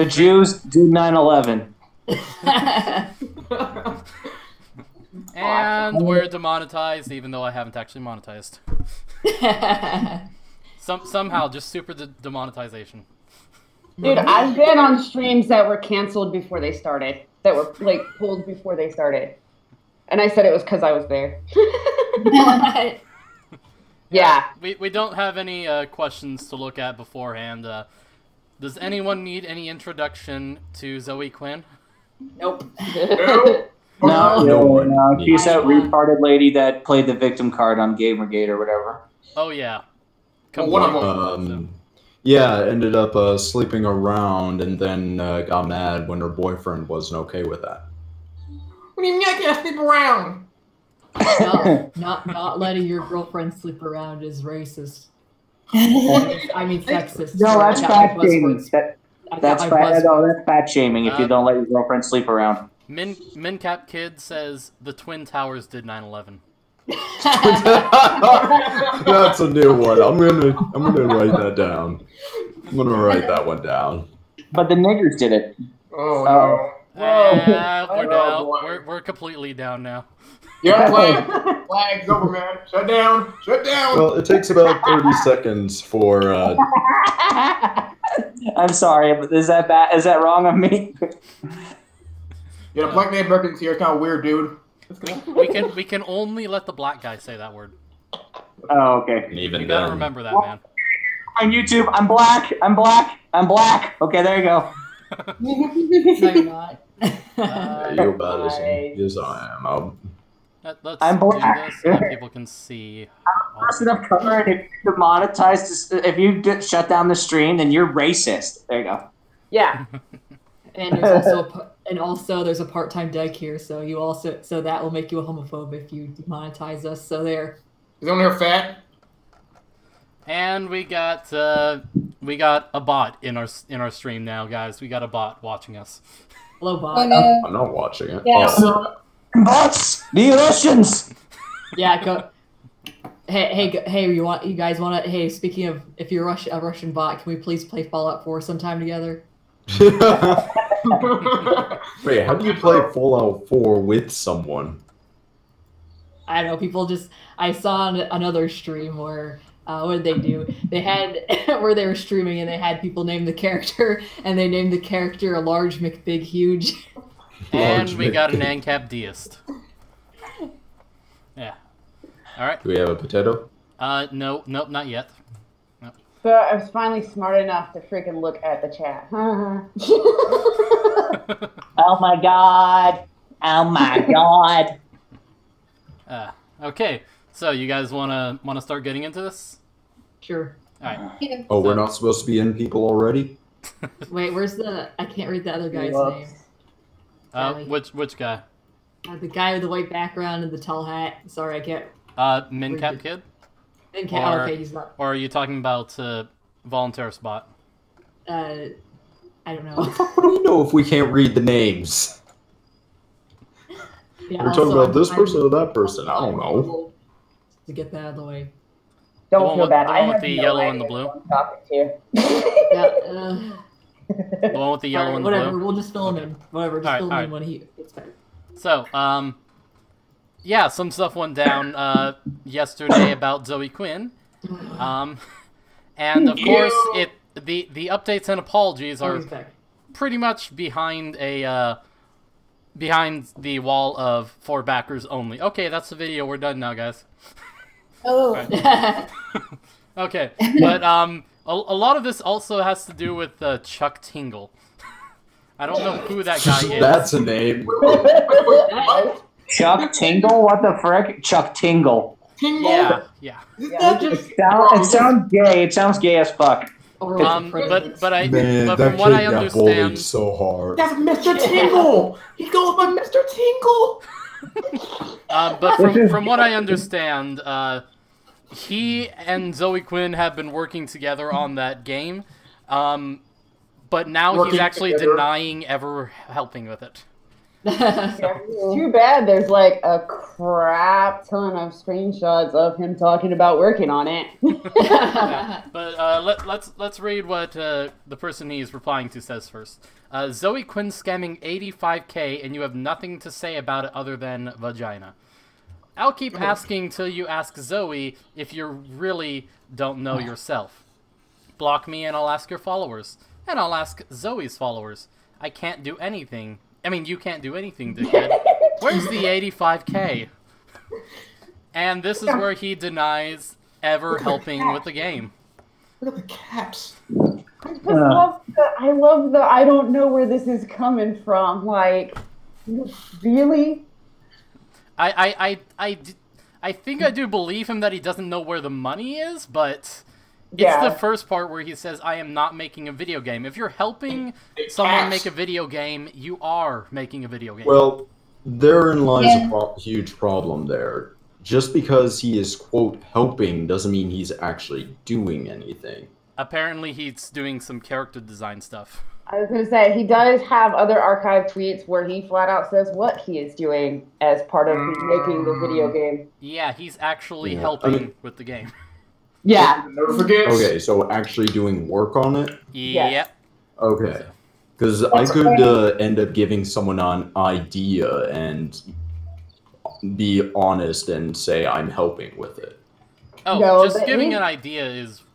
The Jews do 9/11. And we're demonetized, even though I haven't actually monetized. Somehow, just super demonetization. Dude, I've been on streams that were canceled before they started. That were, like, pulled before they started. And I said it was because I was there. Yeah. We don't have any questions to look at beforehand. Does anyone need any introduction to Zoe Quinn? Nope. No. She's that retarded lady that played the victim card on Gamergate or whatever. Oh, yeah. Yeah, ended up sleeping around and then got mad when her boyfriend wasn't okay with that. What do you mean I can't sleep around? Not letting your girlfriend sleep around is racist. I mean sexist. No, that's fat shaming. That's fat shaming if you don't let your girlfriend sleep around. Mincap Kid says the Twin Towers did 9/11. That's a new one. I'm gonna write that down. I'm gonna write that one down. But the niggers did it. Oh no. We're down. We're completely down now. Yeah, flag's over, man. Shut down. Shut down. Well, it takes about 30 seconds for. I'm sorry, but is that bad? Is that wrong on me? Yeah, the black man Americans here is kind of weird, dude. We can only let the black guy say that word. Oh, okay. Even you gotta remember that, man. On YouTube, I'm black. I'm black. I'm black. Okay, there you go. No, you're not. You're about as as I am. I'm do black. this so that people can see. I'm a person of color, and if you demonetize, if you shut down the stream, then you're racist. There you go. Yeah. And there's also there's a part-time deck here, so that will make you a homophobe if you demonetize us. So there. Is anyone here fat? And we got a bot in our stream now, guys. We got a bot watching us. Hello, bot. I'm not watching it. Yeah. Oh. Bots, the Russians. Yeah, go. Hey! You guys want to? Hey, speaking of, if you're a Russian bot, can we please play Fallout 4 sometime together? Wait, how do you play Fallout 4 with someone? I don't know. People just. I saw another stream where. What did they do? They had where they were streaming and they had people name the character, and they named the character a large McBig huge. And we got an ANCAP deist. Yeah. All right. Do we have a potato? Nope, not yet. Nope. So I was finally smart enough to freaking look at the chat. Oh my god. Oh my god. Okay. So you guys wanna start getting into this? Sure. All right. Oh, we're not supposed to be in people already? Wait, where's the? I can't read the other guy's name. Which guy? The guy with the white background and the tall hat. Sorry, I can't. Mincap Kid? Mincap. Okay, he's not. Or are you talking about Volunteer Spot? I don't know. What do we know if we can't read the names? Yeah, we're talking about this person or that person. I don't know. To get that out of the way. Don't feel bad. The one with the yellow and the blue? Yeah, the one with the yellow and the whatever, blue? we'll just fill him in. Whatever, just fill him in when he gets better. So, yeah, some stuff went down yesterday about Zoe Quinn. And of course the updates and apologies are pretty much behind behind the wall of for backers only. Okay, that's the video. We're done now, guys. Oh. Right. Okay, but a lot of this also has to do with Chuck Tingle. I don't know who that guy is. That's a name. Chuck Tingle? What the frick? Chuck Tingle. Yeah. It sounds gay. It sounds gay as fuck. But Man, from what I understand, so hard. That's Mr. Tingle. He goes by Mr. Tingle. But from what I understand, he and Zoe Quinn have been working together on that game, but now he's actually denying ever helping with it. Yeah, it's too bad there's like a crap ton of screenshots of him talking about working on it. Yeah. But let's read what the person he's replying to says first. Zoe Quinn scamming 85K and you have nothing to say about it other than vagina. I'll keep asking till you ask Zoe if you really don't know yourself. Block me and I'll ask your followers. And I'll ask Zoe's followers. I can't do anything. I mean, you can't do anything, dickhead. Where's the 85K? And this is where he denies ever helping with the game. Look at the caps. I love the I don't know where this is coming from. Like, really? I think I do believe him that he doesn't know where the money is, but it's the first part where he says, I am not making a video game. If you're helping someone make a video game, you are making a video game. Well, therein lies a huge problem there. Just because he is, quote, helping doesn't mean he's actually doing anything. Apparently he's doing some character design stuff. I was going to say, he does have other archived tweets where he flat out says what he is doing as part of making the video game. Yeah, he's actually helping with the game. Yeah. Never forget. Okay, so actually doing work on it? Yep. Okay. Because I could end up giving someone an idea and be honest and say I'm helping with it. Oh, No, just but giving an idea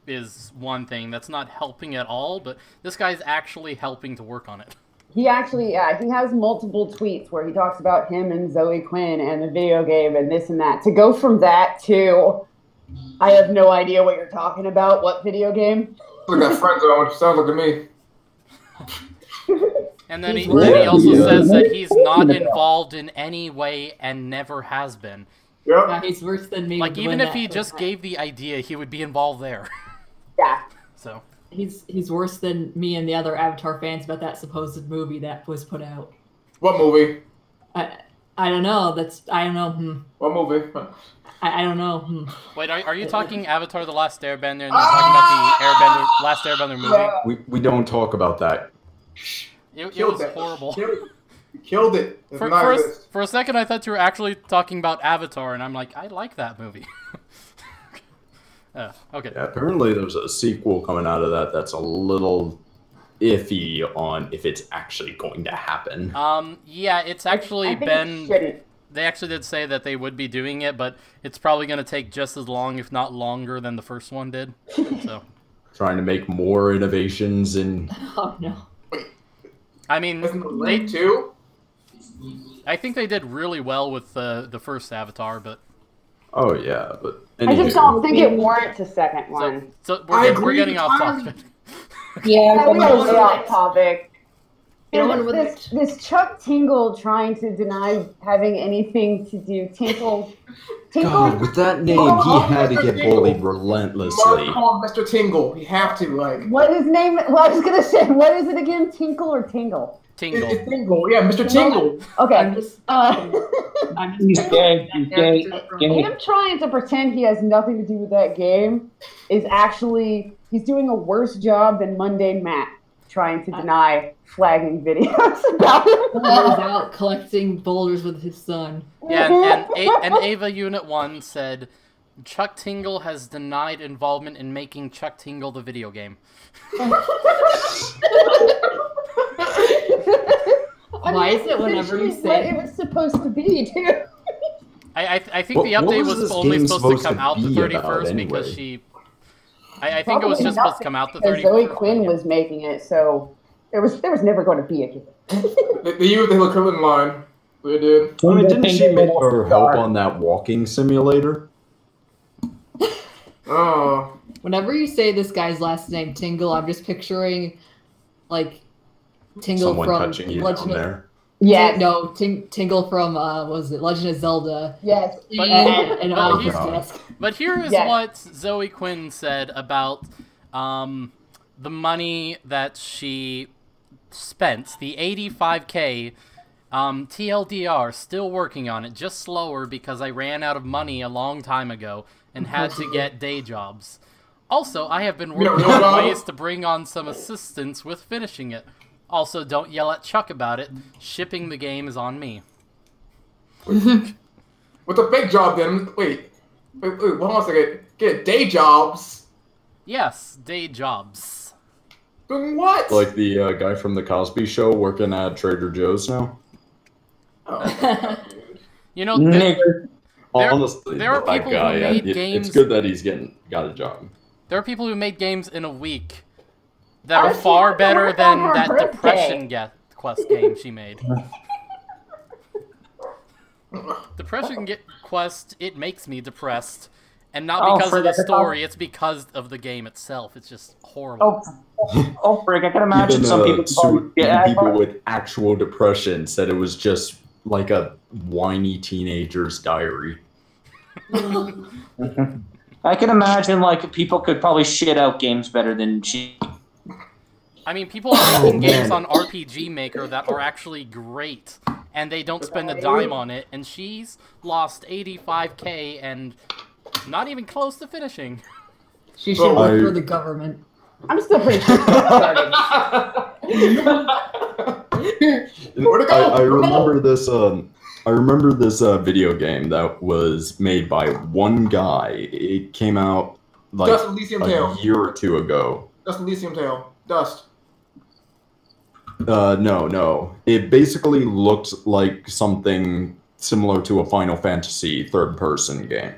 is one thing. That's not helping at all, but this guy's actually helping to work on it. He actually, he has multiple tweets where he talks about him and Zoe Quinn and the video game and this and that. To go from that to, I have no idea what you're talking about, what video game? Look at that friend zone, which sounds like to me. And then he also says that he's not involved in any way and never has been. Yep. Yeah, he's worse than me. Like, even if he just gave the idea, he would be involved there. Yeah. So He's worse than me and the other Avatar fans about that supposed movie that was put out. What movie? I don't know. I don't know. What movie? I don't know. Wait, are you talking Avatar: The Last Airbender, and you're talking about the Last Airbender movie? We don't talk about that. It was horrible. You killed it. For a second, I thought you were actually talking about Avatar, and I'm like, I like that movie. Okay. Yeah, apparently there's a sequel coming out of that that's a little iffy on if it's actually going to happen. Yeah, it's actually they actually did say that they would be doing it, but it's probably going to take just as long, if not longer, than the first one did. So, trying to make more innovations in... Oh, no. I mean, I think they did really well with the first Avatar, but... Oh, yeah, but... I just don't think it warrants a second one. So we're getting off topic. Yeah, we're way off topic. You This Chuck Tingle trying to deny having anything to do. Tingle. God, with that name, he had to get bullied relentlessly. Call him Mr. Tingle. You have to, like... What is his name? Well, I was going to say, what is it again? Tinkle or Tingle? Tingle. It's Tingle. Yeah, Mr. Tingle. Okay. I'm just He's gay. He's gay. Him trying to pretend he has nothing to do with that game is actually, he's doing a worse job than Mundane Matt trying to deny flagging videos about him. He was out collecting boulders with his son. Yeah, and Ava Unit 1 said, Chuck Tingle has denied involvement in making Chuck Tingle the video game. Why is it whenever you say what it was supposed to be, too? I think the update was only supposed to come out the 31st anyway? because she... I think it was just supposed to come out the 31st. Zoe Quinn was making it, so there was never going to be a game. They used the equivalent line. They did. I mean, didn't she make her help on that walking simulator? Oh. Whenever you say this guy's last name, Tingle, I'm just picturing, like, Tingle Someone from touching you down there. Yes. No, Tingle from, what was it, Legend of Zelda. Yes. And Oliver's desk. But here is what Zoe Quinn said about the money that she spent, the 85K. TLDR, still working on it, just slower because I ran out of money a long time ago and had to get day jobs. Also, I have been working on ways to bring on some assistance with finishing it. Also, don't yell at Chuck about it. Shipping the game is on me. What's a fake job then? Wait, hold on a second. Get day jobs. Yes, day jobs. Doing what? Like the guy from the Cosby Show working at Trader Joe's now. Oh, You know, Nigger. Honestly, there are that people who guy, made games- It's good that he's got a job. there are people who made games in a week that are far better than that Depression Quest game she made. Depression Quest, it makes me depressed. And not because of the story, it's because of the game itself. It's just horrible. Frig, I can imagine some people... People with actual depression said it was just like a whiny teenager's diary. I can imagine, like, people could probably shit out games better than she... I mean, people are making games on RPG Maker that are actually great, and they don't spend a dime on it, and she's lost 85K and not even close to finishing. She should work for the government. I'm still pretty sure she started. Where'd it go? I remember this. I remember this video game that was made by one guy. It came out like Dust Elysium a Tale. year or two ago. Dust Elysium Tale. Dust. No. It basically looked like something similar to a Final Fantasy third-person game.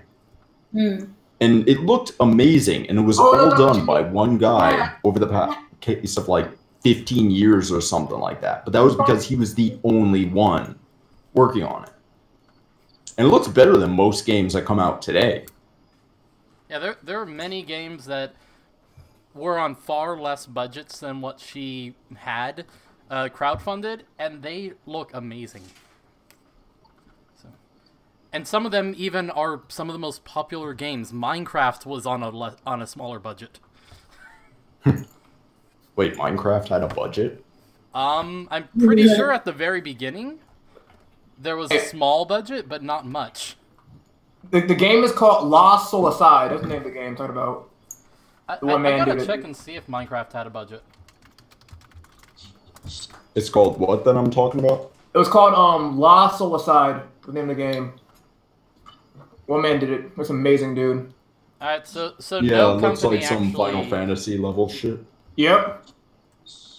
And it looked amazing, and it was all done by one guy over the case of like 15 years or something like that. But that was because he was the only one working on it. And it looks better than most games that come out today. Yeah, there are many games that were on far less budgets than what she had crowdfunded, and they look amazing. And some of them even are some of the most popular games. Minecraft was on a smaller budget. Wait, Minecraft had a budget? I'm pretty sure at the very beginning there was a small budget, but not much. The game is called Lost Soul Aside. That's the name of the game I'm talking about. I one man gotta did it. check and see if Minecraft had a budget. It's called what that I'm talking about? It was called Lost Soul Aside. The name of the game. One man did it. It's amazing, dude. Alright, so Yeah, no it looks company like some actually, Final Fantasy level shit. Yep.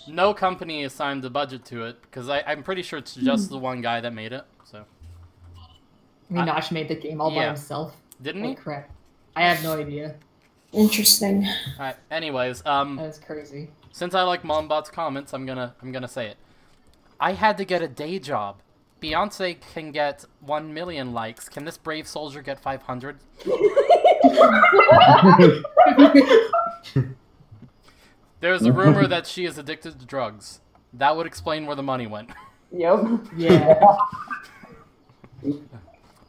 no company assigned the budget to it, because I'm pretty sure it's just the one guy that made it, so. Minash made the game all by Yeah. himself. Didn't Oh, he? crap. I have no idea. Interesting. Alright, anyways, That is crazy. since I like Mombot's comments, I'm gonna say it. I had to get a day job. Beyonce can get 1 million likes. Can this brave soldier get 500? There's a rumor that she is addicted to drugs. That would explain where the money went. Yep. Yeah.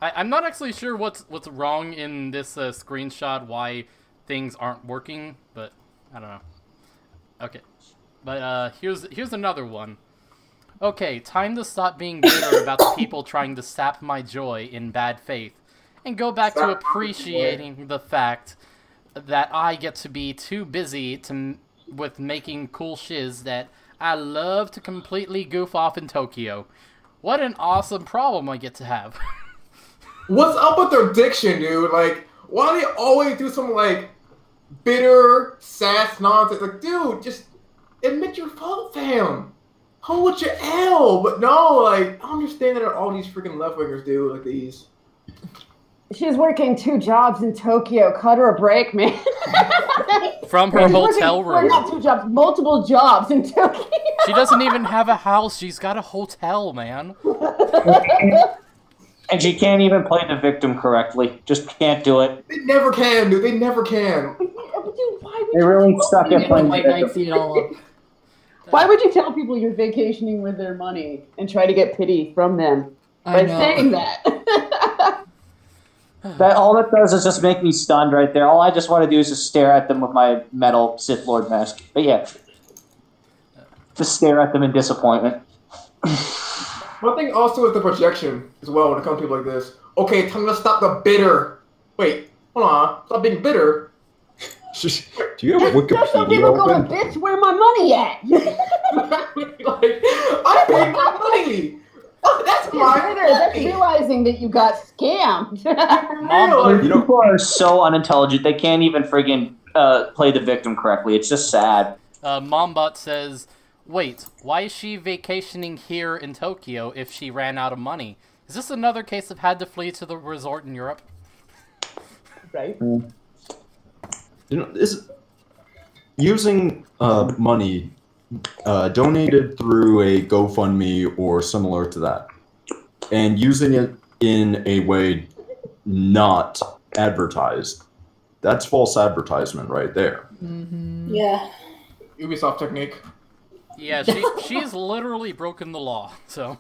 I'm not actually sure what's wrong in this screenshot, why things aren't working, but I don't know. Okay, but here's another one. Okay, time to stop being bitter about the people trying to sap my joy in bad faith, and go back to appreciating the fact that I get to be too busy with making cool shiz that I love to completely goof off in Tokyo. What an awesome problem I get to have. What's up with their diction, dude? Like, why do they always do some, like, bitter, sass nonsense? Like, dude, just admit your fault, fam. Hold with your L. But no, like, I understand that there are all these freaking left-wingers, dude, like these. She's working 2 jobs in Tokyo. Cut her a break, man. From her hotel Or room. not 2 jobs, multiple jobs in Tokyo. She doesn't even have a house. She's got a hotel, man. And she can't even play the victim correctly. Just can't do it. They never can, dude. They never can. Dude, why would They really suck at playing the White victim. Knights eat it all up. Why would you tell people you're vacationing with their money and try to get pity from them I by know. saying that? That all it does is just make me stunned right there. All I just want to do is just stare at them with my metal Sith Lord mask. But yeah, just stare at them in disappointment. One thing also is the projection as well when it comes to people like this. Okay, time to stop the bitter. Wait, hold on. Stop being bitter. Do you have There's some Wikipedia people going, open? bitch, where my money at? I paid my money. That's my That's realizing that you got scammed. Mom, People are so unintelligent. They can't even friggin' play the victim correctly. It's just sad. Mombot says, wait, why is she vacationing here in Tokyo if she ran out of money? Is this another case of had to flee to the resort in Europe? Right. Using money donated through a GoFundMe or similar to that, and using it in a way not advertised, that's false advertisement right there. Mm-hmm. Yeah. Ubisoft technique. Yeah, she's literally broken the law, so...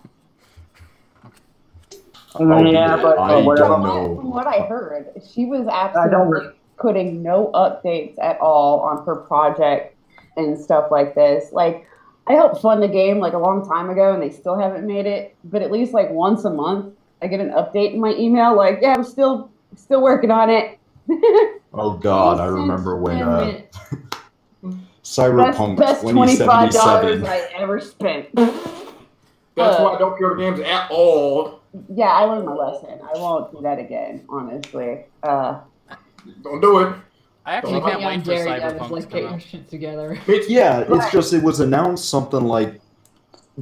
Yeah, but I whatever. don't know. From what I heard, she was absolutely putting no updates at all on her project and stuff like this. Like, I helped fund the game like a long time ago, and they still haven't made it. But at least like once a month, I get an update in my email. Like, yeah, I'm still working on it. Oh God, I remember when Cyberpunk best $25 I ever spent. That's why I don't pre-order games at all. Yeah, I learned my lesson. I won't do that again, honestly. Don't do it. I actually can't wait for Cyberpunk to come out. Shit together. Yeah, it's just it was announced something like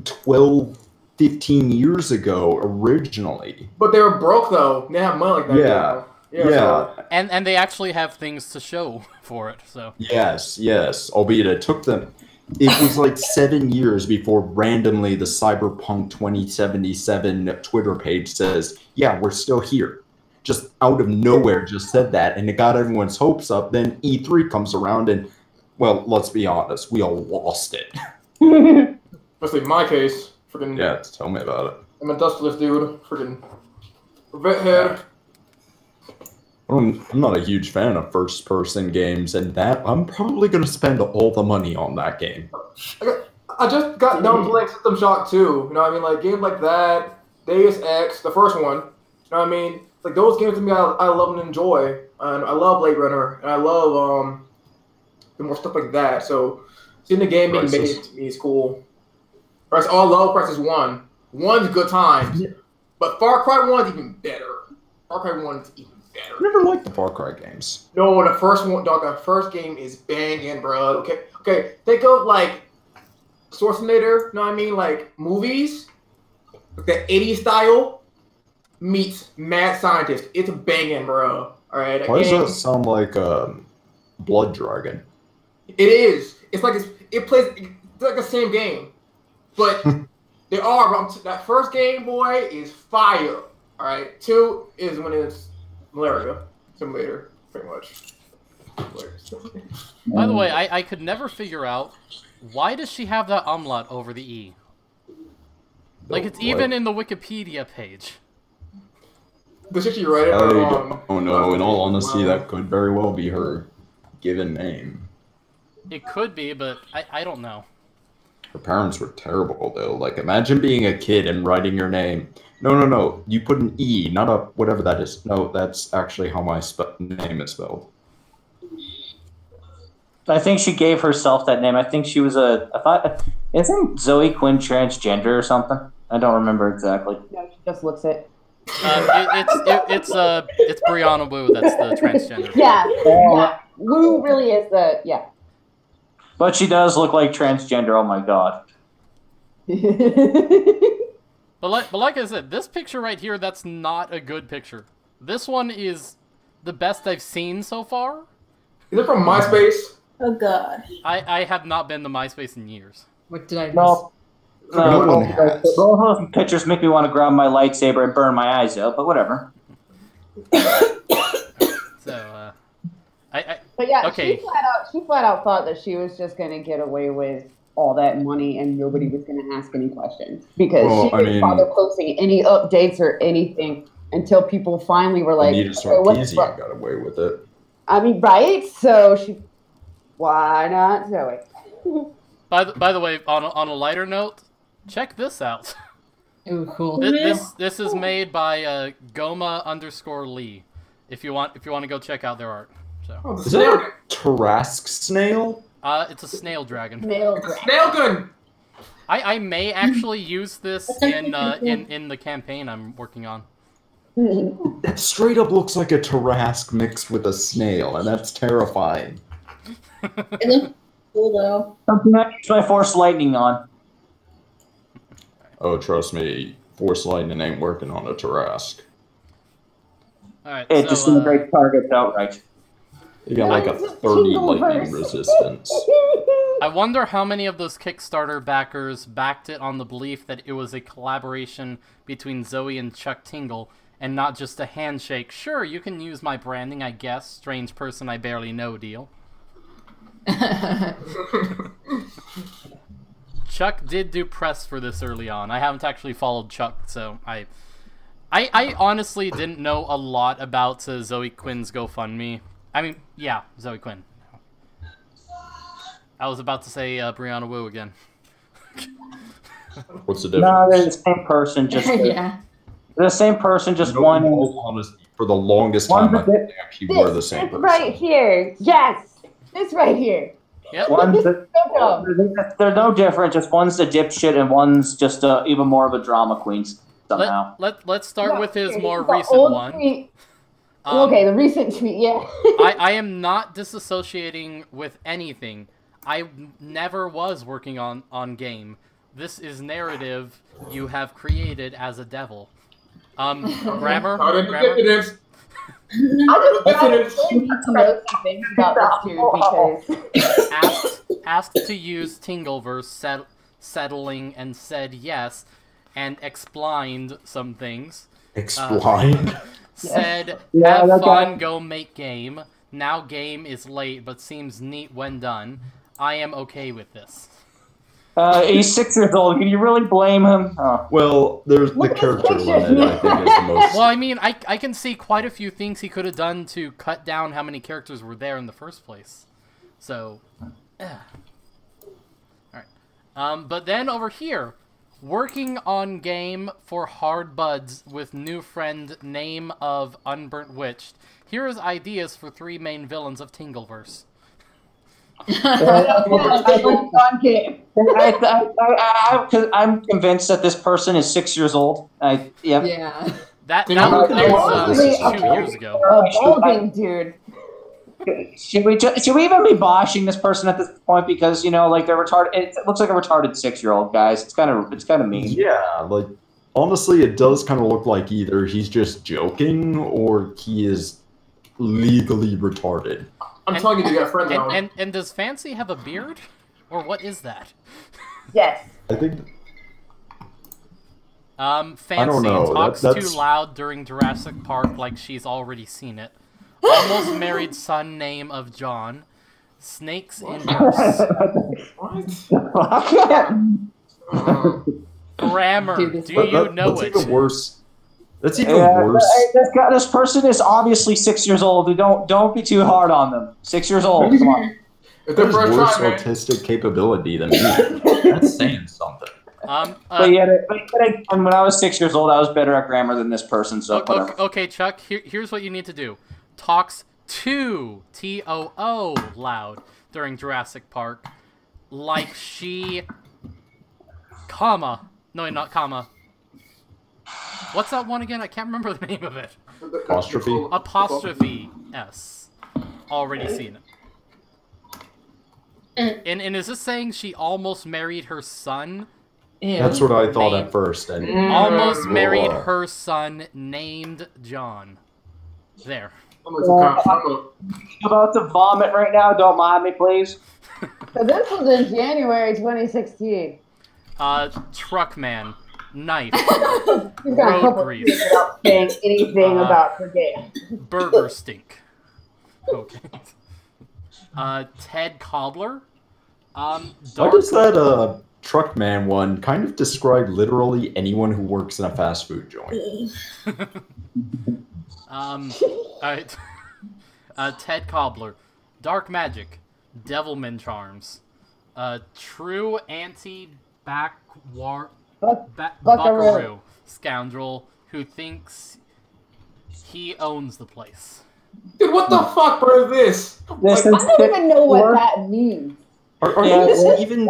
12, 15 years ago originally. But they were broke though. They have money like that. Yeah. Yeah. So. And they actually have things to show for it, so... Yes, albeit it took them... It was like 7 years before randomly the Cyberpunk 2077 Twitter page says, yeah, we're still here. Just out of nowhere just said that, and it got everyone's hopes up. Then E3 comes around and, well, let's be honest, we all lost it. Especially in my case. Freaking. Yeah, tell me about it. I'm a dustless dude. Freaking. Vet head. I'm not a huge fan of first-person games, and that I'm probably going to spend all the money on that game. I just got done playing System Shock 2. You know what I mean? Like, games like that, Deus Ex, the first one. You know what I mean? Like, those games to me, I love and enjoy. And I love Blade Runner, and I love the more stuff like that. So, seeing the game being made to me is cool. I love Crisis 1. One's good times. Yeah. But Far Cry 1's even better. Far Cry 1's even better. I never liked the Far Cry games. No, the first one, dog. The first game is banging, bro. Okay. Think of like Schwarzenegger. You know what I mean? Like movies, like the '80s style meets Mad Scientist. It's banging, bro. All right. Why does that sound like Blood Dragon? It is. It's like it plays it's like the same game, but they are. That first game, boy, is fire. All right. 2 is when it's Malaria Simulator, pretty much. By the way, I could never figure out why does she have that umlaut over the E? Like, it's even in the Wikipedia page. Does she write it? Oh no, in all honesty, that could very well be her given name. It could be, but I don't know. Her parents were terrible, though. Like, imagine being a kid and writing your name. No. You put an E, not a whatever that is. No, that's actually how my name is spelled. I think she gave herself that name. I think she was isn't Zoe Quinn transgender or something? I don't remember exactly. No, she just looks it. It's Brianna Wu that's the transgender. Yeah. Wu really is yeah. But she does look like transgender. Oh my god. But like I said, this picture right here, that's not a good picture. This one is the best I've seen so far. Is it from MySpace? Oh god. I have not been to MySpace in years. What did I miss? No. Both of those pictures make me want to grab my lightsaber and burn my eyes out, but whatever. So, But yeah, okay. she flat out thought that she was just going to get away with all that money and nobody was going to ask any questions because she didn't bother posting any updates or anything until people finally were like, Anita Sarkeesian got away with it. I mean, right? So why not Zoe? By the way, on a lighter note, check this out. Oh, cool. This is made by Goma_Lee. If you want to go check out their art. So. Is that a Tarrasque snail? It's a snail dragon. Snail gun. I may actually use this in the campaign I'm working on. That straight up looks like a Tarrasque mixed with a snail, and that's terrifying. It looks cool though. Something I use my Force Lightning on. Oh, trust me, Force Lightning ain't working on a Tarrasque. Alright, It so, disintegrates targets outright. You got like a 30 lightning resistance. I wonder how many of those Kickstarter backers backed it on the belief that it was a collaboration between Zoe and Chuck Tingle, and not just a handshake. Sure, you can use my branding, I guess. Strange person I barely know deal. Chuck did do press for this early on. I haven't actually followed Chuck, so I honestly didn't know a lot about Zoe Quinn's GoFundMe. I mean, yeah, Zoe Quinn. I was about to say Brianna Wu again. What's the difference? No, they're the same person. Just Yeah. they're the same person. Just No, one. honestly, for the longest time, I think they actually were the same person. right here. Yes. This right here. Yep. One's So dumb. they're no different. Just one's the dipshit and one's just even more of a drama queen somehow. Let's start No, with his here's more the recent old one. tweet. Okay, the recent tweet, yeah. I am not disassociating with anything. I never was working on game. This is narrative you have created as a devil. Grammar? Not in Grammar? definitive. I just need to know some things about this dude because Asked to use Tingleverse, settling and said yes, and explained some things. Explained? Said, Yeah, have that fun, guy- go make game. Now game is late, but seems neat when done. I am okay with this. He's 6 years old. Can you really blame him? Oh. Well, there's the Look at this character picture. limit, I think, is the most... Well, I mean, I can see quite a few things he could have done to cut down how many characters were there in the first place. So, alright. But then over here, working on game for hard buds with new friend name of Unburnt Witched. Here is ideas for 3 main villains of Tingleverse. on game. I'm convinced that this person is 6 years old. Yep. Yeah. That know, was this is 2 years ago. Balding dude. Should we even be boshing this person at this point because like they're retarded? It looks like a retarded 6-year-old, guys. It's kind of mean. Yeah, like, honestly, it does kind of look like either he's just joking or he is legally retarded. I'm telling you, you got friends now. And does Fancy have a beard? Or what is that? Yes. I think... Fancy don't know. talks That's- too loud during Jurassic Park like she's already seen it. Almost married son name of John. Snakes in house. Grammar. Dude, Do you know that's it? even worse. That's even Yeah, worse. this person is obviously 6 years old. Don't be too hard on them. 6 years old. Come on. If they're There's first worse try, man. artistic capability than me. That's saying something. But when I was 6 years old, I was better at grammar than this person. So whatever. Okay, Chuck. Here's what you need to do. Talks too T-O-O loud during Jurassic Park, like she, comma. No, not comma. What's that one again? I can't remember the name of it. Apostrophe? Apostrophe S. Already seen it. And is this saying she almost married her son? Ew. That's what I thought at first. And Almost married Whoa. her son named John. There. I'm about to vomit right now. Don't mind me, please. So this was in January 2016. Truckman. Knife. He's got a Road couple of grease. years without saying anything about her game. Burger stink. Okay. Ted Cobbler. why Dark. does that Truckman one kind of describe literally anyone who works in a fast food joint? Alright. Ted Cobbler. Dark Magic. Devilman Charms. True anti-Buckaroo. Buckaroo. Scoundrel who thinks he owns the place. Dude, what the fuck, bro, is this? This I is don't even know what that means. Are Yeah, these even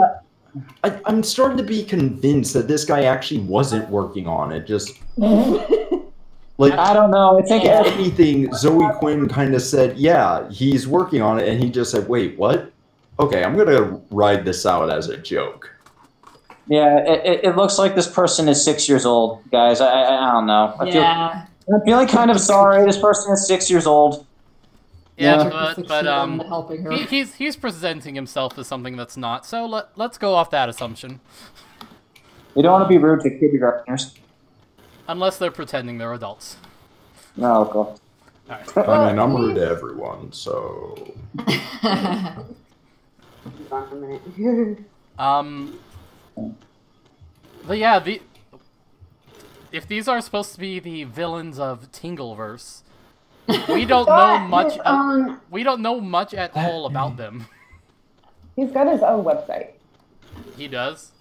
I'm starting to be convinced that this guy actually wasn't working on it. Just like I don't know. I think if anything, Zoe Quinn kind of said, "Yeah, he's working on it," and he just said, "Wait, what? Okay, I'm gonna ride this out as a joke." Yeah, it looks like this person is 6 years old, guys. I don't know. I'm feeling kind of sorry. This person is 6 years old. Yeah, but helping her. he's presenting himself as something that's not. So let's go off that assumption. We don't want to be rude to kindergartners. Unless they're pretending they're adults. No, okay. Alright. I mean, I'm rude to everyone, so. But yeah, if these are supposed to be the villains of Tingleverse, we don't know much. We don't know much at all about them. He's got his own website. He does.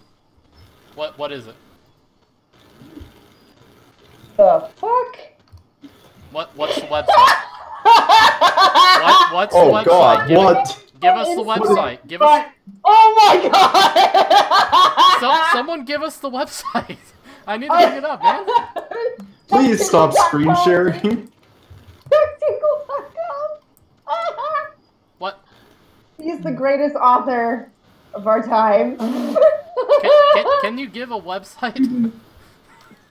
What is it? The fuck? What's the website? What's the website? God, what? Give us the website. Give us. Oh my god! Someone give us the website. I need to look it up, man. Please stop screen sharing. What? He's the greatest author of our time. Can you give a website?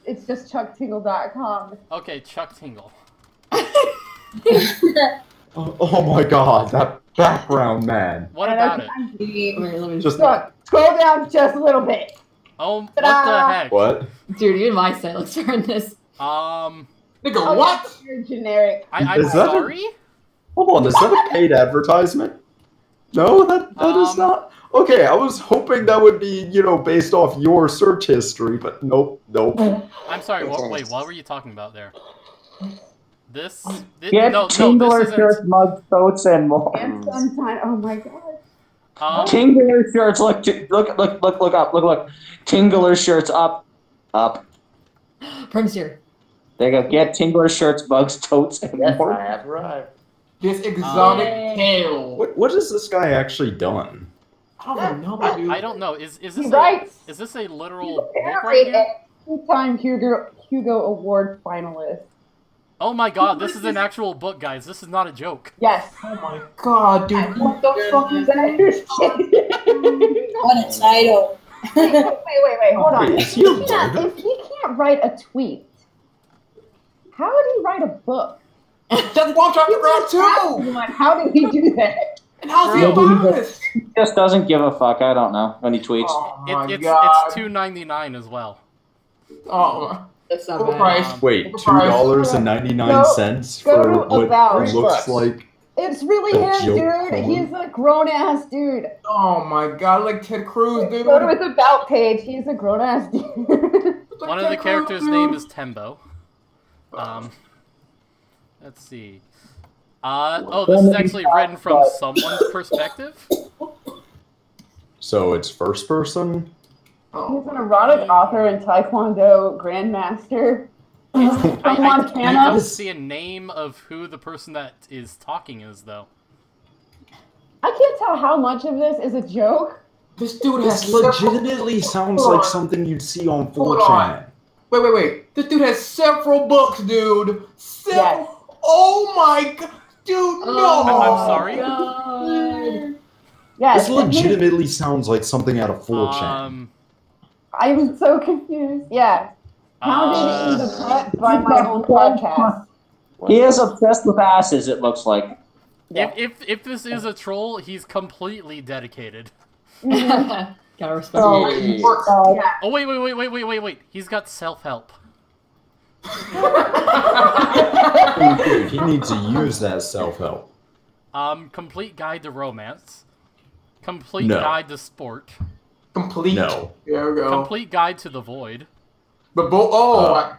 It's just chucktingle.com. Okay, Chuck Tingle. Oh my god, that background, man. What about it? Just Scroll down just a little bit. Oh, what the heck? what? Dude, even my site looks horrendous. Nigga, what? You're generic. I'm Is that sorry? Hold on, is that a paid advertisement? No, that is not. Okay, I was hoping that would be, based off your search history, but nope. I'm sorry, wait, what were you talking about there? This? Get Tingler shirts, mugs, coats, and more. And sunshine. Oh my god. Tingler shirts, look up, look. Tingler shirts, up. Prim's here. There you go. Get Tingler shirts, mugs, totes, and more. I have arrived. This exotic tale. What has this guy actually done? I don't know, dude. I don't know. Is this a literal book right Apparently here? a two-time Hugo Award finalist. Oh my god, this is an actual book, guys. This is not a joke. Yes. Oh my god, dude. What the fuck is that? What a title. Wait, hold on. Wait, is he a writer? If he can't write a tweet, how did he write a book? That's what I'm trying to figure out too. How did he do that? And how's he a bias? He just doesn't give a fuck. I don't know when he tweets. Oh my It's god. $2.99 as well. Oh. That's not Full bad. price. Wait, Full price. $2.99 Go for to what about. looks like It's really A him, joke dude. poem. He's a grown-ass dude. Oh my god, like Ted Cruz, dude. Go to his about page. He's a grown-ass dude. Like One of the Ted characters' Cruz, name dude. is Tembo. Let's see. This is actually written from someone's perspective. So it's first person? Oh. He's an erotic author and Taekwondo grandmaster. From I Montana. don't see a name of who the person that is talking is, though. I can't tell how much of this is a joke. This dude has This legitimately sounds like something you'd see on 4chan. Wait. This dude has several books, dude. Yes. Oh my god. Dude, no. I'm sorry? God. Yes. This legitimately sounds like something out of 4chan. I was so confused. Yeah. How did he eat the pet by my own podcast? He is obsessed with asses, it looks like. If this is a troll, he's completely dedicated. Gotta respect Oh, it. Oh wait! He's got self-help. Dude, he needs to use that self-help. Complete guide to romance. Complete No. guide to sport. Complete. No. There we go. Complete guide to the void. But oh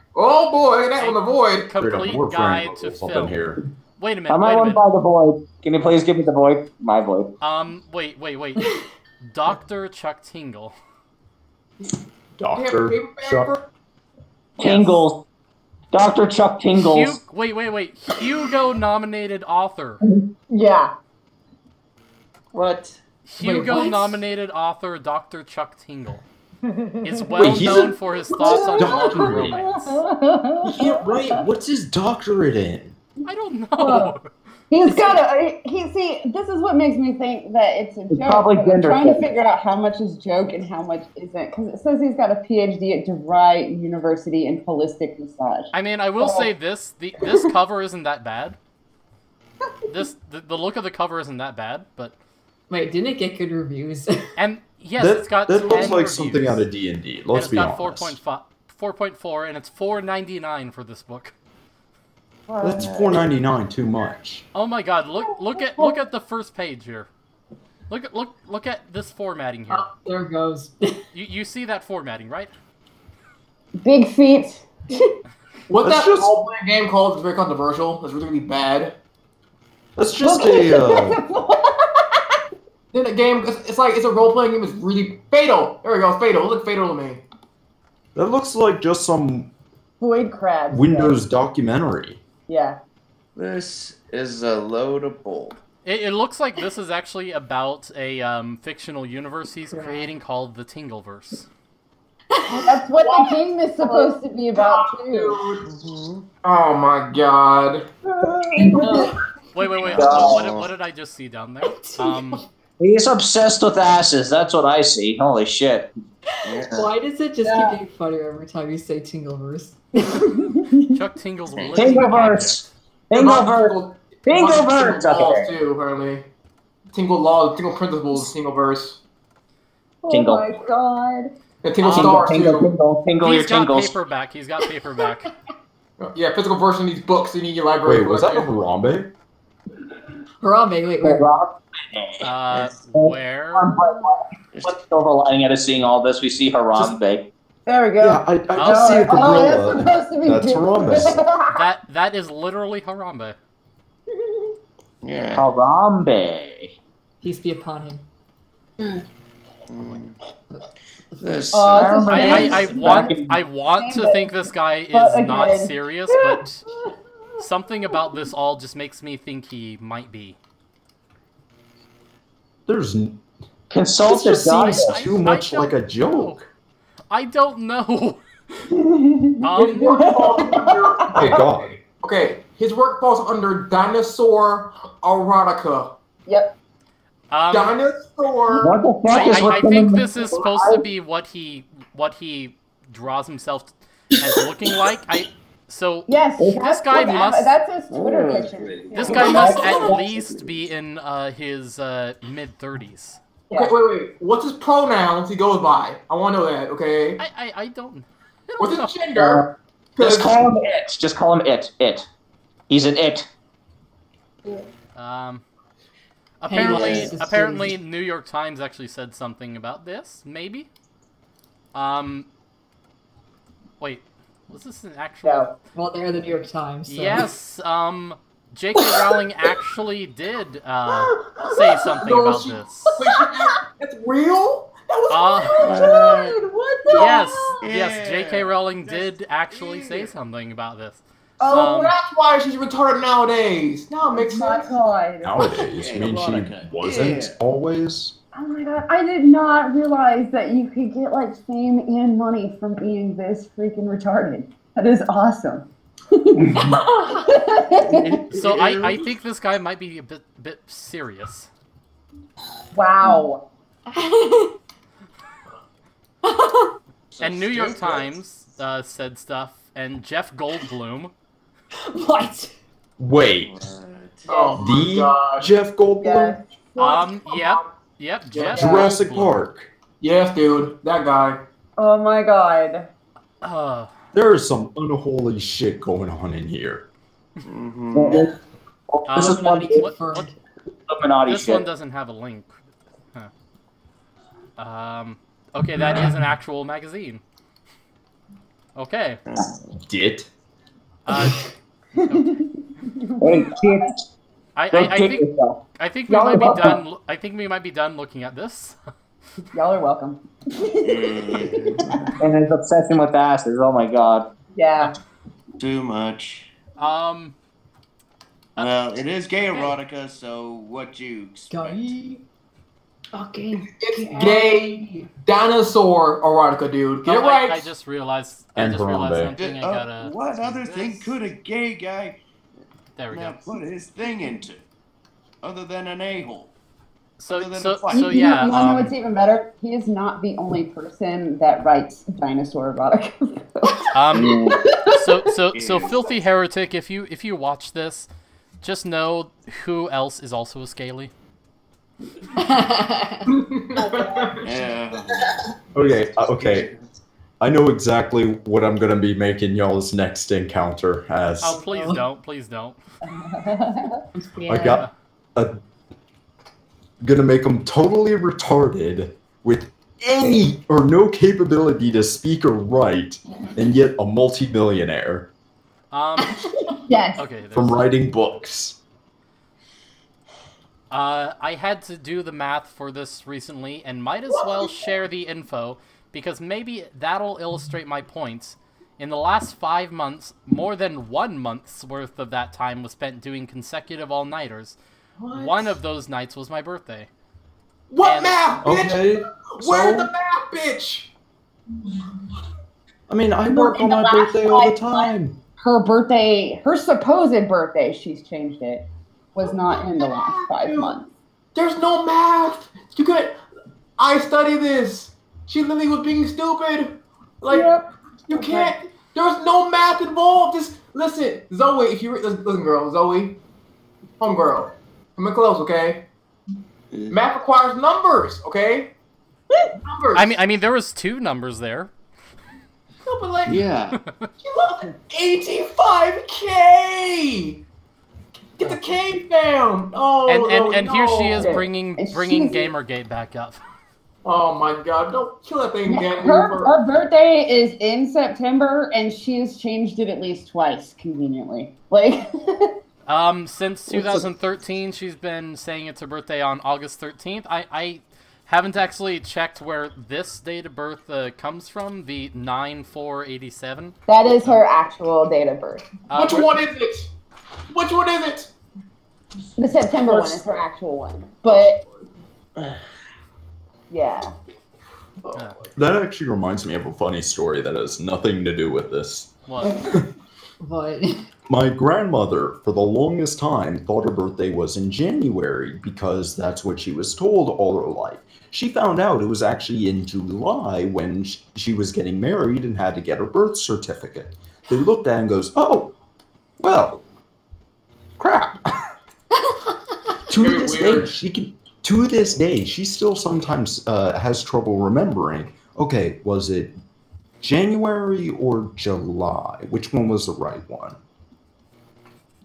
boy, look at that one, the void. Complete We're guide to up in film. here. Wait a I minute. might Wait a want to minute. buy the void. Can you please give me the void? My void. Wait. Dr. Chuck Tingle. Dr. Chuck. Tingles. Dr. Chuck Tingles. Wait. Hugo nominated author. Yeah. What? Hugo-nominated author Dr. Chuck Tingle is well known for his thoughts on love and romance. Yeah, right. What's his doctorate in? I don't know. He's got a. See, this is what makes me think that it's a joke. probably I'm trying to figure out how much is joke and how much isn't, because it says he's got a PhD at DeVry University in holistic massage. I mean, I will say this: this cover isn't that bad. The look of the cover is't that bad, but wait, didn't it get good reviews? And yes, it's got that 10 looks like reviews, something out of D&D. Let's be honest. It's got 4.4, and it's $4.99 for this book. That's $4.99 too much. Oh my God! Look at the first page here. Look at this formatting here. Oh, there it goes. You see that formatting, right? Big feet. What's that role-playing game called? It's very controversial. It's really bad. That's just a. In a game, it's a role-playing game. It's really Fatal. There we go. Fatal. It looks Fatal to me. That looks like just some Void crabs. Windows documentary. Yeah. This is a load of bull. It looks like this is actually about a fictional universe he's creating called the Tingleverse. That's what the game is supposed to be about too. Oh my God. Wait. What did I just see down there? He's obsessed with asses. That's what I see. Holy shit. Yeah. Why does it just keep getting funnier every time you say Tingleverse? Chuck Tingle's Tingleverse. Tingleverse. Tingleverse. Laws too, apparently. Tingle laws, Tingle principles, Tingleverse. Tingle. Oh my God. And Tingle stars too. Tingle your tingles. He's got paperback. Yeah, physical version of these books in your library. Wait, was that a Harambe? Harambe, wait, where? Where? What's silver lining out of seeing all this? We see Harambe. There we go. Yeah, I just see a gorilla. That's supposed to be That's Harambe. That is literally Harambe. Yeah. Harambe. Peace be upon him. This. I want to think this guy is not serious, but something about this all just makes me think he might be. There's. Consult This just the seems goddess. too much like a joke. I don't know. Hey, God. Okay, his work falls under dinosaur erotica. Yep. Dinosaur. What the fuck is I think this is supposed to be what he draws himself as looking like. Yes, this guy must. That's his Twitter picture. This guy must at least be in his mid-30s. Yeah. Okay, wait. What's his pronouns he goes by? I want to know that, okay? I don't What's know. his gender? Just call him it. Just call him it. It. He's an it. Apparently, New York Times actually said something about this. Maybe. Wait, was this an actual? No. Well, they're the New York Times. So. Yes. J.K. Rowling actually did say something about this. Wait, that's real? That was real? What the Yes, hell? yes. J.K. Rowling did actually say something about this. Oh, that's why she's retarded nowadays. Now it makes sense. Nowadays, I mean, she wasn't always. Oh my God, I did not realize that you could get like fame and money from being this freaking retarded. That is awesome. So I think this guy might be a bit serious. Wow. And New York Times said stuff, and Jeff Goldblum. What? Wait. Oh The God. Jeff Goldblum? Yep, Jeff Jurassic Goldblum. Park. Yes, dude. That guy. Oh my God. There is some unholy shit going on in here. Mm-hmm. This is one Confirmed. Illuminati This shit. one doesn't have a link. Huh. Okay, that is an actual magazine. Okay. Dit? Hey, kids, I go kick think yourself. I think we Y'all might are be welcome. done. I think we might be done looking at this. Y'all are welcome. And his obsession with asses. Oh my God. Yeah. Too much. Um. Well, it is gay erotica, so what you expect? Guy. Okay. It's gay dinosaur erotica, dude. Get it right. I just realized. And something. I gotta. What other thing could a gay guy There we go. put his thing into, other than an a-hole? So You yeah. want to know what's even better? He is not the only person that writes dinosaur erotica. So filthy heretic. If you watch this, just know who else is also a scaly. Yeah. Okay. I know exactly what I'm gonna be making y'all's next encounter as. Oh, please don't. Please don't. I got gonna make them totally retarded with any or no capability to speak or write, and yet a multi-millionaire Yes. Okay. from writing books. I had to do the math for this recently, and might as well share the info, because maybe that'll illustrate my points. In the last 5 months, more than 1 month's worth of that time was spent doing consecutive all-nighters. One of those nights was my birthday. What math, bitch? Okay. Where's the math, bitch? I mean, I work on my birthday all the time. Her birthday, her supposed birthday, she's changed it, was not in the last 5 months. There's no math. You could. I study this. She literally was being stupid. Like, you can't. There's no math involved. Just listen, Zoe. If you listen, girl, Zoe, homegirl, come in close, okay? Math requires numbers, okay? Numbers. I mean, there was 2 numbers there. No, but like, Yeah. you lost 85K. Get the K down. Oh, And here she is Okay. bringing And she's- Gamergate back up. Oh my God! Don't kill that thing again. Her birthday is in September, and she has changed it at least twice, conveniently. Like, Since 2013, she's been saying it's her birthday on August 13th. I haven't actually checked where this date of birth comes from, the 9/4/87. that is her actual date of birth. Which one is it? Which one is it? The September one is her actual one, but yeah. That actually reminds me of a funny story that has nothing to do with this. What? What? My grandmother, for the longest time, thought her birthday was in January because that's what she was told all her life. She found out it was actually in July when she was getting married and had to get her birth certificate. They looked at it and goes, "Oh, well, crap." To this day, she still sometimes has trouble remembering. Okay, was it January or July? Which one was the right one?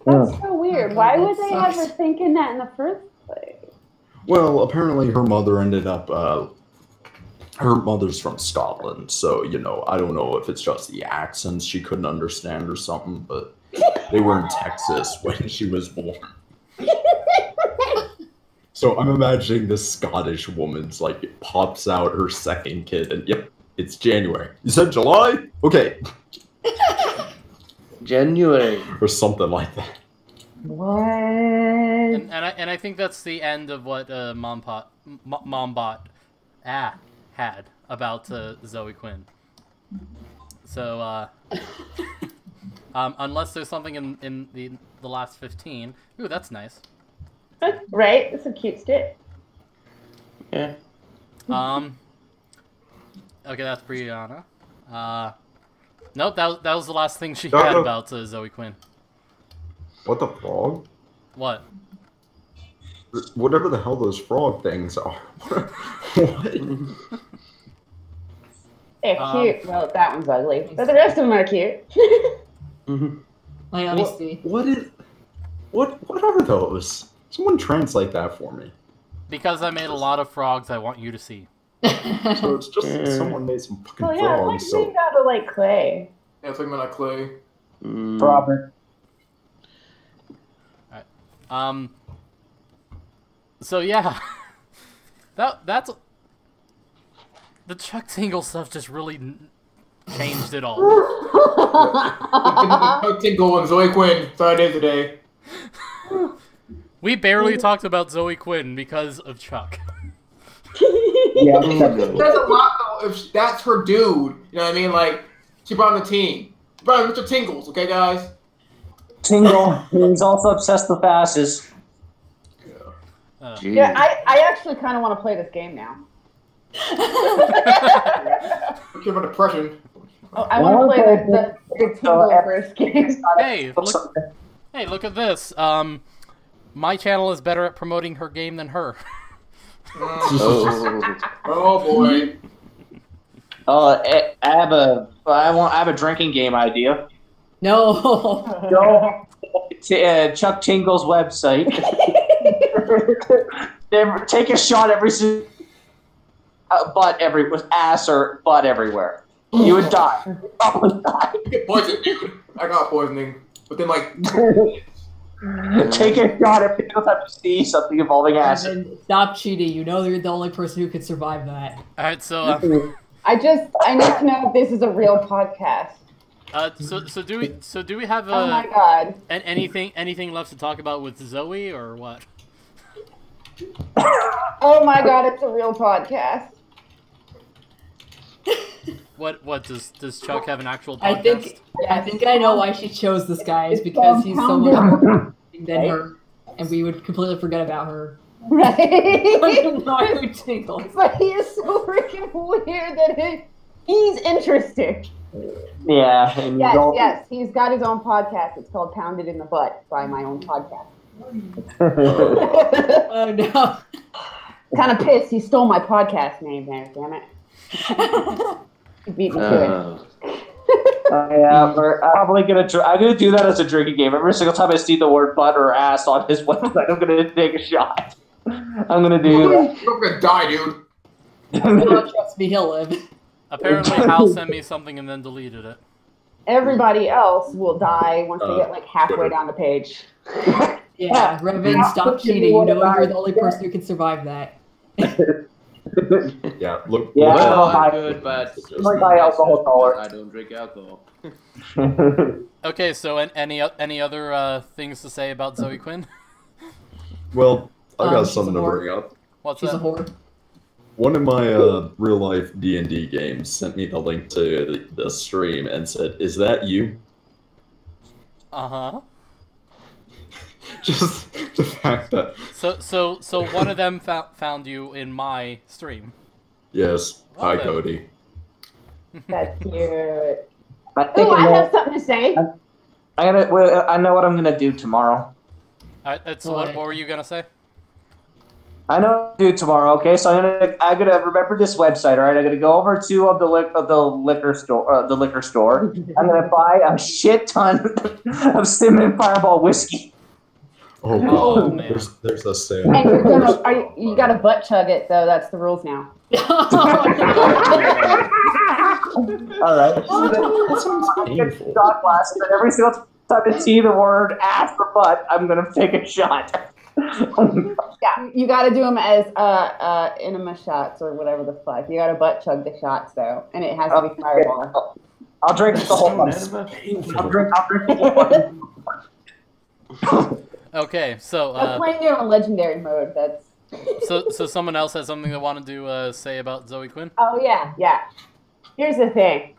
That's so weird. Why would they Sucks. have her thinking that in the first place? Well, apparently her mother ended up. Her mother's from Scotland, so I don't know if it's just the accents she couldn't understand or something, but they were in Texas when she was born. So I'm imagining this Scottish woman's like it pops out her second kid, and yep, it's January. You said July? Okay. January. Or something like that. What? And I think that's the end of what Mombot had about Zoe Quinn. So unless there's something in the last 15. Ooh, that's nice. Right? That's a cute stick. Yeah. Okay, that's Brianna. Nope, that was the last thing she had about Zoe Quinn. What the frog? What? Whatever the hell those frog things are. What? They're cute. Well, that one's ugly, but the rest of them are cute. Like, let me see. What are those? Someone translate that for me. Because I made a lot of frogs, I want you to see. So it's just someone made some fucking Oh yeah, frogs. it's So like made out of like clay. Yeah, it's like made out of clay. Robert. So yeah, that's the Chuck Tingle stuff just really changed it all. Tingle and Zoe Quinn. Sorry, day today. We barely talked about Zoe Quinn because of Chuck. Yeah, That's a lot though. If that's her dude, you know what I mean? Like she brought him the team. She brought him Mr. Tingles, okay, guys? Tingle. He's also obsessed with asses. Yeah, I actually kind of want to play this game now. Okay, about depression. Oh, I want to play the Tingle first game. Hey, look at this. My channel is better at promoting her game than her. Oh boy. I have a drinking game idea. No. Go to Chuck Tingle's website. Take a shot every with ass or butt everywhere. You would die. Probably die. You get poisoned, dude. I got poisoning. But then, like... Take a shot every time you see something involving acid. Stop cheating. You know you're the only person who could survive that. Alright, so... I need to know if this is a real podcast. So do we have oh my god. anything left to talk about with Zoe or what? Oh my god, it's a real podcast. What does Chuck have an actual podcast? I think I know why she chose this guy is because he's so much more than her, and we would completely forget about her. Right. Tingles. But he is so freaking weird that he's interesting. Yeah. Yes. He's got his own podcast. It's called Pounded in the Butt by my own podcast. Oh no. Kind of pissed. He stole my podcast name there, damn it. He beat me to it. Yeah, I'm gonna do that as a drinking game. Every single time I see the word butt or ass on his website, I'm gonna take a shot. I'm gonna do that. You're gonna die, dude. No, trust me, he'll live. Apparently, Hal sent me something and then deleted it. Everybody else will die once they get like halfway down the page. Yeah, Revan, stop cheating. You know you're the only person who can survive that. Yeah, look. Yeah, Well, I'm good, but I don't drink alcohol. Okay, so any other things to say about Zoe Quinn? Well, I got she's something a to whore. bring up. What's She's that? a whore. One of my real life D&D games sent me the link to the stream and said, "Is that you?" Uh-huh. Just the fact that. So one of them found you in my stream. Yes. Hi, Well, Cody. That's cute. I have something to say. I know what I'm gonna do tomorrow. So what were you gonna say? I know what to do tomorrow. Okay, so I'm gonna remember this website. All right, I'm gonna go over to the liquor store. I'm gonna buy a shit ton of Cinnamon Fireball whiskey. Oh, Oh, God. man. There's a sale. And you gotta butt chug it though. That's the rules now. All right. That sounds painful. Shot glass, and every single time I see the word ass or butt, I'm gonna take a shot. Yeah, you gotta do them as enema shots or whatever the fuck. You gotta butt chug the shots though, and it has to be Fireball. I'll drink the whole one. I'll drink the whole one. Okay, so I'm playing it on legendary mode. That's. so someone else has something they wanted to say about Zoe Quinn? Oh yeah. Here's the thing.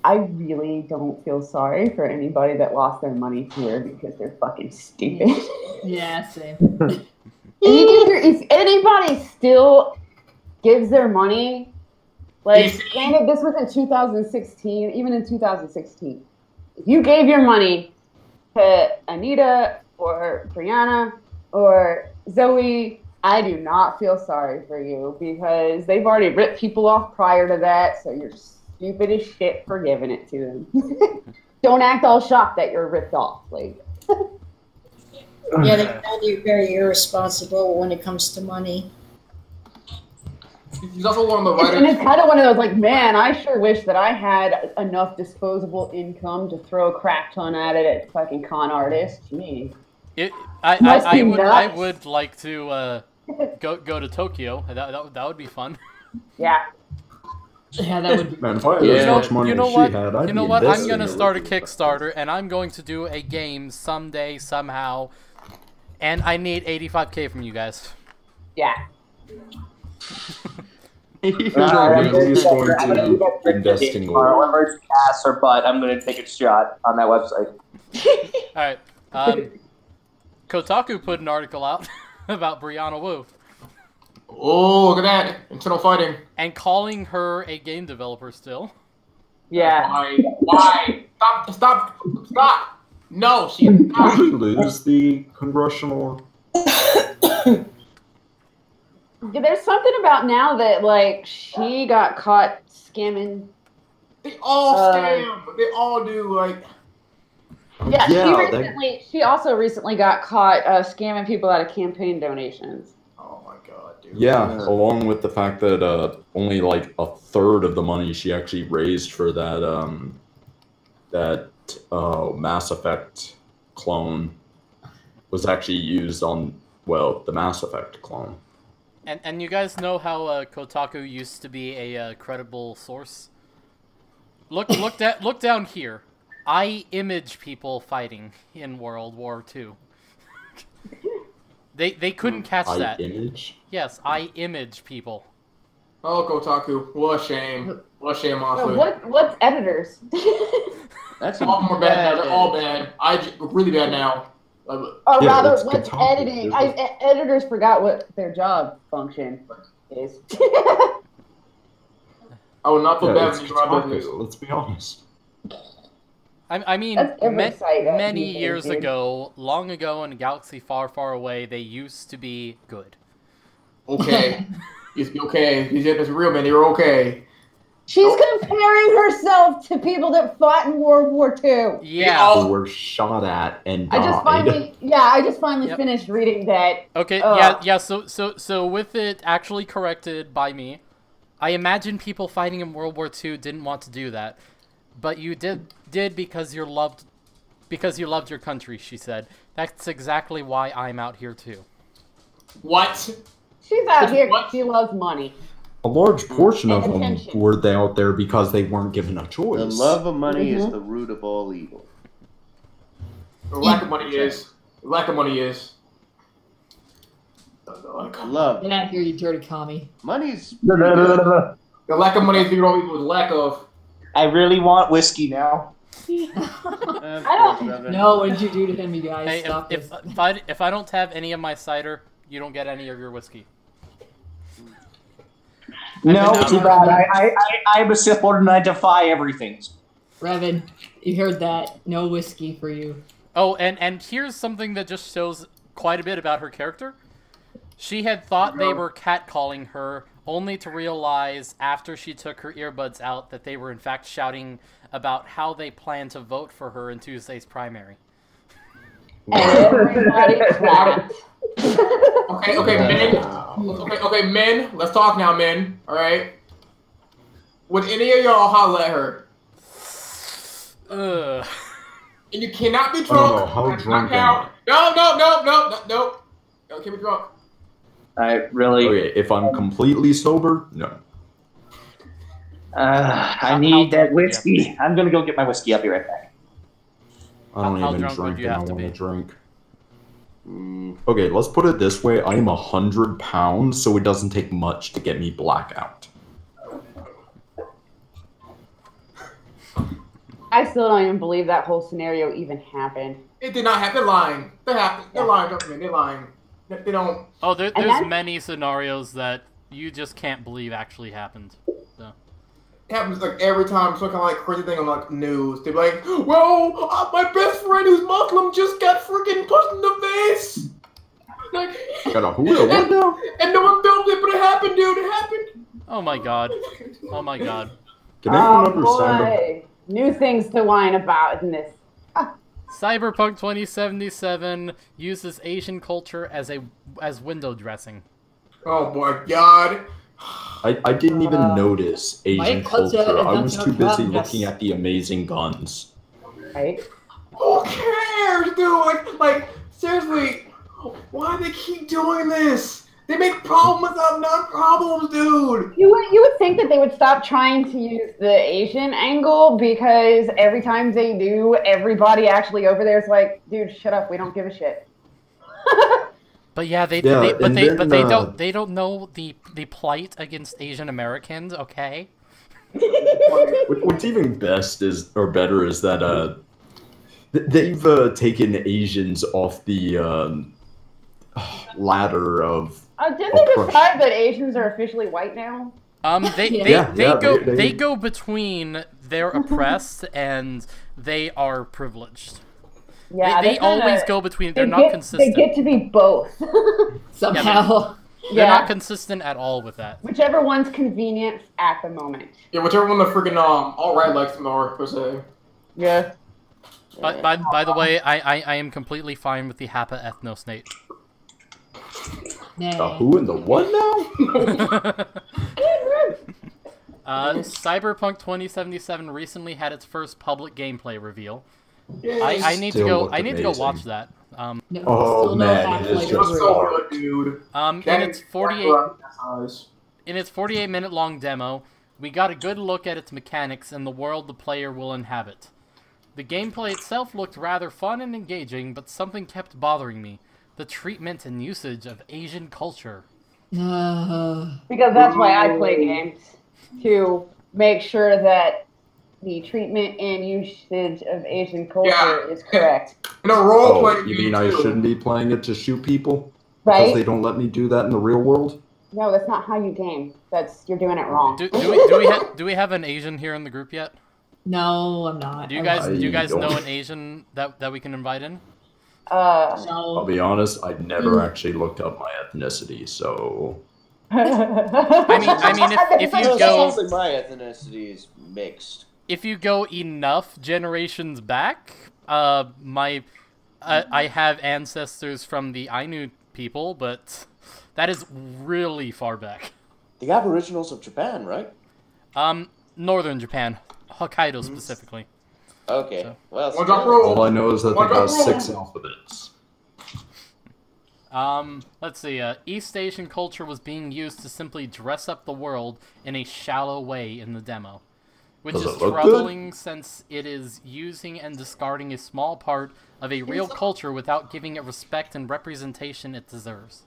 I really don't feel sorry for anybody that lost their money to her because they're fucking stupid. Yeah, same. If anybody still gives their money, like, granted, this was in 2016, even in 2016, if you gave your money to Anita or Brianna or Zoe, I do not feel sorry for you because they've already ripped people off prior to that, so you're stupid as shit for giving it to them. Don't act all shocked that you're ripped off. Like, Yeah, they found you very irresponsible when it comes to money. He's also one of the writers. and it's kind of one of those, like, man, I sure wish that I had enough disposable income to throw a crap ton at it at fucking con artist. Jeez. I would like to go to Tokyo. That would be fun. Yeah. Yeah, that would be. Man, if I had Yeah. as much money You know as what? she had, I'd You know be what? I'm investing gonna start a everything. Kickstarter, and I'm going to do a game someday, somehow, and I need 85K from you guys. Yeah. He's going to invest in gold. Whoever's ass or butt, I'm going to take a shot on that website. Alright. Kotaku put an article out about Brianna Wu. Oh, look at that. Internal fighting. And calling her a game developer still. Yeah. Why? Stop. No, she is not. Did she lose the congressional? There's something about now that, like, she got caught scamming. They all scam. They all do, like... Yeah, she also recently got caught scamming people out of campaign donations. Oh my god, dude. Yeah, along with the fact that only like a third of the money she actually raised for that Mass Effect clone was actually used on, well, the Mass Effect clone. And you guys know how Kotaku used to be a credible source? Look down here. I image people fighting in World War II. They couldn't catch that. Image? Yes, I image people. Oh, Kotaku. What a shame. What a shame, honestly. What's editors? That's all more bad. They're all bad. Really bad now. Rather, what's editing? Editors forgot what their job function is. I would not feel bad for you. Let's be honest. I mean, many years ago, long ago in a galaxy far, far away, they used to be good. Okay. Used to be okay. These are real men. They were okay. She's comparing herself to people that fought in World War II. Yeah. Who were shot at and died. I just finally finished reading that. Okay, so with it actually corrected by me, I imagine people fighting in World War II didn't want to do that. But you did because you loved your country, she said. That's exactly why I'm out here too. What? She's out here because she loves money. A large portion of them were out there because they weren't given a choice. The love of money is the root of all evil. The lack of money is. Love. Get out here, you dirty commie. Money's... The lack of money is the all evil with lack of... I really want whiskey now. No, what did you do to him, you guys? Hey, Stop if I don't have any of my cider, you don't get any of your whiskey. No, too bad. I'm a Sith Lord and I defy everything. Revan, you heard that. No whiskey for you. Oh, and here's something that just shows quite a bit about her character. She had thought they were catcalling her, only to realize after she took her earbuds out that they were in fact shouting about how they plan to vote for her in Tuesday's primary. Everybody clapped. Okay, men. Let's talk now, men. All right. Would any of y'all holler at her? And you cannot be drunk. How drunk No. You can't be drunk. Okay, if I'm completely sober, no. I need that whiskey. I'm gonna go get my whiskey. I'll be right back. I don't even drink and I want to drink. Okay, let's put it this way. I am 100 pounds, so it doesn't take much to get me blackout. I still don't even believe that whole scenario even happened. It did not happen. They're lying. They're lying. They're lying. They don't. Oh, there's many scenarios that you just can't believe actually happened. So. It happens like every time some kind of like crazy thing on like news. They're like, "Well, my best friend who's Muslim just got freaking punched in the face." Like, and no one filmed it, but it happened, dude. It happened. Oh my god. Oh my god. Can anyone understand? Boy. New things to whine about in this. Cyberpunk 2077 uses Asian culture as window dressing. Oh my god. I didn't even notice Asian culture. I was too busy looking at the amazing guns. Right? Who cares, dude? Like seriously, why do they keep doing this? They make problems out of non-problems, dude. You would think that they would stop trying to use the Asian angle because every time they do, everybody actually over there is like, dude, shut up. We don't give a shit. But yeah, they Yeah, and then, they don't know the plight against Asian Americans. Okay. What's even better is that they've taken Asians off the ladder of. Didn't they decide that Asians are officially white now? They go between they're oppressed and they are privileged. Yeah, they always go between. They're not consistent. They get to be both somehow. They're not consistent at all with that. Whichever one's convenient at the moment. Yeah, whichever one the freaking alt-right likes more, per se. Yeah. But by the way, I am completely fine with the Hapa ethnostate. The who and the what now? Cyberpunk 2077 recently had its first public gameplay reveal. Yes. I need to go watch that. Oh man, it is just so good, dude. In its 48-minute long demo, we got a good look at its mechanics and the world the player will inhabit. The gameplay itself looked rather fun and engaging, but something kept bothering me. The treatment and usage of Asian culture. Because that's why I play games. To make sure that the treatment and usage of Asian culture is correct. In a role-playing you mean I shouldn't be playing it to shoot people? Right? Because they don't let me do that in the real world? No, that's not how you game. You're doing it wrong. Do we have an Asian here in the group yet? No, I'm not. Do you guys know an Asian that we can invite in? I'll be honest, I never actually looked up my ethnicity, so. I mean, if you go, sounds like my ethnicity is mixed. If you go enough generations back, I have ancestors from the Ainu people, but that is really far back. The Aboriginals of Japan, right? Northern Japan, Hokkaido specifically. Okay. So. Well, all I know is that they got 6 alphabets. Let's see. East Asian culture was being used to simply dress up the world in a shallow way in the demo, which is troubling since it is using and discarding a small part of a real culture without giving it respect and representation it deserves.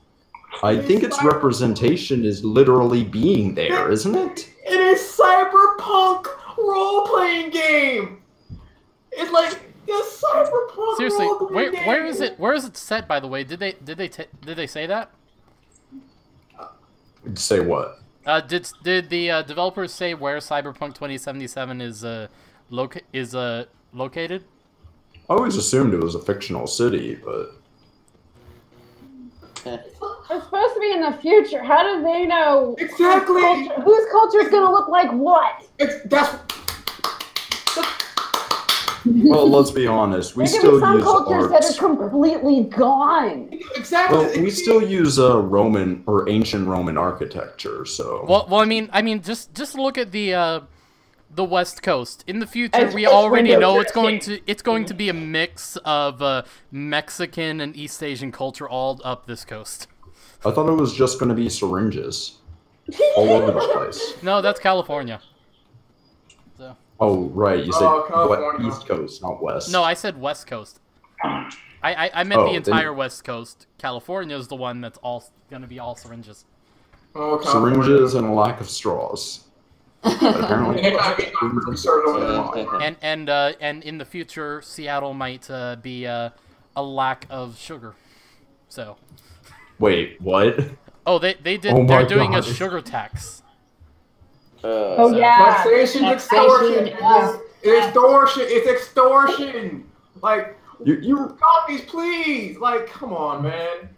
I think its representation is literally being there, isn't it? It is cyberpunk role-playing game. It's like a cyberpunk. Seriously, role-playing game. where is it? Where is it set? By the way, did they say that? Say what? Did the developers say where Cyberpunk 2077 is located? I always assumed it was a fictional city, but it's supposed to be in the future. How do they know exactly whose culture is going to look like what? Well, let's be honest. We still use cultures that are completely gone. Exactly. Well, we still use Roman or ancient Roman architecture. So. Well, I mean, just look at the West Coast. In the future, we already know it's going to be a mix of Mexican and East Asian culture all up this coast. I thought it was just going to be syringes all over the place. No, that's California. So. Oh, right. You said East Coast, not West. No, I said West Coast. I meant the entire West Coast. California is the one that's going to be all syringes. Oh, syringes and a lack of straws. Apparently. And in the future, Seattle might be a lack of sugar. So. Wait, what? Oh, they're doing a sugar tax. Yeah. Taxation, extortion. It's extortion. Like, you copies, please. Like, come on, man.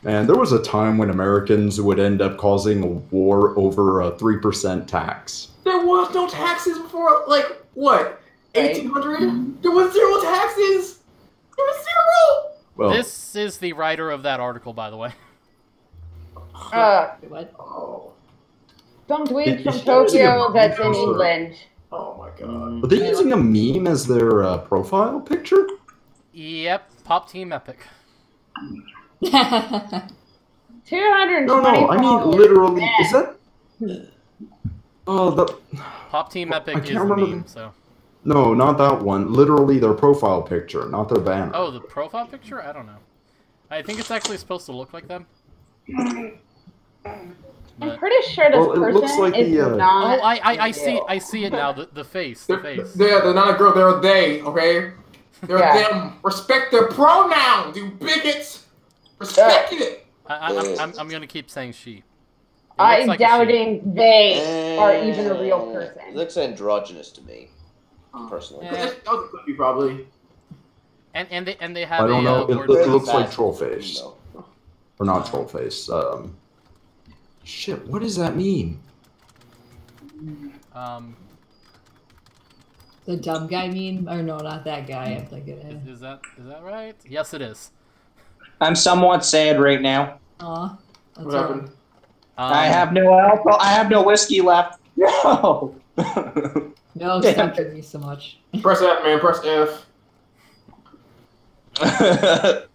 And there was a time when Americans would end up causing a war over a 3% tax. There was no taxes before, like, what, 1800? There was 0 taxes. There was 0. Well, this is the writer of that article, by the way. What? Oh. Some tweet from Tokyo that's in England. Oh my god. Are they using a meme as their profile picture? Yep, Pop Team Epic. 220. No, I mean literally. Is that? Oh, the Pop Team Epic is the meme. So. No, not that one. Literally their profile picture, not their banner. Oh, the profile picture? I don't know. I think it's actually supposed to look like them. I'm pretty sure this person looks like is not. Oh, I see it now. The face. They're not a girl. They're a they. Okay. They're them. Respect their pronouns, you bigots. Respect it. I'm gonna keep saying she. I'm like doubting they are even a real person. It looks androgynous to me, personally. That could be probably. And they have. I don't know. It looks like Trollface, or not Oh. Trollface. Shit. What does that mean? The dumb guy meme? Or no, not that guy. I'm thinking. Is that right? Yes, it is. I'm somewhat sad right now. Aw. What happened? I have no alcohol. I have no whiskey left. No. No, stop drinking me so much. Press F, man. Press F.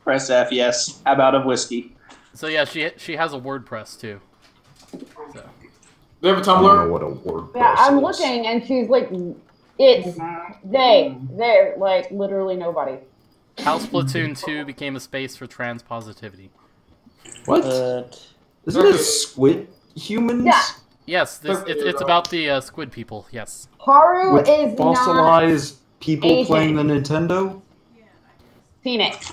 Press F. Yes. How about a whiskey? So yeah, she has a WordPress too. So. They have a I don't know Tumblr. what a WordPress Yeah, I'm is. looking, and she's like, it's they're like literally nobody. House Platoon 2 became a space for trans positivity. What? Isn't it squid humans? Yeah. Yes, it's about the squid people. Yes. Haru With is not fossilized people Asian. playing the Nintendo? seen it.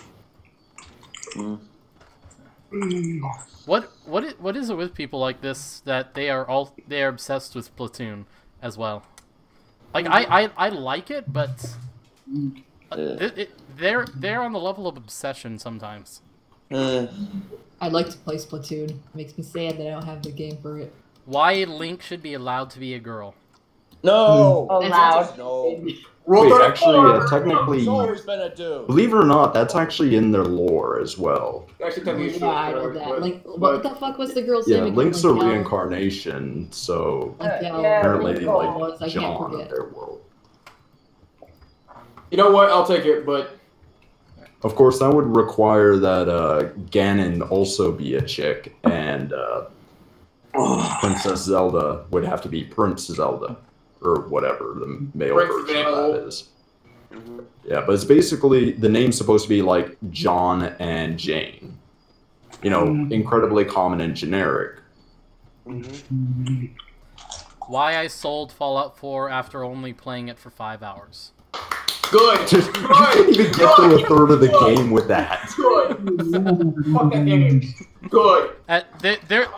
What is it with people like this that they are obsessed with Splatoon as well? Like I like it, but they're on the level of obsession sometimes. I'd like to play Splatoon. It makes me sad that I don't have the game for it. Why Link should be allowed to be a girl? No. Allowed. No. Wait, actually, technically, It's always been a dude. believe it or not, that's actually in their lore as well. Actually, technically, Yeah, I know that. Like, what the fuck was the girl's Yeah, name? Link's a Like, reincarnation, so apparently they like I can't John forget. of their world. You know what? I'll take it, but Of course, that would require that Ganon also be a chick, and Princess Zelda would have to be Prince Zelda, or whatever the male Prince version of Zelda. that is. Yeah, but it's basically, the name's supposed to be like John and Jane. You know, incredibly common and generic. Why I sold Fallout 4 after only playing it for 5 hours. good. You can't even get through a third of the game with that. Good. Fuck that game. Good. I mean, It's there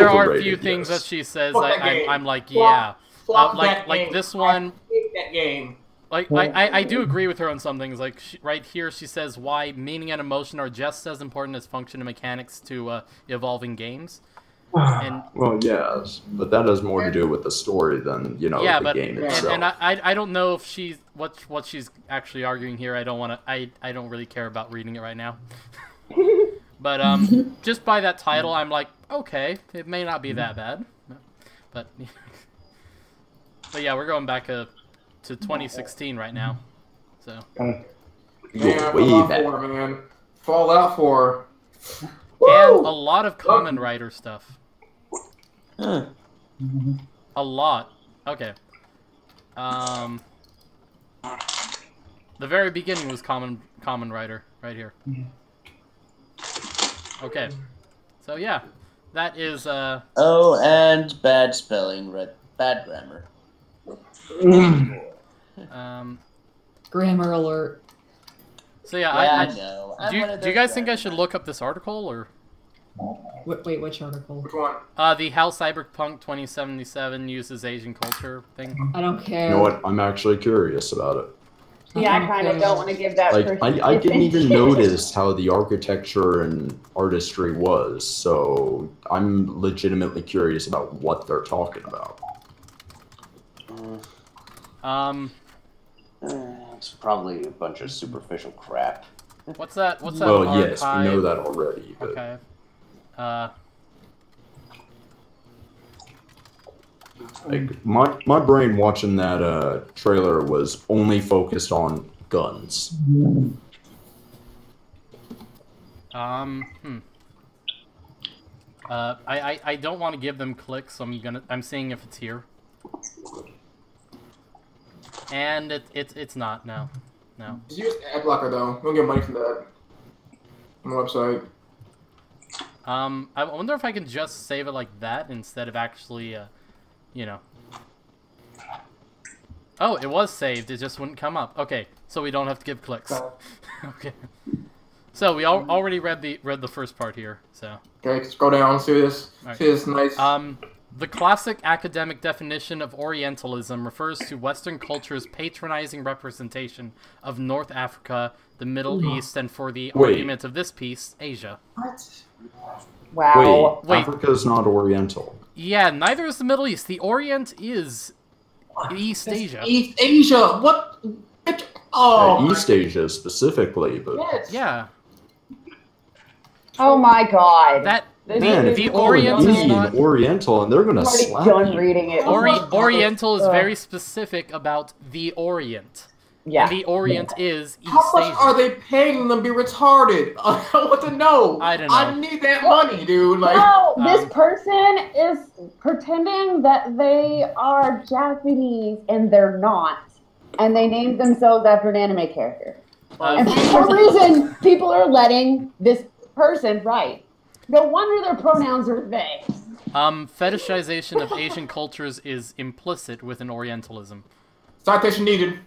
are a overrated, few things yes. that she says. Fuck that game. I'm like, yeah. Fuck Like that game. this one. I hate that game. Like I do agree with her on some things. Like right here, she says why meaning and emotion are just as important as function and mechanics to evolving games. And Well, yes, but that has more to do with the story than, you know, yeah, the but game itself. and I don't know if she's what she's actually arguing here. I don't really care about reading it right now. But just by that title, I'm like, okay, it may not be that bad, but yeah, we're going back to 2016 right now, so. Yeah, Way Fallout back. 4, man. Fallout 4. And a lot of Common Writer stuff. A lot. Okay. The very beginning was Common Writer right here. Okay. So yeah, that is Oh, and bad spelling, bad grammar. Grammar alert. So yeah, I I know. do you guys think I should look up this article or? Wait, which article? Which one? The How Cyberpunk 2077 uses Asian culture thing. I don't care. You know what? I'm actually curious about it. Yeah, I kind of don't want to give that Like, person. I didn't even notice how the architecture and artistry was, so I'm legitimately curious about what they're talking about. It's probably a bunch of superficial crap. What's that? What's that? Well, archive? yes, we know that already, but Okay. like my brain watching that trailer was only focused on guns. I don't want to give them clicks, so I'm seeing if it's here. And it's not, no. Just use ad blocker though. Don't get money from that. on the website. I wonder if I can just save it like that instead of actually, you know. Oh, it was saved. It just wouldn't come up. Okay, so we don't have to give clicks. Okay. So we already read the first part here. So. Okay, scroll down. See this. Right. See this nice. The classic academic definition of Orientalism refers to Western culture's patronizing representation of North Africa, the Middle East, and for the argument of this piece, Asia. What? Wow. Wait. Africa is not Oriental. Yeah, neither is the Middle East. The Orient is East Asia. East Asia. What? Oh. East Asia specifically, but Yes. Yeah. Oh my god. The Orient is not Oriental, and they're gonna I'm already slap done you. reading it. Oriental is very specific about the Orient. Yeah. And the Orient is East How much Asia. are they paying them to be retarded? I want to know. I don't know. I need that money, dude. Like, No, this person is pretending that they are Japanese and they're not. And they named themselves after an anime character. And for some reason, people are letting this person write. No wonder their pronouns are they. Fetishization of Asian cultures is implicit within Orientalism. citation needed.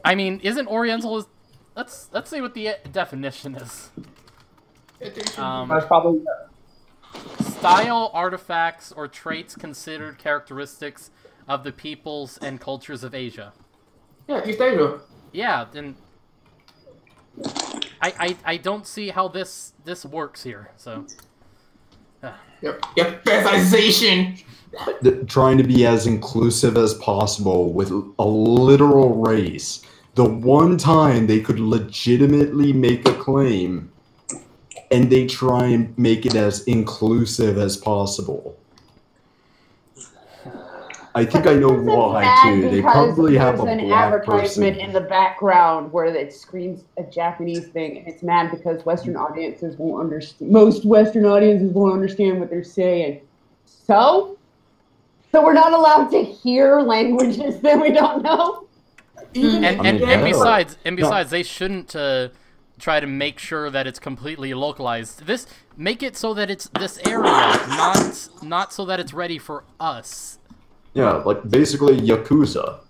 I mean, isn't Oriental? Let's see what the definition is. That's probably Style, artifacts, or traits considered characteristics of the peoples and cultures of Asia. Yeah, East Asia. Yeah, then I don't see how this works here. So. Yep. Fetishization. Trying to be as inclusive as possible with a literal race. The one time they could legitimately make a claim, and they try and make it as inclusive as possible. I think I know why too. They probably have a there's an black advertisement person. in the background where it screams a Japanese thing, and it's mad because Western audiences won't understand. Most Western audiences won't understand what they're saying. So we're not allowed to hear languages that we don't know. And besides, they shouldn't try to make sure that it's completely localized. Make it so that it's this area, not so that it's ready for us. Yeah, like basically Yakuza.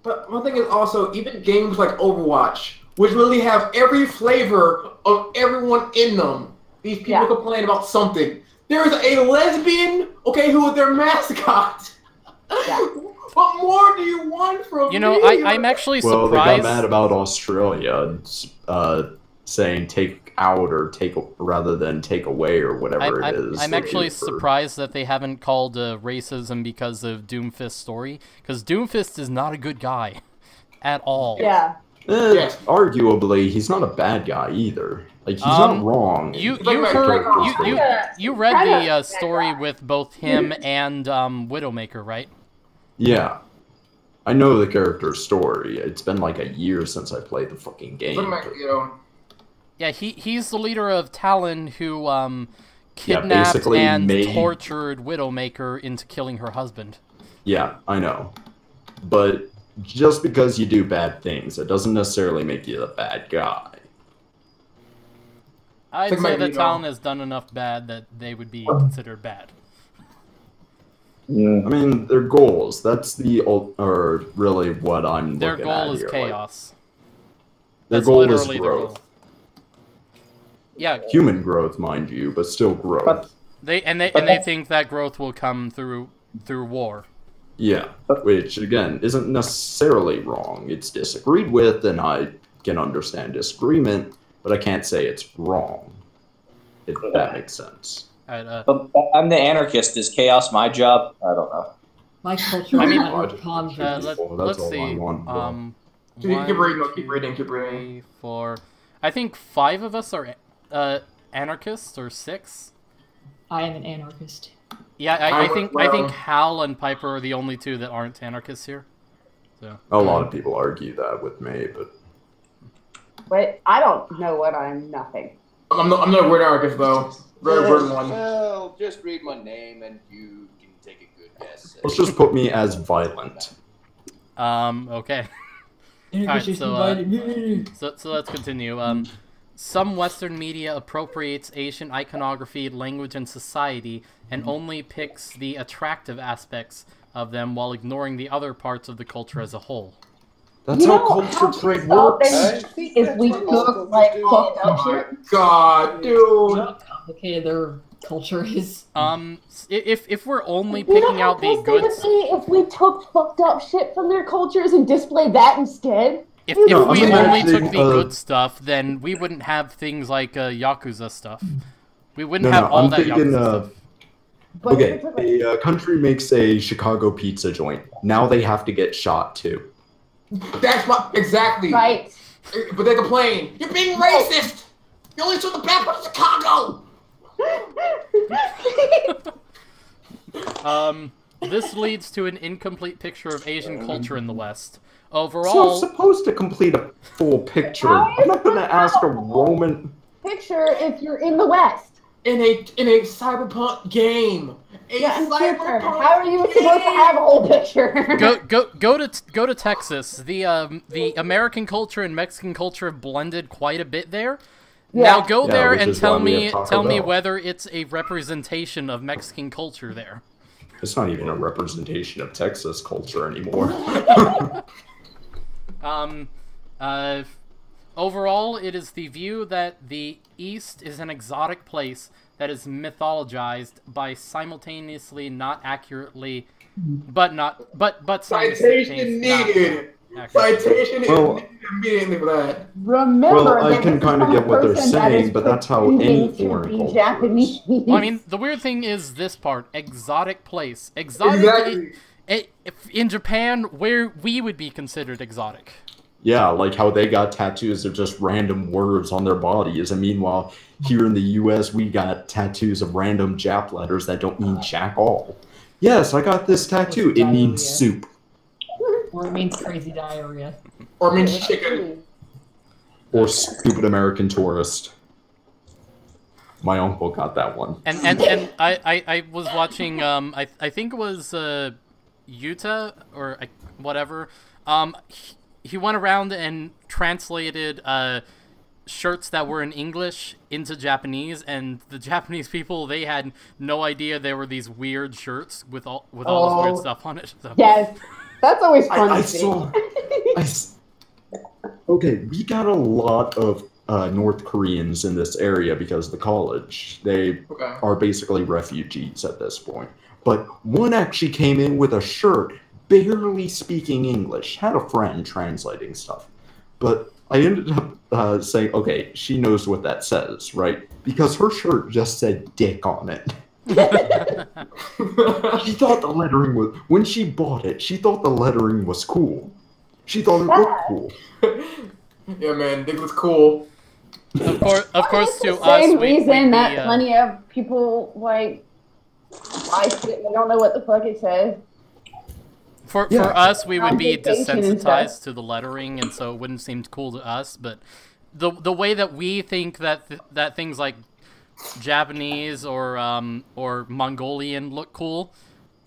But one thing is also, even games like Overwatch, which literally have every flavor of everyone in them, these people complain about something. There is a lesbian, okay, who is their mascot. Yeah. What more do you want from me? You know, I'm actually surprised. Well, they got mad about Australia, saying take out or take rather than take away or whatever it is. I'm actually surprised that they haven't called racism because of Doomfist's story, because Doomfist is not a good guy at all. Yeah. Arguably, he's not a bad guy either. Like, he's not wrong. You read the story with both him and Widowmaker, right? Yeah. I know the character's story. It's been like a year since I played the fucking game. Yeah, he's the leader of Talon who kidnapped and tortured Widowmaker into killing her husband. Yeah, I know. But just because you do bad things, it doesn't necessarily make you a bad guy. I'd say that Talon has done enough bad that they would be considered bad. Yeah. I mean, their goals. That's or really what I'm looking at here. Their goal is chaos. Their goal is growth. Yeah. Human growth, mind you, but still growth. They think that growth will come through war. Yeah, which again isn't necessarily wrong. It's disagreed with, and I can understand disagreement, but I can't say it's wrong. If that makes sense. I'm the anarchist. Is chaos my job? I don't know. My culture. I mean, let's see. Keep reading. 3, 4. I think 5 of us are anarchists, or 6. I am an anarchist. Yeah, I think Hal and Piper are the only 2 that aren't anarchists here. So a lot of people argue that with me, but I don't know what I'm nothing. I'm not a word anarchist though. Very word one. Well, just read my name and you can take a good guess. Let's just put me as violent. Okay. Alright, so let's continue. some Western media appropriates Asian iconography, language, and society, and only picks the attractive aspects of them while ignoring the other parts of the culture as a whole. That's how culture trade works. If we took like fucked up shit. God, dude. How complicated their culture is. If we're only picking out the good, if we took fucked up shit from their cultures and displayed that instead. If we only took the good stuff, then we wouldn't have things like Yakuza stuff. We wouldn't have all that Yakuza stuff. Okay, a country makes a Chicago pizza joint. Now they have to get shot too. That's exactly right. But they complain. You're being racist. You only took the bad part of Chicago. This leads to an incomplete picture of Asian culture in the West. Overall, so supposed to complete a full picture. I'm not gonna ask a Roman picture if you're in the West. In a cyberpunk game. How are you supposed to have a whole picture? go to Texas. The American culture and Mexican culture have blended quite a bit there. Yeah. Now go there and tell me whether it's a representation of Mexican culture there. It's not even a representation of Texas culture anymore. Overall, it is the view that the East is an exotic place that is mythologized by simultaneously not accurately, but citation needed. Citation immediately for that. Remember, I can kind of get what they're saying, but that's how any foreign culture Japanese. Well, I mean, the weird thing is this part: exotic place, exotic. In Japan, where we would be considered exotic. Yeah, like how they got tattoos of just random words on their bodies, and meanwhile, here in the U.S., we got tattoos of random Jap letters that don't mean jack all. Yes, I got this tattoo. It means soup. Or it means crazy diarrhea. Or it means chicken. Or stupid American tourist. My uncle got that one. And I was watching, I think it was Utah, or whatever, he went around and translated shirts that were in English into Japanese, and the Japanese people, they had no idea there were these weird shirts with all this weird stuff on it. So. Yes, that's always fun to see. Okay, we got a lot of North Koreans in this area because of the college. They are basically refugees at this point. But one actually came in with a shirt barely speaking English, had a friend translating stuff. But I ended up saying, okay, she knows what that says, right? Because her shirt just said dick on it. She thought the lettering was, when she bought it, she thought the lettering was cool. She thought it looked cool. Yeah, man, dick was cool. Of course, to us, same reason that plenty of people, like, buy shit, they don't know what the fuck it says. For us, we would be desensitized to the lettering, and so it wouldn't seem cool to us. But the way that we think that that things like Japanese or Mongolian look cool,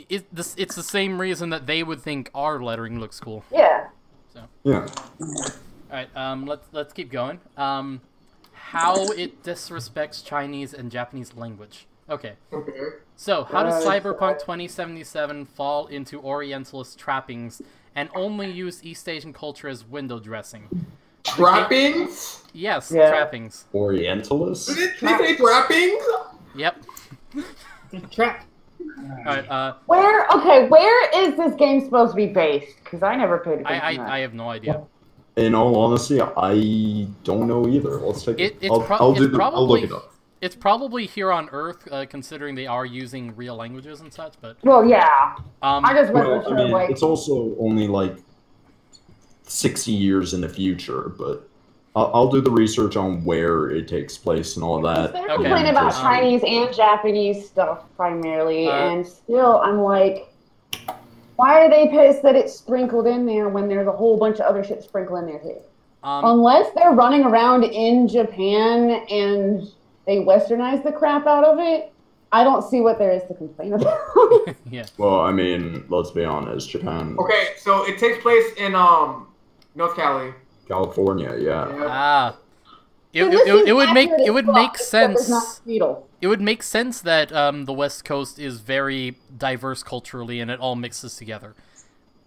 it's the same reason that they would think our lettering looks cool. Yeah. So. Yeah. All right. Let's keep going. How it disrespects Chinese and Japanese language. Okay. So, how does Cyberpunk 2077 fall into Orientalist trappings and only use East Asian culture as window dressing? Trappings? Yes, trappings. Orientalists? Did they say trappings? Yep. Trap. Alright, where is this game supposed to be based? Because I never paid attention. I have no idea. In all honesty, I don't know either. Let's take it. I'll look it up. It's probably here on Earth, considering they are using real languages and such. But well, yeah. I just wasn't sure. Like, it's also only like 60 years in the future, but I'll do the research on where it takes place and all that. They're complaining about Chinese and Japanese stuff primarily, and still, I'm like, why are they pissed that it's sprinkled in there when there's a whole bunch of other shit sprinkled in there too? Unless they're running around in Japan and they westernize the crap out of it, I don't see what there is to complain about. Yeah. Well, I mean, let's be honest, Japan. Okay, so it takes place in North Cali. California, yeah. it would make sense. Beetle. It would make sense that the West Coast is very diverse culturally and it all mixes together.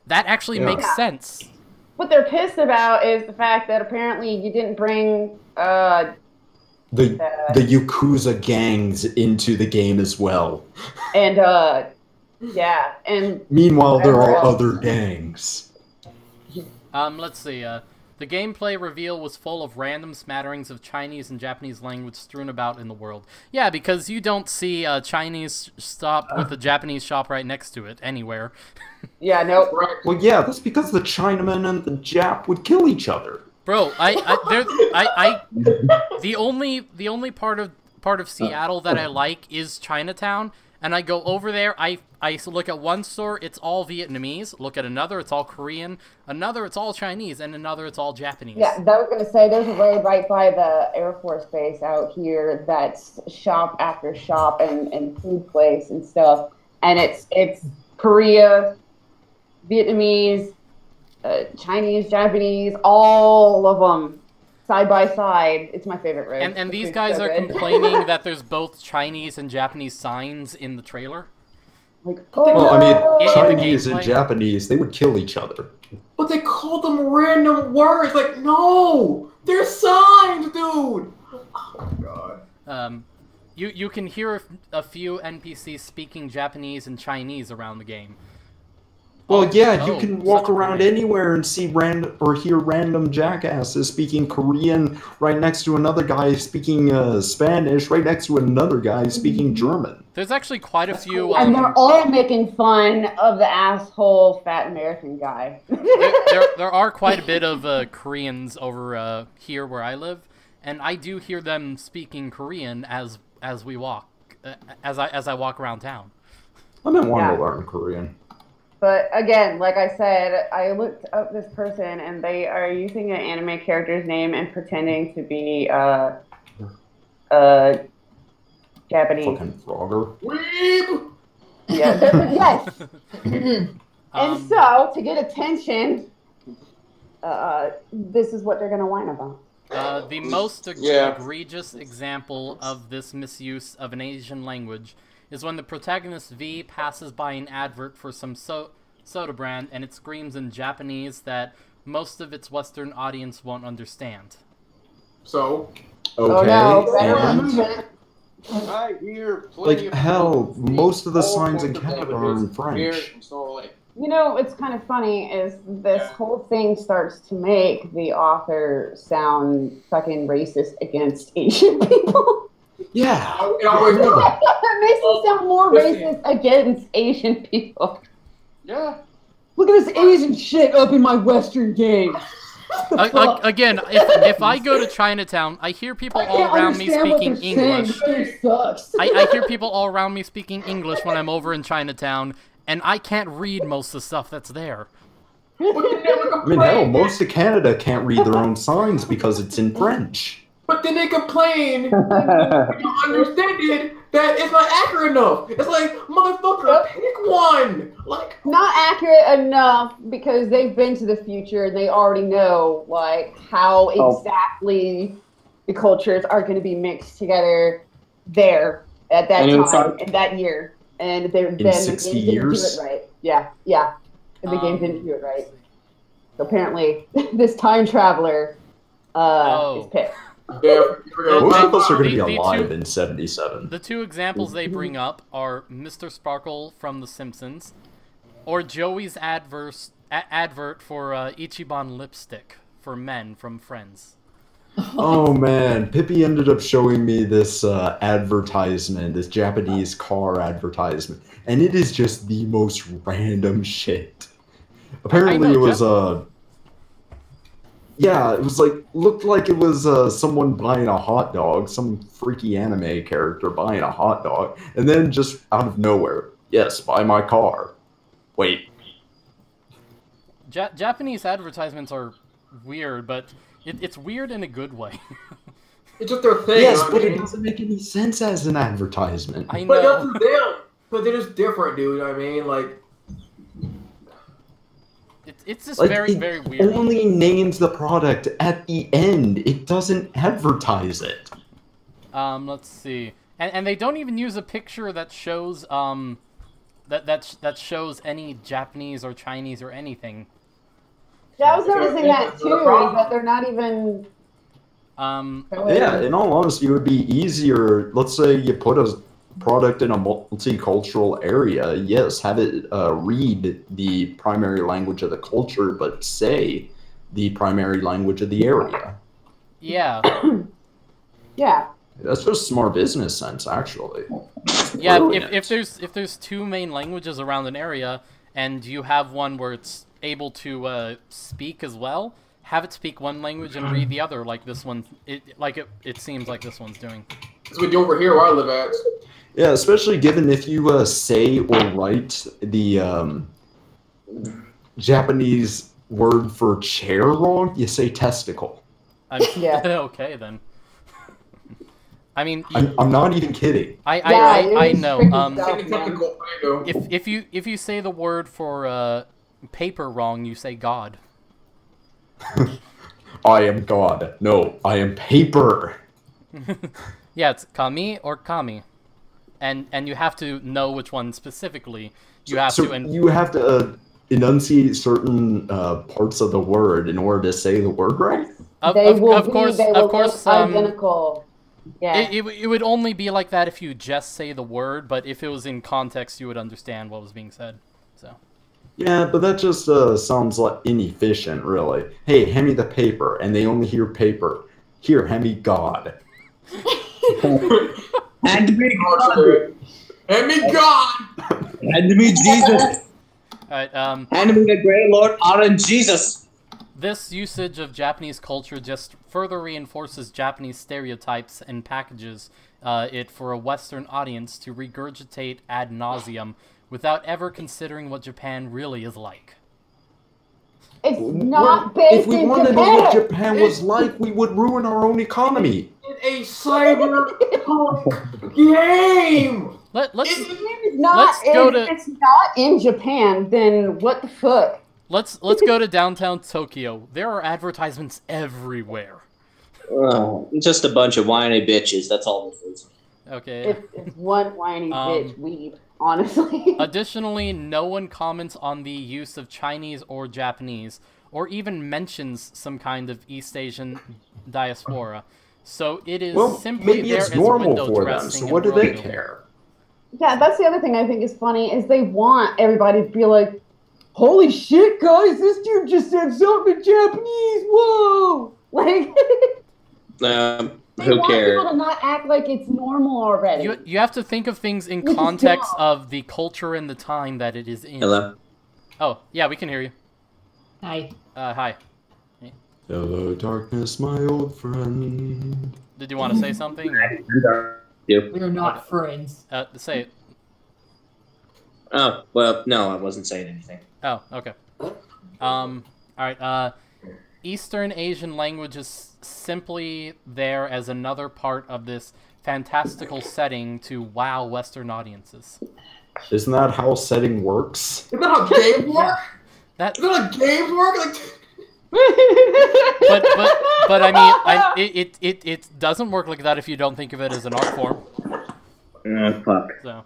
That actually makes sense. What they're pissed about is the fact that apparently you didn't bring the Yakuza gangs into the game as well. And and meanwhile there are other gangs. Let's see. The gameplay reveal was full of random smatterings of Chinese and Japanese language strewn about in the world. Yeah, because you don't see a Chinese stop with a Japanese shop right next to it anywhere. Yeah, no. Well, yeah, that's because the Chinaman and the Jap would kill each other. Bro, the only part of Seattle that I like is Chinatown, and I go over there. I look at one store, it's all Vietnamese. Look at another, it's all Korean. Another, it's all Chinese, and another, it's all Japanese. Yeah, that was gonna say there's a road right by the Air Force Base out here that's shop after shop and food place and stuff, and it's Korea, Vietnamese, Chinese, Japanese, all of them side by side. It's my favorite road. And these guys are complaining that there's both Chinese and Japanese signs in the trailer. Like, well, I mean, Chinese and Japanese, they would kill each other. But they called them random words. Like, no, they're signs, dude. Oh my god. You can hear a few NPCs speaking Japanese and Chinese around the game. Well, yeah, you can walk around anywhere and see hear random jackasses speaking Korean right next to another guy speaking Spanish, right next to another guy speaking German. There's actually quite a few... and they're all making fun of the asshole fat American guy. there are quite a bit of Koreans over here where I live, and I do hear them speaking Korean as we walk, as I walk around town. I might want to learn Korean. But again, like I said, I looked up this person, and they are using an anime character's name and pretending to be Japanese. Fucking Frogger. Weeb! Yeah, yes. And so, to get attention, this is what they're going to whine about. The most egregious example of this misuse of an Asian language is when the protagonist V passes by an advert for some soda brand and it screams in Japanese that most of its Western audience won't understand. So? Okay, and? I hear plenty like, hell, most of the signs in Canada are in French. You know, it's kind of funny is this whole thing starts to make the author sound fucking racist against Asian people. Yeah. It always does. It makes me sound more racist against Asian people. Yeah. Look at this Asian shit up in my Western games. Again, if I go to Chinatown, I hear people all around me speaking English. I hear people all around me speaking English when I'm over in Chinatown, and I can't read most of the stuff that's there. I mean, hell, most of Canada can't read their own signs because it's in French. But then they complain, you don't understand it, that it's not accurate enough. It's like, motherfucker, pick one. Like, not accurate enough because they've been to the future and they already know like how exactly the cultures are going to be mixed together there at that time in that year, and then the game 60 didn't years? do it right. Yeah, and the game didn't do it right. So apparently, this time traveler is pissed. Most of us are going to be alive in 77. The two examples they bring up are Mr. Sparkle from The Simpsons, or Joey's advert for Ichiban lipstick for men from Friends. Oh man, Pippi ended up showing me this advertisement, this Japanese car advertisement, and it is just the most random shit. Apparently it was yeah, it was like, looked like it was someone buying a hot dog, some freaky anime character buying a hot dog, and then just out of nowhere, yes, buy my car. Wait. Japanese advertisements are weird, but it's weird in a good way. It's just their thing. Yes, but it doesn't make any sense as an advertisement. I know. But that's them. But they're just different, dude. I mean, like... It's just Like, very, it very weird. only names the product at the end. It doesn't advertise it. Let's see. And they don't even use a picture that shows that shows any Japanese or Chinese or anything. Yeah, I was noticing that too. Is that they're not even. Yeah, in all honesty, it would be easier. Let's say you put a product in a multicultural area. Yes, have it read the primary language of the culture, but say the primary language of the area. Yeah. Yeah. That's just smart business sense, actually. Yeah, Brilliant. if there's two main languages around an area, and you have one where it's able to speak as well, have it speak one language and read the other, like this one. It seems like this one's doing. That's what we do over here where I live at. Yeah, especially given if you say or write the Japanese word for chair wrong, you say testicle. Yeah. Okay then. I mean, I'm not even kidding. I know. Technical, If you say the word for paper wrong, you say God. I am God. No, I am paper. Yeah, it's kami or kami, and you have to know which one specifically. You have to enunciate certain parts of the word in order to say the word right. Of course, identical. Yeah. It would only be like that if you just say the word, but if it was in context, you would understand what was being said. So. Yeah, but that just sounds like inefficient, really. Hey, hand me the paper, and they only hear paper. Here, hand me God. Hand me God. Hand me God. Hand me Jesus. Alright, Hand me the great Lord, our Jesus. This usage of Japanese culture just further reinforces Japanese stereotypes and packages it for a Western audience to regurgitate ad nauseum without ever considering what Japan really is like. It's not based in Japan. If we wanted to know what Japan was like, we would ruin our own economy. It's a cyberpunk game. It's not in Japan, then what the fuck? Let's go to downtown Tokyo. There are advertisements everywhere. Just a bunch of whiny bitches. That's all this is. Okay. It's one whiny bitch weeb, honestly. Additionally, no one comments on the use of Chinese or Japanese, or even mentions some kind of East Asian diaspora. So it is simply maybe there it's as normal window for them. dressing. So what do they care? Yeah, that's the other thing I think is funny is they want everybody to be like, "Holy shit, guys! This dude just said something in Japanese. Whoa!" Like. Who want cares? people to not act like it's normal already. You have to think of things in context of the culture and the time that it is in. Hello? Oh, yeah, we can hear you. Hi. Hi. Hello, darkness, my old friend. Did you want to say something? We're not friends. Say it. Oh, well, no, I wasn't saying anything. Oh, okay. Alright, Eastern Asian language is simply there as another part of this fantastical setting to wow Western audiences. Isn't that how setting works? Isn't that how games work? Isn't that how games work? But I mean, it doesn't work like that if you don't think of it as an art form. Fuck. So.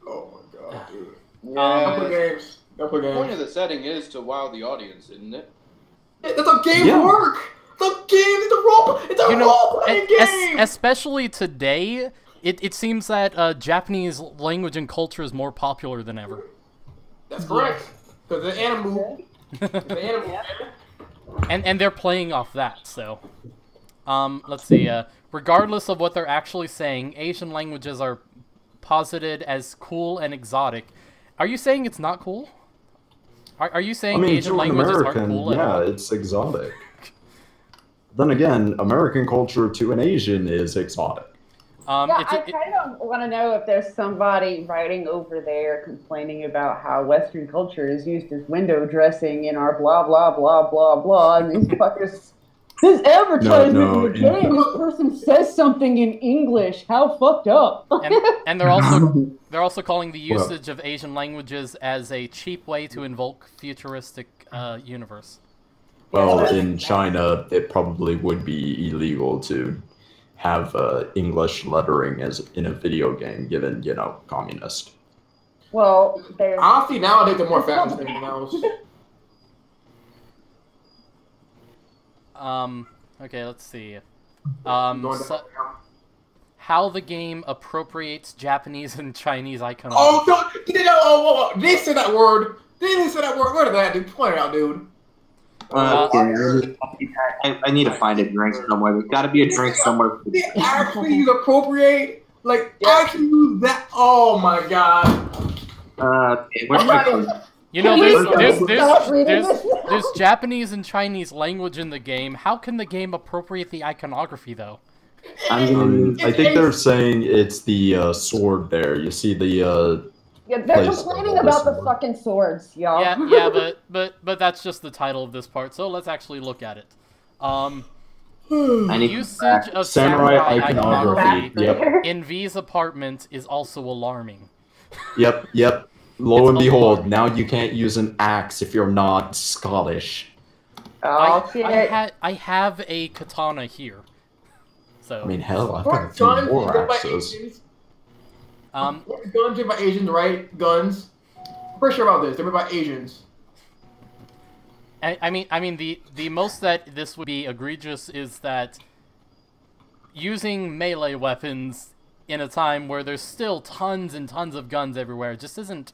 Oh my god, dude. Yeah. Games. The point of the setting is to wow the audience, isn't it? That's how games work. The game is a role-playing game. Especially today, it seems that Japanese language and culture is more popular than ever. That's correct. Because the anime. And they're playing off that. So, let's see. Regardless of what they're actually saying, Asian languages are posited as cool and exotic. Are you saying it's not cool? Are you saying Asian languages aren't cool at all? Yeah, it's exotic. Then again, American culture to an Asian is exotic. I kind of want to know if there's somebody writing over there complaining about how Western culture is used as window dressing in our blah, blah, blah, blah, blah, and these fuckers This advertisement No, in the game, this person says something in English. How fucked up. And they're also calling the usage of Asian languages as a cheap way to invoke futuristic universe. Well, in China, it probably would be illegal to have English lettering as in a video game, given, you know, communist. Well, there's... Honestly, nowadays they're more fashion than anything else. Okay, let's see. How the game appropriates Japanese and Chinese iconography. Oh, no! They said that word! They didn't say that word! Where did that, dude? Point it out, dude. I need to find a drink somewhere. There's got to be a drink somewhere. They actually use appropriate? Like, actually use that? Oh my god. Okay, where's my... You know, there's Japanese and Chinese language in the game. How can the game appropriate the iconography, though? I think they're saying it's the sword there. You see the Yeah, they're complaining about the fucking swords, y'all. Yeah, but that's just the title of this part. So let's actually look at it. Usage of samurai iconography in V's apartment is also alarming. Yep. Lo and behold, now you can't use an axe if you're not Scottish. I have a katana here. So I mean, hell, I've got a few more axes. Guns are by Asians, right? Guns. I'm pretty sure about this. They're by Asians. I mean, the most that this would be egregious is that using melee weapons in a time where there's still tons and tons of guns everywhere just isn't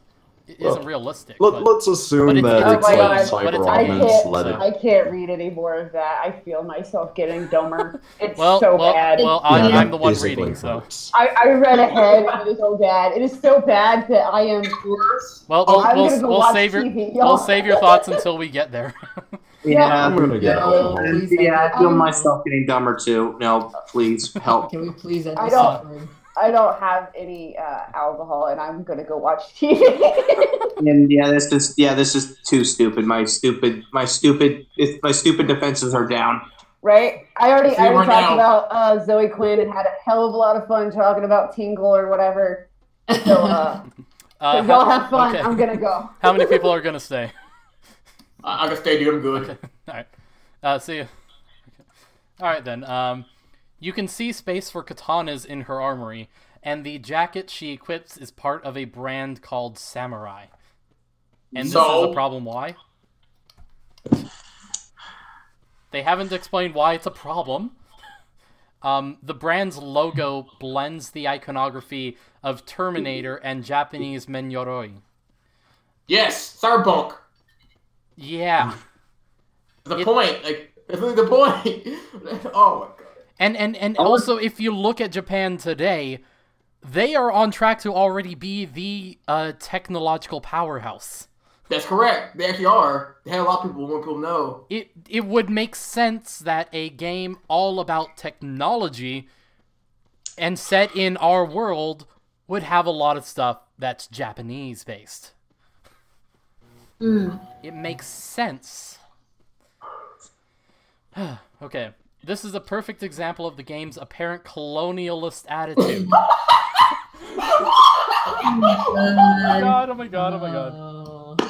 realistic. Let's assume that it's like cyber I can't read any more of that. I feel myself getting dumber. It's so bad. Well, I'm the one reading, so. I read ahead, and it is so bad. It is so bad that I am... Well, we'll save your thoughts until we get there. Yeah, I'm gonna get I feel myself getting dumber too. No, please help. Can we please end this suffering? I don't have any alcohol, and I'm gonna go watch TV. And this is too stupid. My stupid defenses are down. Right? I already talked about Zoe Quinn and had a hell of a lot of fun talking about Tingle or whatever. So, y'all have fun. Okay. I'm gonna go. How many people are gonna stay? I can stay, dude. I'm good. Okay. All right. See you. Okay. All right then. You can see space for katanas in her armory, and the jacket she equips is part of a brand called Samurai. And this is a problem. Why? They haven't explained why it's a problem. The brand's logo blends the iconography of Terminator and Japanese menyoroi. Yes, cyberpunk. Yeah. The point, like, it's really the point. Oh my god. And also, if you look at Japan today, they are on track to already be the technological powerhouse. That's correct. They actually are. They had a lot of people, more people know. It would make sense that a game all about technology and set in our world would have a lot of stuff that's Japanese-based. It makes sense. Okay. This is a perfect example of the game's apparent colonialist attitude. Oh my god.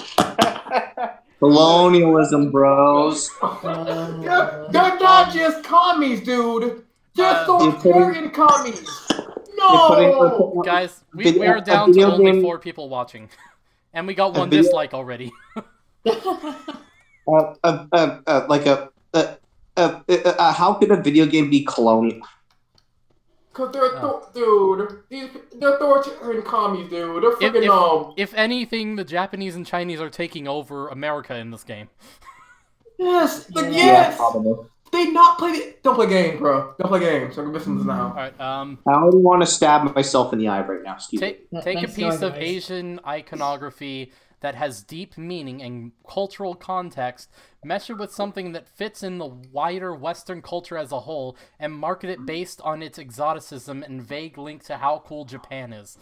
Colonialism, bros. They're not just commies, dude. They're authoritarian commies. No! Guys, we are down to only 4 people watching. And we got 1 dislike already. How could a video game be colonial? Because they're authoritarian commies, dude. They're freaking If anything, the Japanese and Chinese are taking over America in this game. Yes, yes. Don't play games, bro. Don't play games. I'm missing this now. All right. I only want to stab myself in the eye right now. Take a piece of Asian iconography that has deep meaning and cultural context, mesh it with something that fits in the wider Western culture as a whole, and market it based on its exoticism and vague link to how cool Japan is.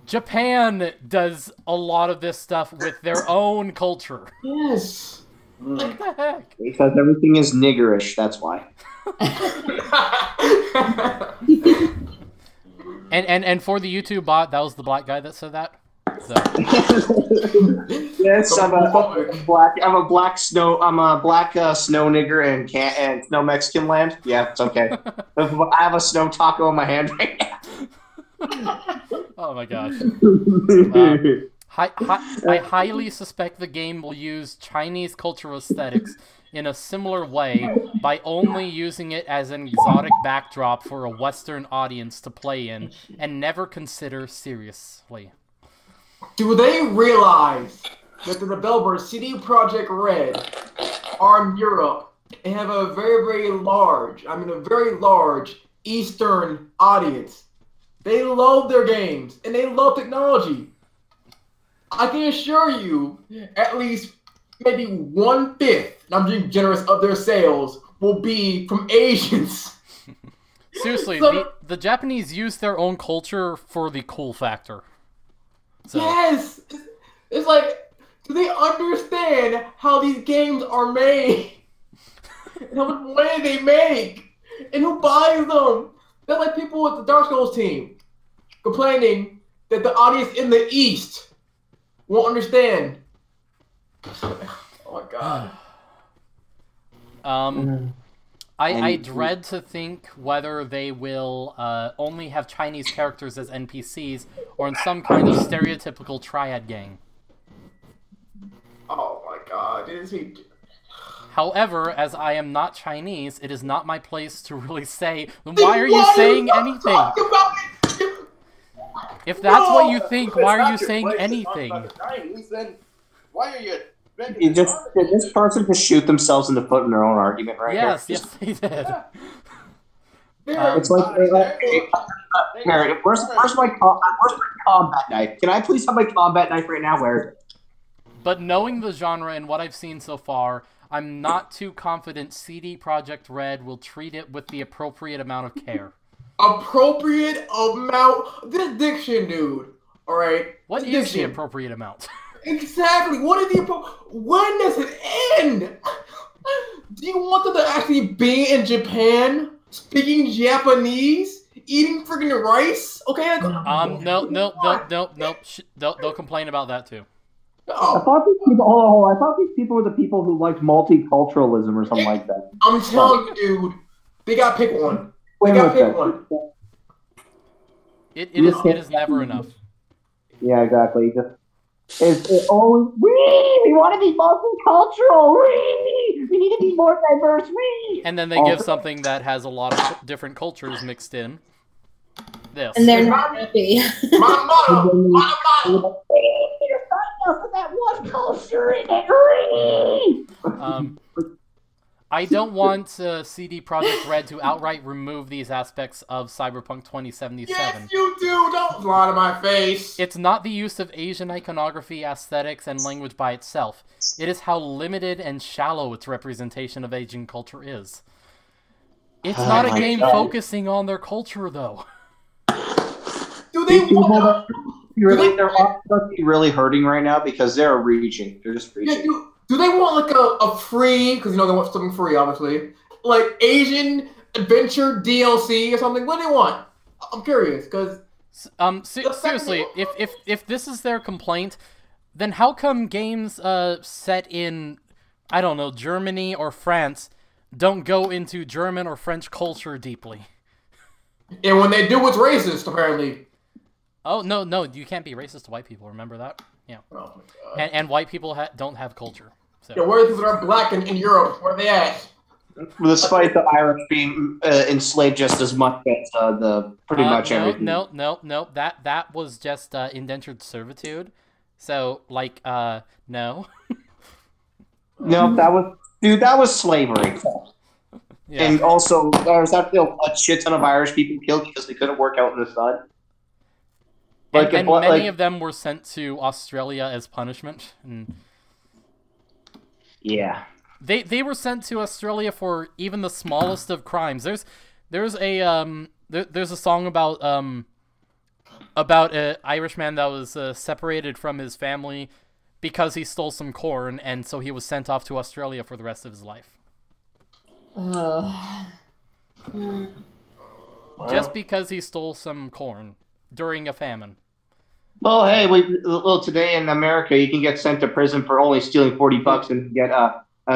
Japan does a lot of this stuff with their own culture. Yes. What the heck? Because everything is niggerish, that's why. And for the YouTube bot, that was the black guy that said that. So. Yes, I'm a black snow nigger and snow Mexican land. Yeah, it's okay. I have a snow taco in my hand right now. Oh my gosh. I highly suspect the game will use Chinese cultural aesthetics in a similar way by only using it as an exotic backdrop for a Western audience to play in and never consider seriously. Do they realize that the developers CD Projekt Red are in Europe and have a very large Eastern audience? They love their games and they love technology. I can assure you, at least maybe 1/5, and I'm being generous, of their sales will be from Asians. Seriously, So- the Japanese use their own culture for the cool factor. So. Yes! It's like, do they understand how these games are made? And how much money they make? And who buys them? They're like people with the Dark Souls team complaining that the audience in the East won't understand. Oh my god. I dread to think whether they will only have Chinese characters as NPCs or in some kind of stereotypical triad gang. Oh my god. It is me. However, as I am not Chinese, it is not my place to really say, then why are you saying anything? If that's what you think, why are you saying anything? Then why are you... Did this person just shoot themselves in the foot in their own argument right Yes, here? yes, they did. It's like, Mary, where's my combat knife? Can I please have my combat knife right now? Where? But knowing the genre and what I've seen so far, I'm not too confident CD Projekt Red will treat it with the appropriate amount of care. Appropriate amount? This diction, dude. Alright? What is the appropriate amount? Exactly. What is the when does it end? Do you want them to actually be in Japan, speaking Japanese, eating freaking rice? Okay. No. Don't complain about that too. I thought these people were the people who liked multiculturalism or something like that. I'm telling you, dude. They gotta pick one. They gotta pick one. It is never enough. Yeah, exactly. We want to be multicultural. We need to be more diverse. And then they give something that has a lot of different cultures mixed in. This. And they're not happy. My that one culture in it. I don't want CD Projekt Red to outright remove these aspects of Cyberpunk 2077. Yes, you do! Don't lie to my face! It's not the use of Asian iconography, aesthetics, and language by itself. It is how limited and shallow its representation of Asian culture is. It's not a game focusing on their culture, though. Do they want... They're really hurting right now because they're reaching. They're just reaching. Yeah, do they want like a free, because you know they want something free, obviously, like Asian adventure DLC or something? What do they want? I'm curious, because... seriously, if this is their complaint, then how come games set in, I don't know, Germany or France don't go into German or French culture deeply? And when they do, it's racist, apparently. Oh, no, you can't be racist to white people, remember that? Yeah. Oh my god. And white people don't have culture. So. Yeah, where are the people that are black in Europe? Where are they at? Despite the Irish being enslaved just as much as pretty much everything. No. That was just indentured servitude. So, like, no. No, that was slavery. Yeah. And also, there's actually a shit ton of Irish people killed because they couldn't work out in the sun. Like, and many of them were sent to Australia as punishment. And yeah. They were sent to Australia for even the smallest of crimes. There's a song about an Irishman that was separated from his family because he stole some corn, and so he was sent off to Australia for the rest of his life. Just because he stole some corn during a famine. Well, hey, today in America, you can get sent to prison for only stealing $40 and get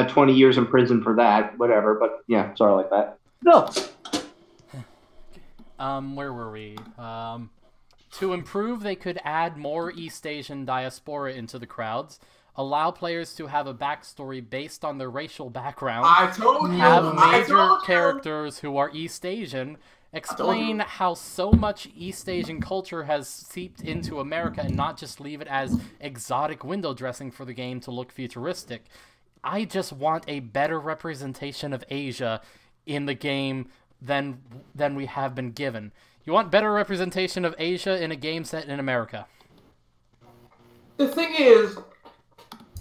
20 years in prison for that, whatever. But yeah, sorry like that. No. Where were we? To improve, they could add more East Asian diaspora into the crowds, allow players to have a backstory based on their racial background, have major characters who are East Asian, explain how so much East Asian culture has seeped into America and not just leave it as exotic window dressing for the game to look futuristic. I just want a better representation of Asia in the game than we have been given. You want better representation of Asia in a game set in America. The thing is,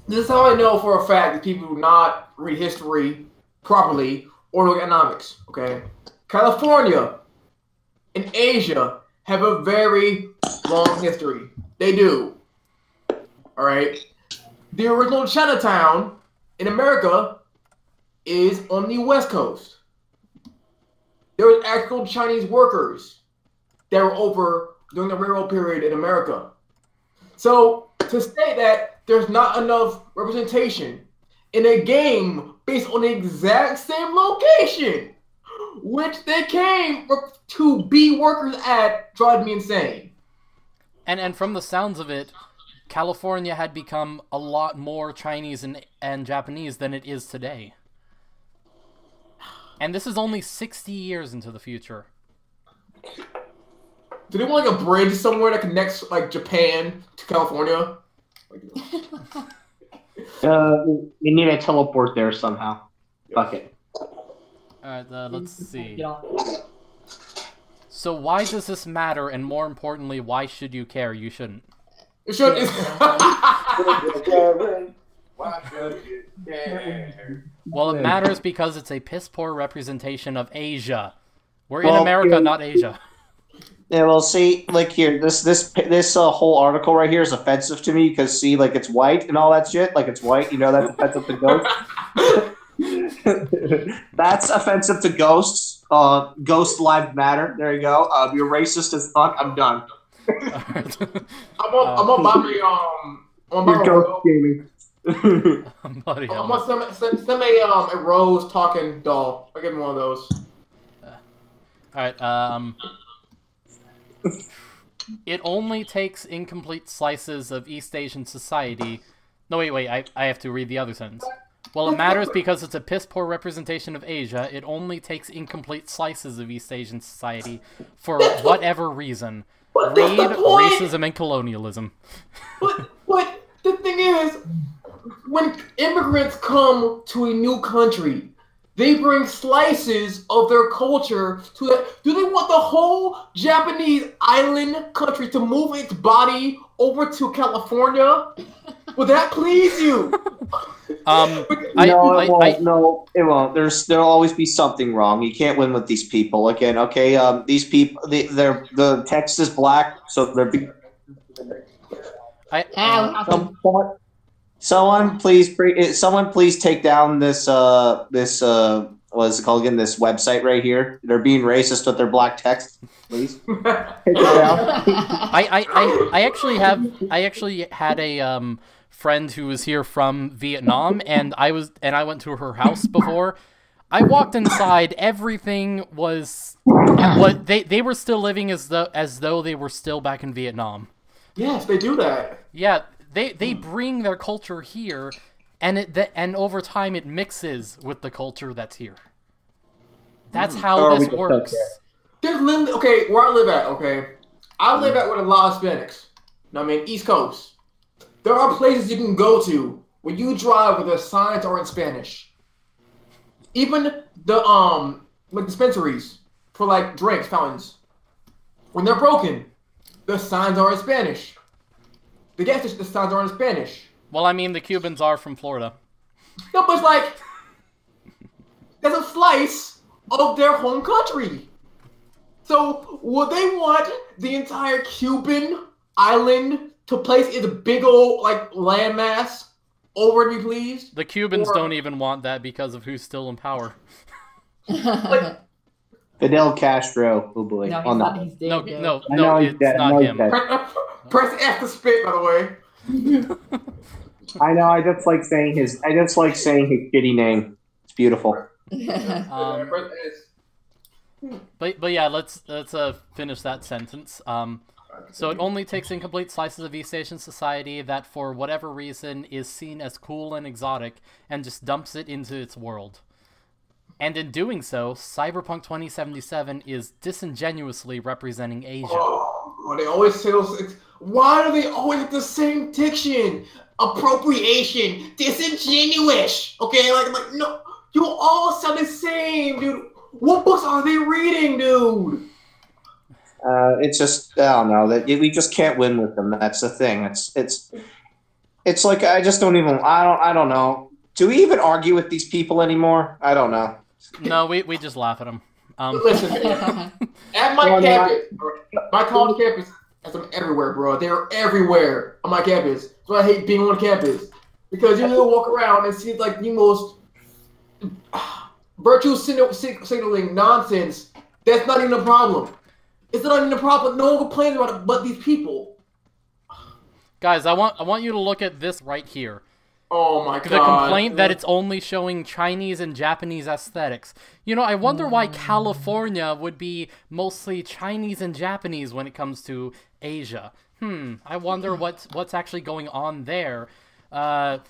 this is how I know for a fact that people do not read history properly or look at economics, okay? California and Asia have a very long history. They do. All right? The original Chinatown in America is on the West Coast. There were actual Chinese workers that were over during the railroad period in America. So to say that there's not enough representation in a game based on the exact same location, which they came to be workers at, drives me insane. And from the sounds of it, California had become a lot more Chinese and Japanese than it is today. And this is only 60 years into the future. Do they want like a bridge somewhere that connects like Japan to California? We need a teleport there somehow. Fuck it. Alright, let's see. So why does this matter, and more importantly, why should you care? You shouldn't. You shouldn't. Why should you care? Well, it matters because it's a piss-poor representation of Asia. We're in America, not Asia. Yeah, well, see, like here, this whole article right here is offensive to me because see, like it's white and all that shit. Like it's white, you know that's offensive to ghosts. That's offensive to ghosts. Ghost lives matter. There you go. You're racist as fuck. I'm done. I'm gonna buy me You're ghost gaming. I'm gonna send me a Rose talking doll. I'll give me one of those. Alright, it only takes incomplete slices of East Asian society. No, wait, I have to read the other sentence. Well, it matters because it's a piss-poor representation of Asia. It only takes incomplete slices of East Asian society for whatever reason. Read racism and colonialism. But the thing is, when immigrants come to a new country, they bring slices of their culture to that. Do they want the whole Japanese island country to move its body over to California? Would that please you? No, it won't. There'll always be something wrong. You can't win with these people again. Okay, these people, the text is black, so they're. Someone please take down this what is it called again? This website right here. They're being racist with their black text. Please. Take it down. I actually had a friend who was here from Vietnam, and I went to her house before. I walked inside. Everything was what they were still living as though they were still back in Vietnam. Yes, they do that. Yeah. They bring their culture here, and over time it mixes with the culture that's here. That's how this works. There's okay, where I live at, okay? I live at with a lot of Hispanics. I mean, East Coast. There are places you can go to where you drive where the signs are in Spanish. Even the like dispensaries for like drinks, fountains. When they're broken, the signs are in Spanish. The gas station signs are in Spanish. Well, I mean, the Cubans are from Florida. No, but it's like, there's a slice of their home country. So, would they want the entire Cuban island to place its big old like landmass over to be pleased? The Cubans don't even want that because of who's still in power. Fidel Castro. Oh boy. No, Oh, no. he's dead. No, it's not him. Press F to spit, by the way. I know. I just like saying his shitty name. It's beautiful. But yeah, let's finish that sentence. So it only takes incomplete slices of East Asian society that, for whatever reason, is seen as cool and exotic, and just dumps it into its world. And in doing so, Cyberpunk 2077 is disingenuously representing Asia. Oh, they always say those. Why do they always have the same diction? Appropriation, disingenuous. Okay, like no, you all sound the same, dude. What books are they reading, dude? It's just I don't know that we just can't win with them. That's the thing. It's like I just don't even I don't know. Do we even argue with these people anymore? I don't know. No, we just laugh at them. Listen, at my campus, my college campus has them everywhere, bro. They're everywhere on my campus. So I hate being on campus because you will walk around and see like the most virtue signaling nonsense. That's not even a problem. It's not even a problem. No one complains about it but these people. Guys, I want you to look at this right here. Oh my god. The complaint that it's only showing Chinese and Japanese aesthetics. You know, I wonder why California would be mostly Chinese and Japanese when it comes to Asia. I wonder what's actually going on there. The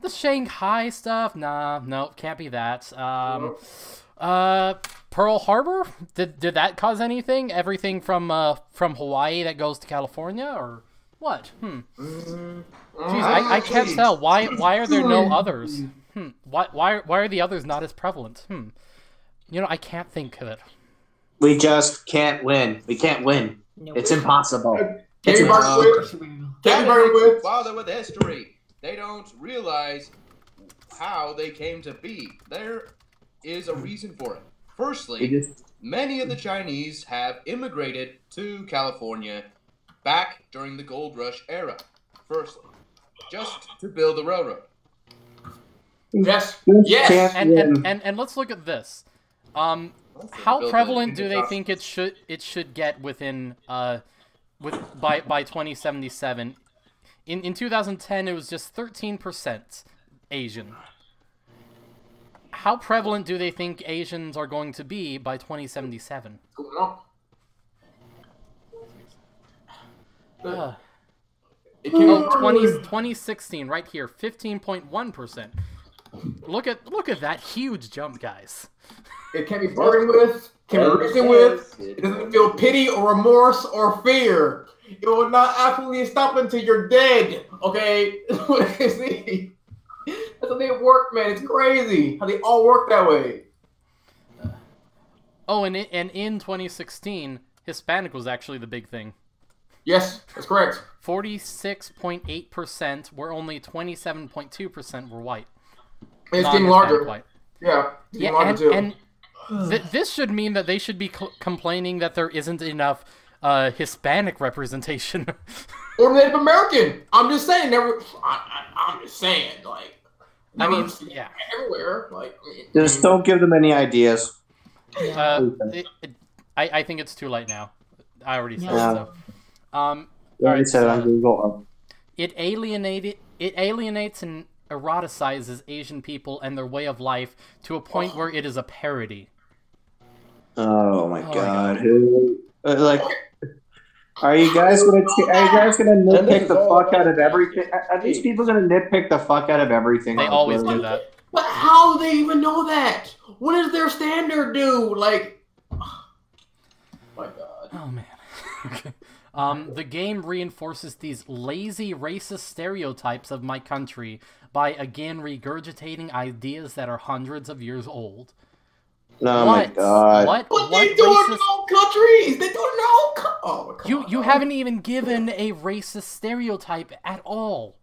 Shanghai stuff? Nah, no, can't be that. Pearl Harbor? Did that cause anything? Everything from Hawaii that goes to California, or what? Jeez, I can't tell. Why are there no others? Why are the others not as prevalent? You know, I can't think of it. We just can't win. We can't win. No. It's impossible. Can't bother with history. They don't realize how they came to be. There is a reason for it. Firstly, many of the Chinese have immigrated to California back during the Gold Rush era. Firstly, just to build the railroad. Yes. And let's look at this. How prevalent do they think it should get within by 2077? In 2010, it was just 13% Asian. How prevalent do they think Asians are going to be by 2077? 2016, right here, 15.1%. Look at that huge jump, guys. It can be bargained with, can be reasoned with. It doesn't feel pity or remorse or fear. It will not absolutely stop until you're dead. Okay, that's what I see. That's how they work, man. It's crazy how they all work that way. Oh, and in 2016, Hispanic was actually the big thing. Yes, that's correct. 46.8%, where only 27.2% were white. And it's getting larger. White. Yeah, it's getting larger too. And this should mean that they should be complaining that there isn't enough Hispanic representation. Or Native American. I'm just saying. I'm just saying. Like, I mean, yeah. Everywhere. Like, just don't give them any ideas. I think it's too late now. I already said so. It alienates and eroticizes Asian people and their way of life to a point where it is a parody. Oh my god! Are you guys gonna nitpick the fuck out of everything? Are these people gonna nitpick the fuck out of everything? They always do that. But how do they even know that? What does their standard do? Like, oh my god. Oh man. Okay. The game reinforces these lazy racist stereotypes of my country by again regurgitating ideas that are hundreds of years old. Oh my god. But they do it in all countries! They do it in all countries! Oh, you haven't even given a racist stereotype at all.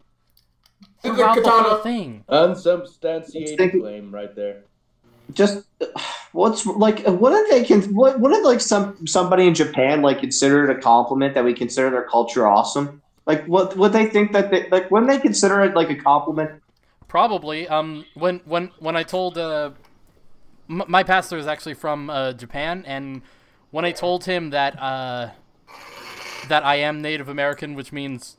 Throughout the whole thing. Unsubstantiated claim right there. Just what's like what if somebody in Japan like consider it a compliment that we consider their culture awesome? Like, what would they think that they like? Wouldn't they consider it like a compliment? Probably. When I told my pastor is actually from Japan, and when I told him that that I am Native American, which means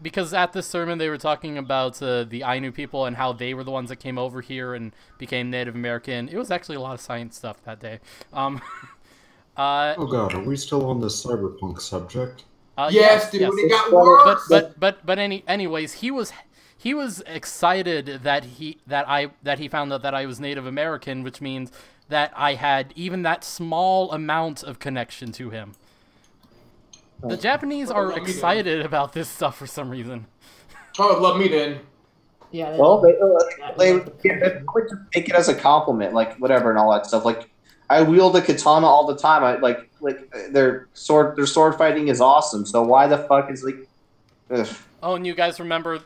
because at this sermon they were talking about the Ainu people and how they were the ones that came over here and became Native American. It was actually a lot of science stuff that day. Oh god, are we still on this cyberpunk subject? Yes, dude, yes. it got worse. But anyways, he was excited that he found out that I was Native American, which means that I had even that small amount of connection to him. The Japanese are excited about this stuff for some reason. Oh, love me then. Yeah. Well, they quit to take it as a compliment, like whatever and all that stuff. Like, I wield a katana all the time. I like their sword fighting is awesome. So why the fuck is like? Ugh. Oh, and you guys remember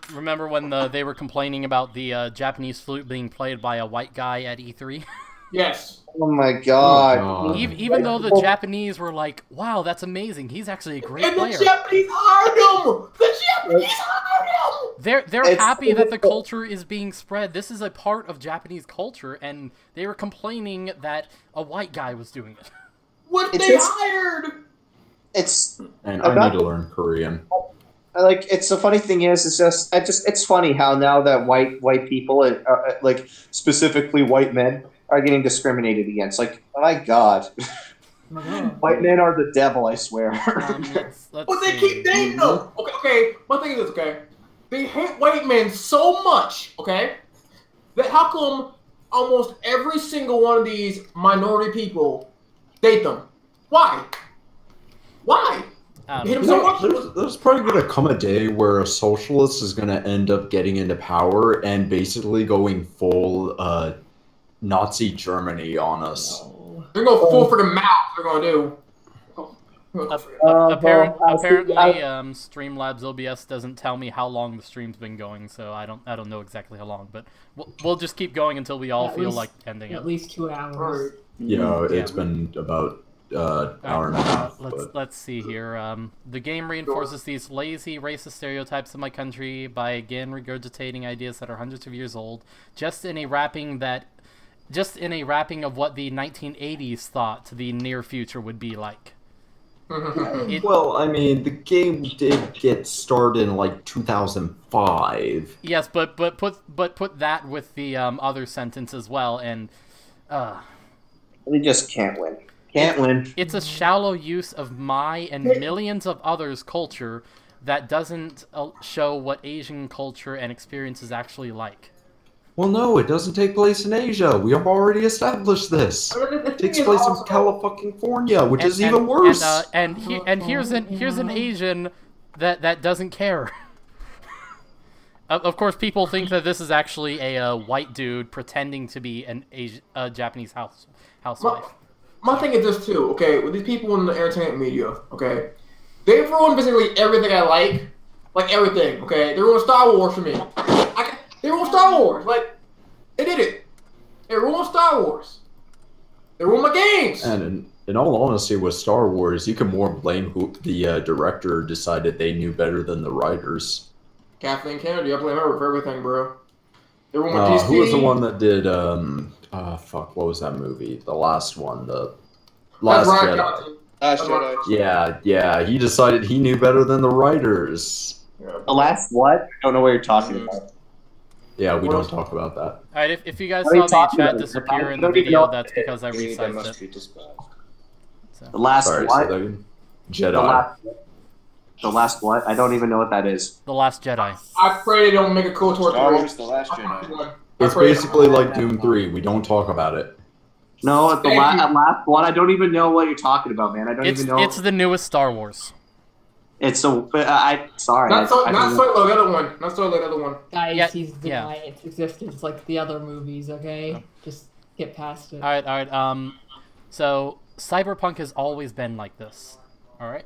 when they were complaining about the Japanese flute being played by a white guy at E3? Yes. Oh my god. Oh god. Even though the Japanese were like, "Wow, that's amazing. He's actually a great And player." the Japanese hired him. The Japanese hired him. They're happy that the culture is being spread. This is a part of Japanese culture, and they were complaining that a white guy was doing it. What It's they just- hired? It's And I need to learn Korean. like it's the funny thing is it's funny how now that white people like specifically white men are getting discriminated against. Like, oh my god. White men are the devil, I swear. Let's But they see. keep dating them. Okay. My thing is this, okay? They hate white men so much, okay? That how come almost every single one of these minority people date them? Why? Why? Hate them so much. There's probably going to come a day where a socialist is going to end up getting into power and basically going full Nazi Germany on us. They're going full for the mouth. They're going to do. Apparently, Streamlabs OBS doesn't tell me how long the stream's been going, so I don't know exactly how long. But we'll just keep going until we all feel like ending it. At least 2 hours. Yeah, it's been about hour and a half. Let's see here. The game reinforces these lazy, racist stereotypes of my country by again regurgitating ideas that are hundreds of years old, just in a wrapping of what the 1980s thought the near future would be like. Well, I mean, the game did get started in like 2005. Yes, but put that with the other sentence as well, and We just can't win. Can't win. it's a shallow use of my and millions of others' culture that doesn't show what Asian culture and experience is actually like. Well, no, it doesn't take place in Asia. We have already established this. It takes place in California, which is even worse. And here's an Asian that doesn't care. Of course, people think that this is actually a white dude pretending to be a Japanese housewife. My thing is this too, okay? With these people in the entertainment media, okay? They've ruined basically everything I like everything, okay? They ruined Star Wars for me. They ruined Star Wars, like they did it. They ruined Star Wars. They ruined my games. And in all honesty, with Star Wars, you can more blame who the director decided they knew better than the writers. Kathleen Kennedy, I blame her for everything, bro. They ruined my PC. Who was the one that did? Fuck, what was that movie? The last one, the Last Jedi. Last Jedi. Yeah. He decided he knew better than the writers. The last what? I don't know what you're talking about. Yeah, we don't talk about that. Alright, if you guys What are you saw the talking chat about? disappear in I the don't even video, know that's what it because I That resized must be it. despised. The last Sorry, what? say that again? Jedi. The last what? I don't even know what that is. The Last Jedi. I pray they don't make a cool tour Star 3. Wars: The Last Jedi. It's basically like Doom 3. We don't talk about it. No, at the last one, I don't even know what you're talking about, man. I don't even know. It's the newest Star Wars. It's so. Sorry. Not I don't know. Solo, the other one. Not Solo, the other one. Guys, Yeah, he's denying its existence like the other movies, okay? Just get past it. Alright, so Cyberpunk has always been like this. Alright?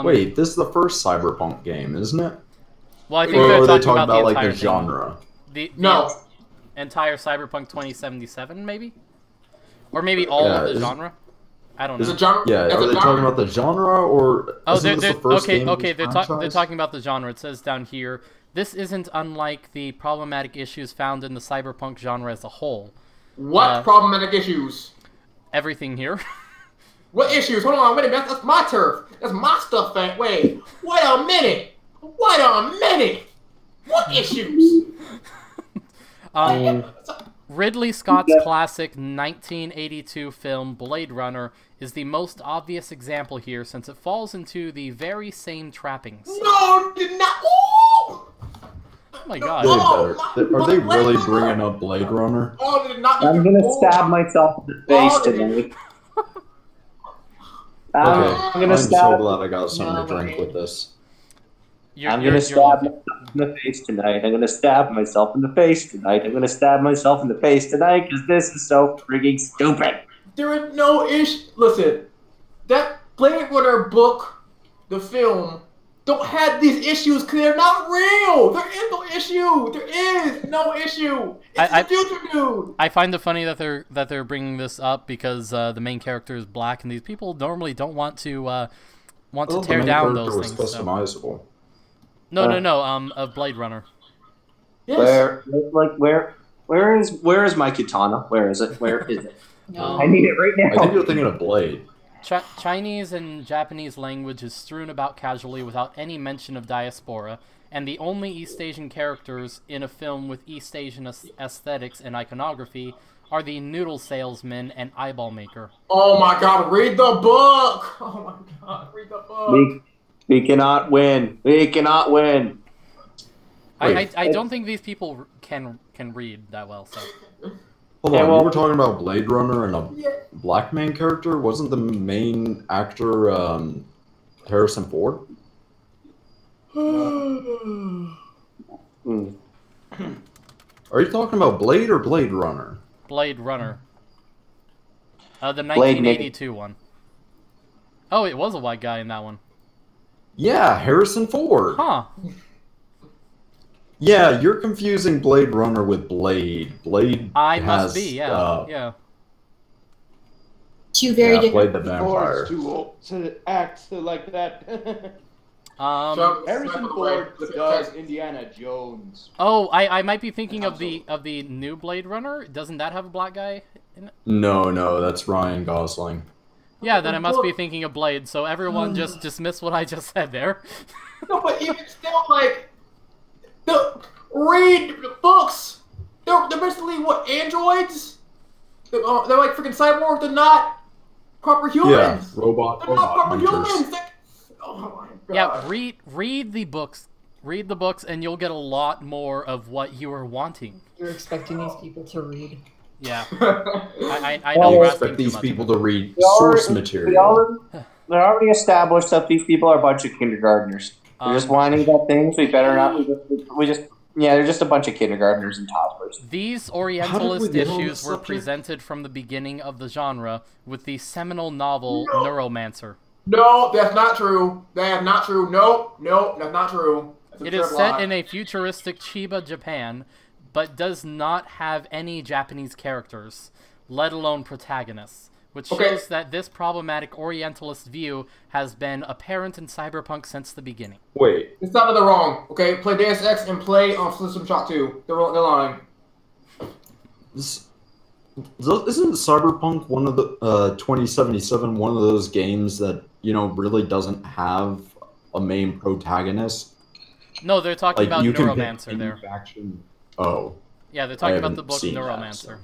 Wait, this is the first Cyberpunk game, isn't it? Well, I think Or they're are they talking about the like entire the thing. genre? The No. entire Cyberpunk 2077, maybe? Or maybe all of the is- genre? I don't Is know. it genre? Yeah, are they talking about the genre or? Oh, isn't this the first game of okay. this They're franchise? talking about the genre. It says down here, this isn't unlike the problematic issues found in the cyberpunk genre as a whole. What problematic issues? Everything here. What issues? Hold on, wait a minute. That's my turf. That's my stuff. Wait a minute. Wait a minute. What issues? Ridley Scott's classic 1982 film Blade Runner is the most obvious example here, since it falls into the very same trappings. No, did not. Ooh! Oh my god. Are they really bringing up Blade Runner? Oh, did not. I'm gonna stab myself in the face today. I'm so glad I got something to drink with this. I'm gonna stab myself in the face tonight. I'm gonna stab myself in the face tonight. I'm gonna stab myself in the face tonight because this is so freaking stupid. There is no issue. Listen, that Blade Runner book, the film, don't have these issues because they're not real. There is no issue. There is no issue. It's the future, dude. I find it funny that they're bringing this up because the main character is black, and these people normally don't want to tear down those things. Customizable. No, of Blade Runner. Yes. Where is my katana? Where is it? Where is it? No. I need it right now. I think you're thinking of Blade. Chinese and Japanese language is strewn about casually without any mention of diaspora, and the only East Asian characters in a film with East Asian aesthetics and iconography are the noodle salesman and eyeball maker. Oh my god, read the book! Oh my god, read the book! We cannot win. We cannot win. I don't think these people can read that well, so... Hold on, we were talking about Blade Runner and a black main character? Wasn't the main actor Harrison Ford? Are you talking about Blade or Blade Runner? Blade Runner. The 1982 one. Oh, it was a white guy in that one. Yeah, Harrison Ford. Huh. Yeah, you're confusing Blade Runner with Blade. Blade must be, yeah. Two very different. Blade the Vampire. Too old to act like that. So, Harrison Ford does Indiana Jones. Oh, I might be thinking of the new Blade Runner. Doesn't that have a black guy in it? No, that's Ryan Gosling. Yeah, then I must be thinking of Blade. So everyone just dismiss what I just said there. No, but even still, like, read books. They're basically what, androids? They're like freaking cyborgs. They're not proper humans. Yeah, robot. They're not proper hunters. humans. Oh my god. Yeah, read the books. Read the books, and you'll get a lot more of what you were wanting. You're expecting these people to read. Yeah, I know you're asking expect these too much. people to read source material. They're already established that these people are a bunch of kindergartners. They're just whining about things. We better not. They're just a bunch of kindergartners and toddlers. These Orientalist issues were presented from the beginning of the genre with the seminal novel Neuromancer. No, that's not true. That's not true. No, that's not true. It is set in a futuristic Chiba, Japan, but does not have any Japanese characters, let alone protagonists, which shows that this problematic Orientalist view has been apparent in Cyberpunk since the beginning. Wait. It's not that they're wrong, okay? Play Deus Ex and play System Shock 2. They're lying. Isn't Cyberpunk one of the 2077 one of those games that really doesn't have a main protagonist? No, they're talking about Neuromancer there. Faction. Oh. Yeah, they're talking about the book Neuromancer.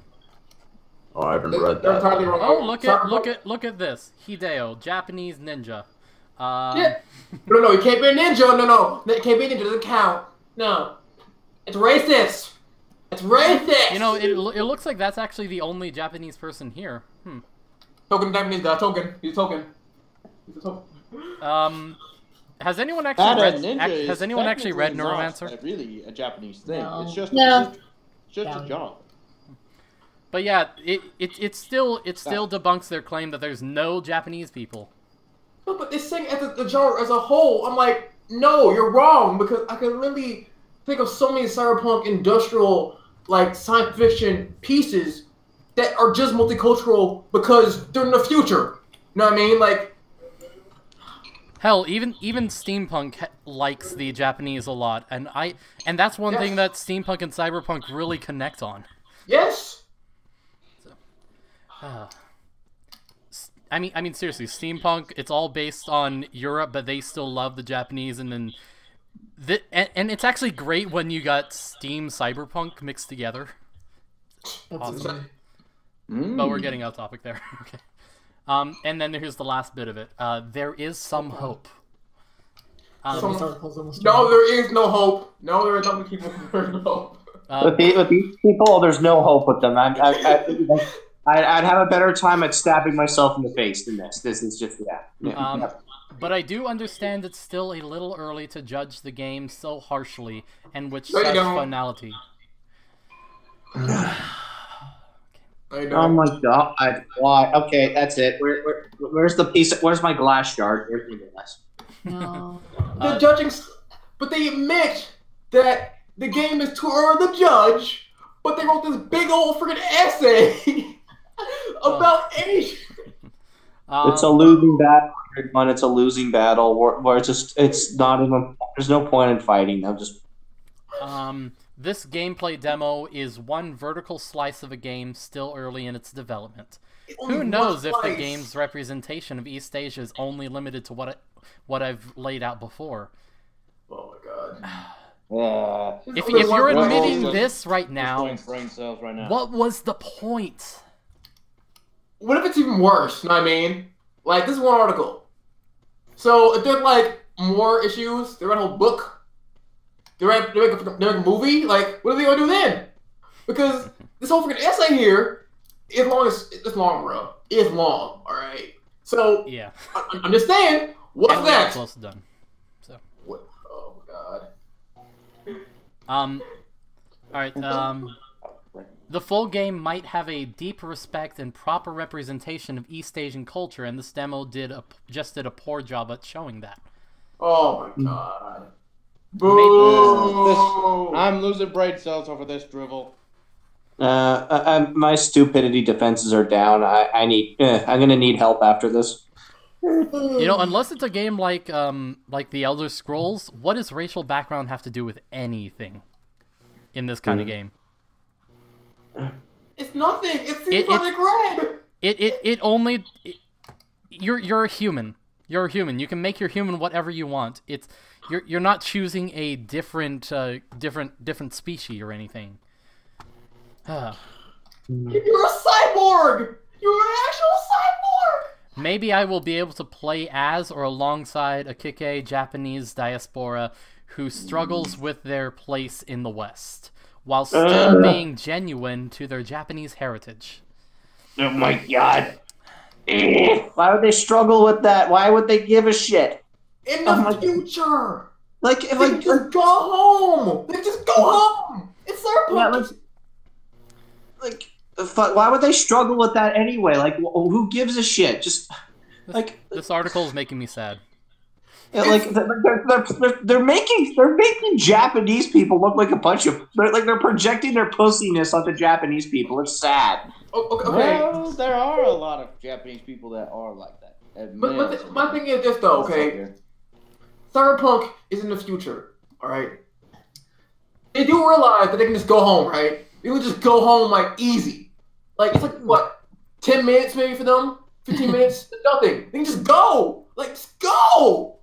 Oh, I haven't read that. Oh, look at this. Hideo, Japanese ninja. Yeah. No, you can't be a ninja. No. It can't be a ninja. It doesn't count. No. It's racist. It's racist. You know, it looks like that's actually the only Japanese person here. Token Japanese guy. Token. He's a token. Has anyone actually read Neuromancer? Not really a Japanese thing. No. It's just a genre. But yeah, it still debunks their claim that there's no Japanese people. No, but this thing as the genre as a whole, I'm like, no, you're wrong, because I can really think of so many cyberpunk industrial science fiction pieces that are just multicultural because they're in the future. know what I mean? Like, hell, even steampunk likes the Japanese a lot, and that's one thing that steampunk and cyberpunk really connect on. Yes. I mean, seriously, steampunk, it's all based on Europe, but they still love the Japanese, and then and it's actually great when you got steam cyberpunk mixed together. Awesome. But we're getting off topic there. Okay. And then here's the last bit of it. There is some hope. No, there is no hope. No, there is nothing people no hope. With these people, there's no hope with them. I'd have a better time at stabbing myself in the face than this. This is just, But I do understand it's still a little early to judge the game so harshly and with such finality. Oh my god! Why? Okay, that's it. Where's the piece? Where's my glass shard? Where's my glass? No. The judging, but they admit that the game is too early to judge. But they wrote this big old freaking essay about Asian. It's a losing battle, everyone. It's a losing battle. Where it's not even. There's no point in fighting. I'm just. This gameplay demo is one vertical slice of a game still early in its development. Who knows if the game's representation of East Asia is only limited to what I've laid out before. Oh my god. If you're admitting this right now, what was the point? What if it's even worse? You know what I mean? Like, this is one article. So, if there's, like, more issues, they write a whole book. They make a movie? Like, what are they going to do then? Because this whole freaking essay here is long, bro. It's long, alright? So, yeah. I'm just saying, what's next? Close to done. So. Oh, God. Alright, the full game might have a deep respect and proper representation of East Asian culture, and this demo just did a poor job at showing that. Oh my god. Boo! I'm losing brain cells over this drivel. My stupidity defenses are down. I'm gonna need help after this. You know, unless it's a game like The Elder Scrolls, what does racial background have to do with anything in this kind of game? It's nothing. It's like red. It only. You're a human. You're a human. You can make your human whatever you want. You're not choosing a different species or anything. You're a cyborg. You're an actual cyborg. Maybe I will be able to play as or alongside a Kike Japanese diaspora who struggles with their place in the West, while still being genuine to their Japanese heritage. Oh my god. Why would they struggle with that? Why would they give a shit? In the future! Like, if they just go home! They just go home! It's their point! Why would they struggle with that anyway? Like, who gives a shit? Just, like... This article is making me sad. Yeah, like they're making Japanese people look like a bunch of they're projecting their pussiness onto Japanese people. It's sad. Okay. Well, there are a lot of Japanese people that are like that. But my thing is this though, okay? Cyberpunk is in the future, all right? They do realize that they can just go home, right? They can just go home like easy. Like it's like what, 10 minutes maybe for them, 15 minutes, nothing. They can just go, like just go.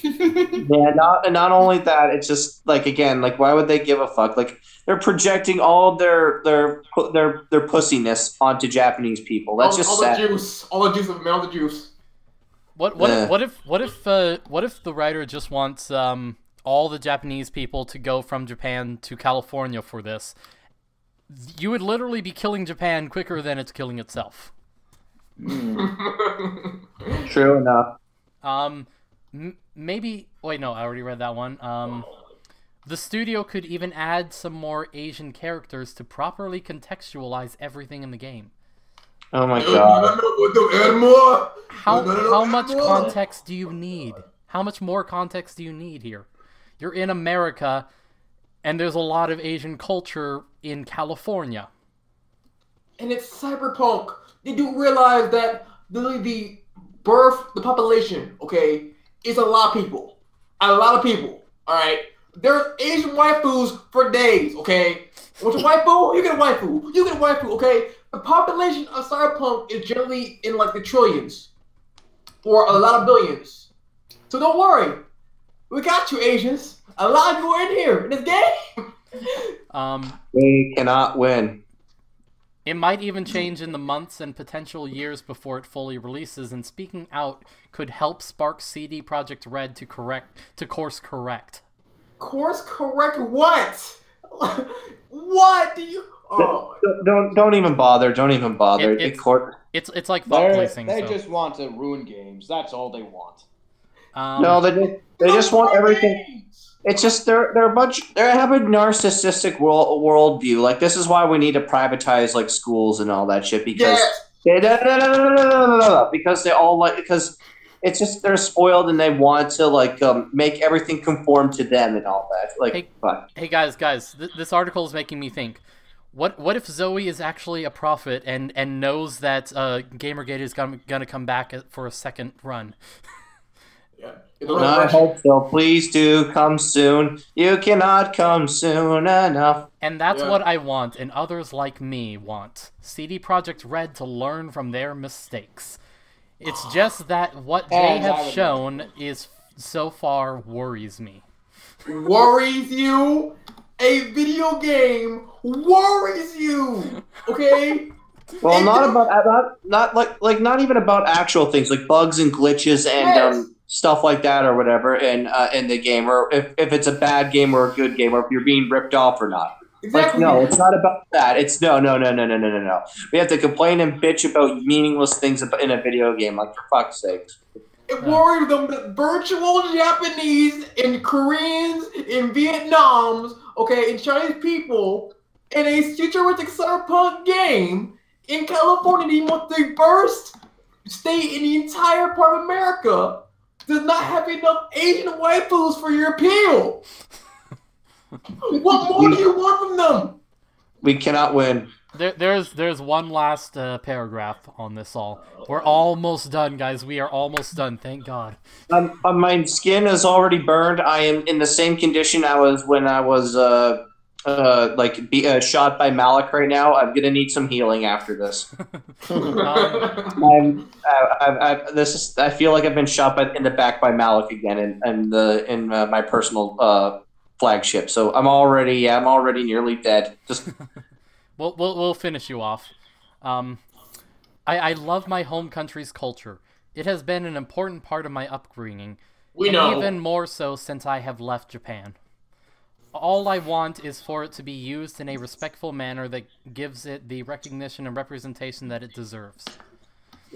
Yeah, not only that, it's just like again, like why would they give a fuck? Like they're projecting all their pussiness onto Japanese people. That's just sad. All the juice of the juice. What if the writer just wants all the Japanese people to go from Japan to California for this? You would literally be killing Japan quicker than it's killing itself. True enough. Maybe... Wait, no, I already read that one. The studio could even add some more Asian characters to properly contextualize everything in the game. Oh my god. How much context do you need? How much more context do you need here? You're in America, and there's a lot of Asian culture in California. And it's cyberpunk. They do realize that the population, okay, is a lot of people. A lot of people, all right? There's Asian waifus for days, okay? Want your waifu? You get a waifu. You get a waifu, okay? The population of Cyberpunk is generally in like the trillions or a lot of billions. So don't worry. We got you, Asians. A lot of you are in here in this game. We cannot win. It might even change in the months and potential years before it fully releases, and speaking out could help spark CD Projekt Red to course correct. Course correct what? What do you? Oh. Don't even bother. Don't even bother. It's like thought policing. They just want to ruin games. That's all they want. No, they just want everything. It's just they're a bunch. They have a narcissistic worldview. Like, this is why we need to privatize like schools and all that shit, because because they all like, because it's just they're spoiled and they want to like make everything conform to them and all that. Like, hey guys, this article is making me think. What if Zoe is actually a prophet and knows that Gamergate is gonna come back for a second run? Yeah. I hope so. Please do come soon. You cannot come soon enough. And that's what I want, and others like me want. CD Projekt Red to learn from their mistakes. It's just that what they have shown is so far worries me. Worries you? A video game worries you, okay? Well, not even about actual things like bugs and glitches and stuff like that or whatever in the game, or if it's a bad game or a good game, or if you're being ripped off or not. Exactly. Like, no, it's not about that. It's no. We have to complain and bitch about meaningless things in a video game, like, for fuck's sake. It worries them that virtual Japanese and Koreans and Vietnams, okay, and Chinese people in a futuristic cyberpunk game in California, the most diverse state in the entire part of America, does not have enough Asian waifus for your appeal. What more do you want from them? We cannot win. There's one last paragraph on this all. We're almost done, guys. We are almost done. Thank God. My skin is already burned. I am in the same condition I was when I was shot by Malik right now. I'm gonna need some healing after this. I feel like I've been shot in the back by Malik again in my personal flagship. So I'm already nearly dead. Just we'll finish you off. I love my home country's culture. It has been an important part of my upbringing. Even more so since I have left Japan. All I want is for it to be used in a respectful manner that gives it the recognition and representation that it deserves.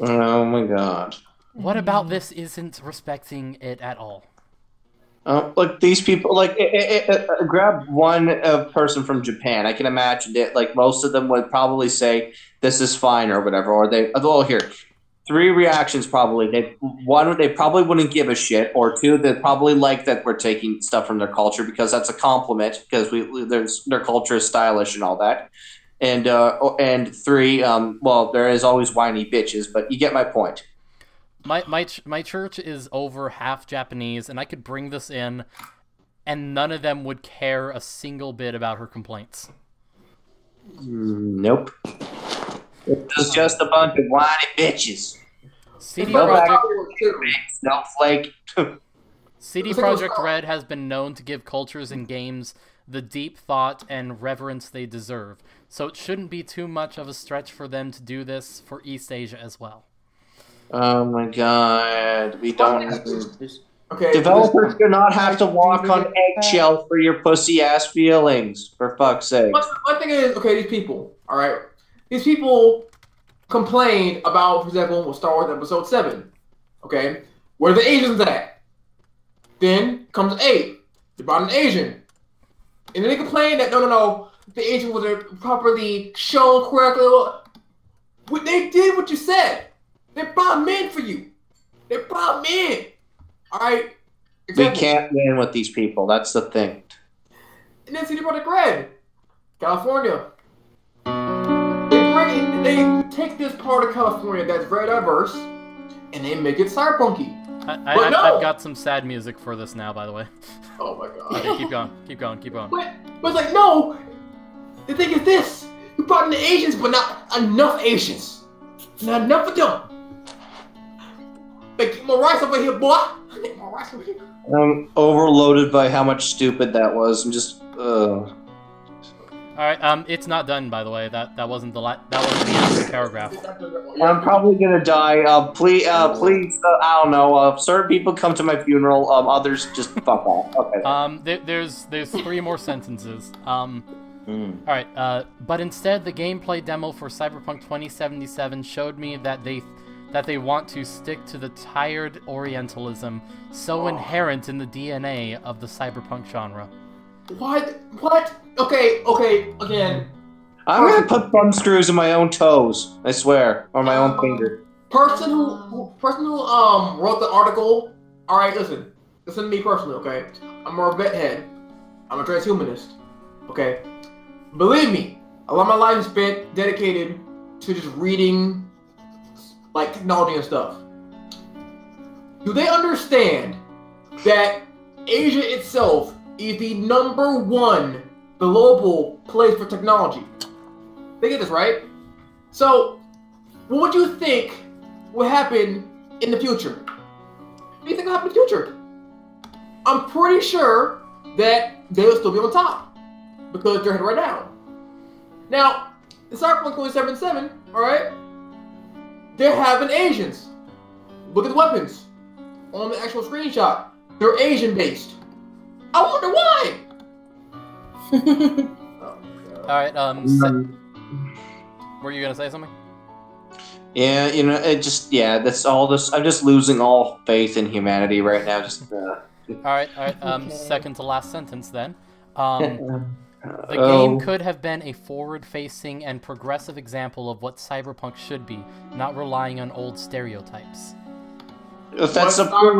Oh my God. What about this isn't respecting it at all? Like, these people, like, grab one person from Japan. I can imagine it. Like, most of them would probably say, this is fine or whatever. Or here. 3 reactions probably. One, they probably wouldn't give a shit. Or 2, they'd probably like that we're taking stuff from their culture because that's a compliment, because their culture is stylish and all that. And 3, well, there is always whiny bitches, but you get my point. My church is over half Japanese, and I could bring this in, and none of them would care a single bit about her complaints. Nope. It's just a bunch of whiny bitches. CD Projekt Snowflake. CD Projekt Red has been known to give cultures and games the deep thought and reverence they deserve, so it shouldn't be too much of a stretch for them to do this for East Asia as well. Oh my God, we don't. Okay, developers do not have to walk on eggshells for your pussy ass feelings. For fuck's sake. One thing is, okay, these people, all right, these people complain about, for example, Star Wars Episode 7. Okay, where the Asians at? Then comes 8. They brought an Asian, and then they complain that no, the Asian wasn't properly shown correctly. They did what you said. They brought men for you. They brought men. All right. Exactly. We can't win with these people. That's the thing. And then CD Projekt Red, California. They bring they take this part of California that's very diverse, and they make it cyberpunky. I've got some sad music for this now, by the way. Oh my god. Okay, keep going, keep going, keep going. But it's like, no! The thing is this. You brought in the Asians, but not enough Asians. Not enough of them. Like, more rice over here, boy. More rice over here. I'm overloaded by how much stupid that was. I'm just, Alright, it's not done, by the way. That wasn't the end of the paragraph. I'm probably gonna die. Please, I don't know. Certain people come to my funeral. Others just fuck off. Okay. There's 3 more sentences. Alright, but instead, the gameplay demo for Cyberpunk 2077 showed me that they want to stick to the tired Orientalism so inherent in the DNA of the Cyberpunk genre. What? Okay, again. I'm gonna put thumb screws in my own toes. I swear, or my own finger. Person who wrote the article. All right, listen to me personally, okay? I'm a vet head. I'm a transhumanist, okay? Believe me, a lot of my life is spent dedicated to just reading, like, technology and stuff. Do they understand that Asia itself is the #1 global place for technology? They get this, right? So, what would you think will happen in the future? What do you think will happen in the future? I'm pretty sure that they'll still be on top because they're headed right down. Now, the Cyberpunk 2077, alright? They're having Asians. Look at the weapons on the actual screenshot. They're Asian-based. I wonder why. Alright, were you gonna say something? Yeah, you know, that's all this. I'm just losing all faith in humanity right now. Just. Alright, okay. Second to last sentence then. The game could have been a forward-facing and progressive example of what Cyberpunk should be, not relying on old stereotypes. If that's the point,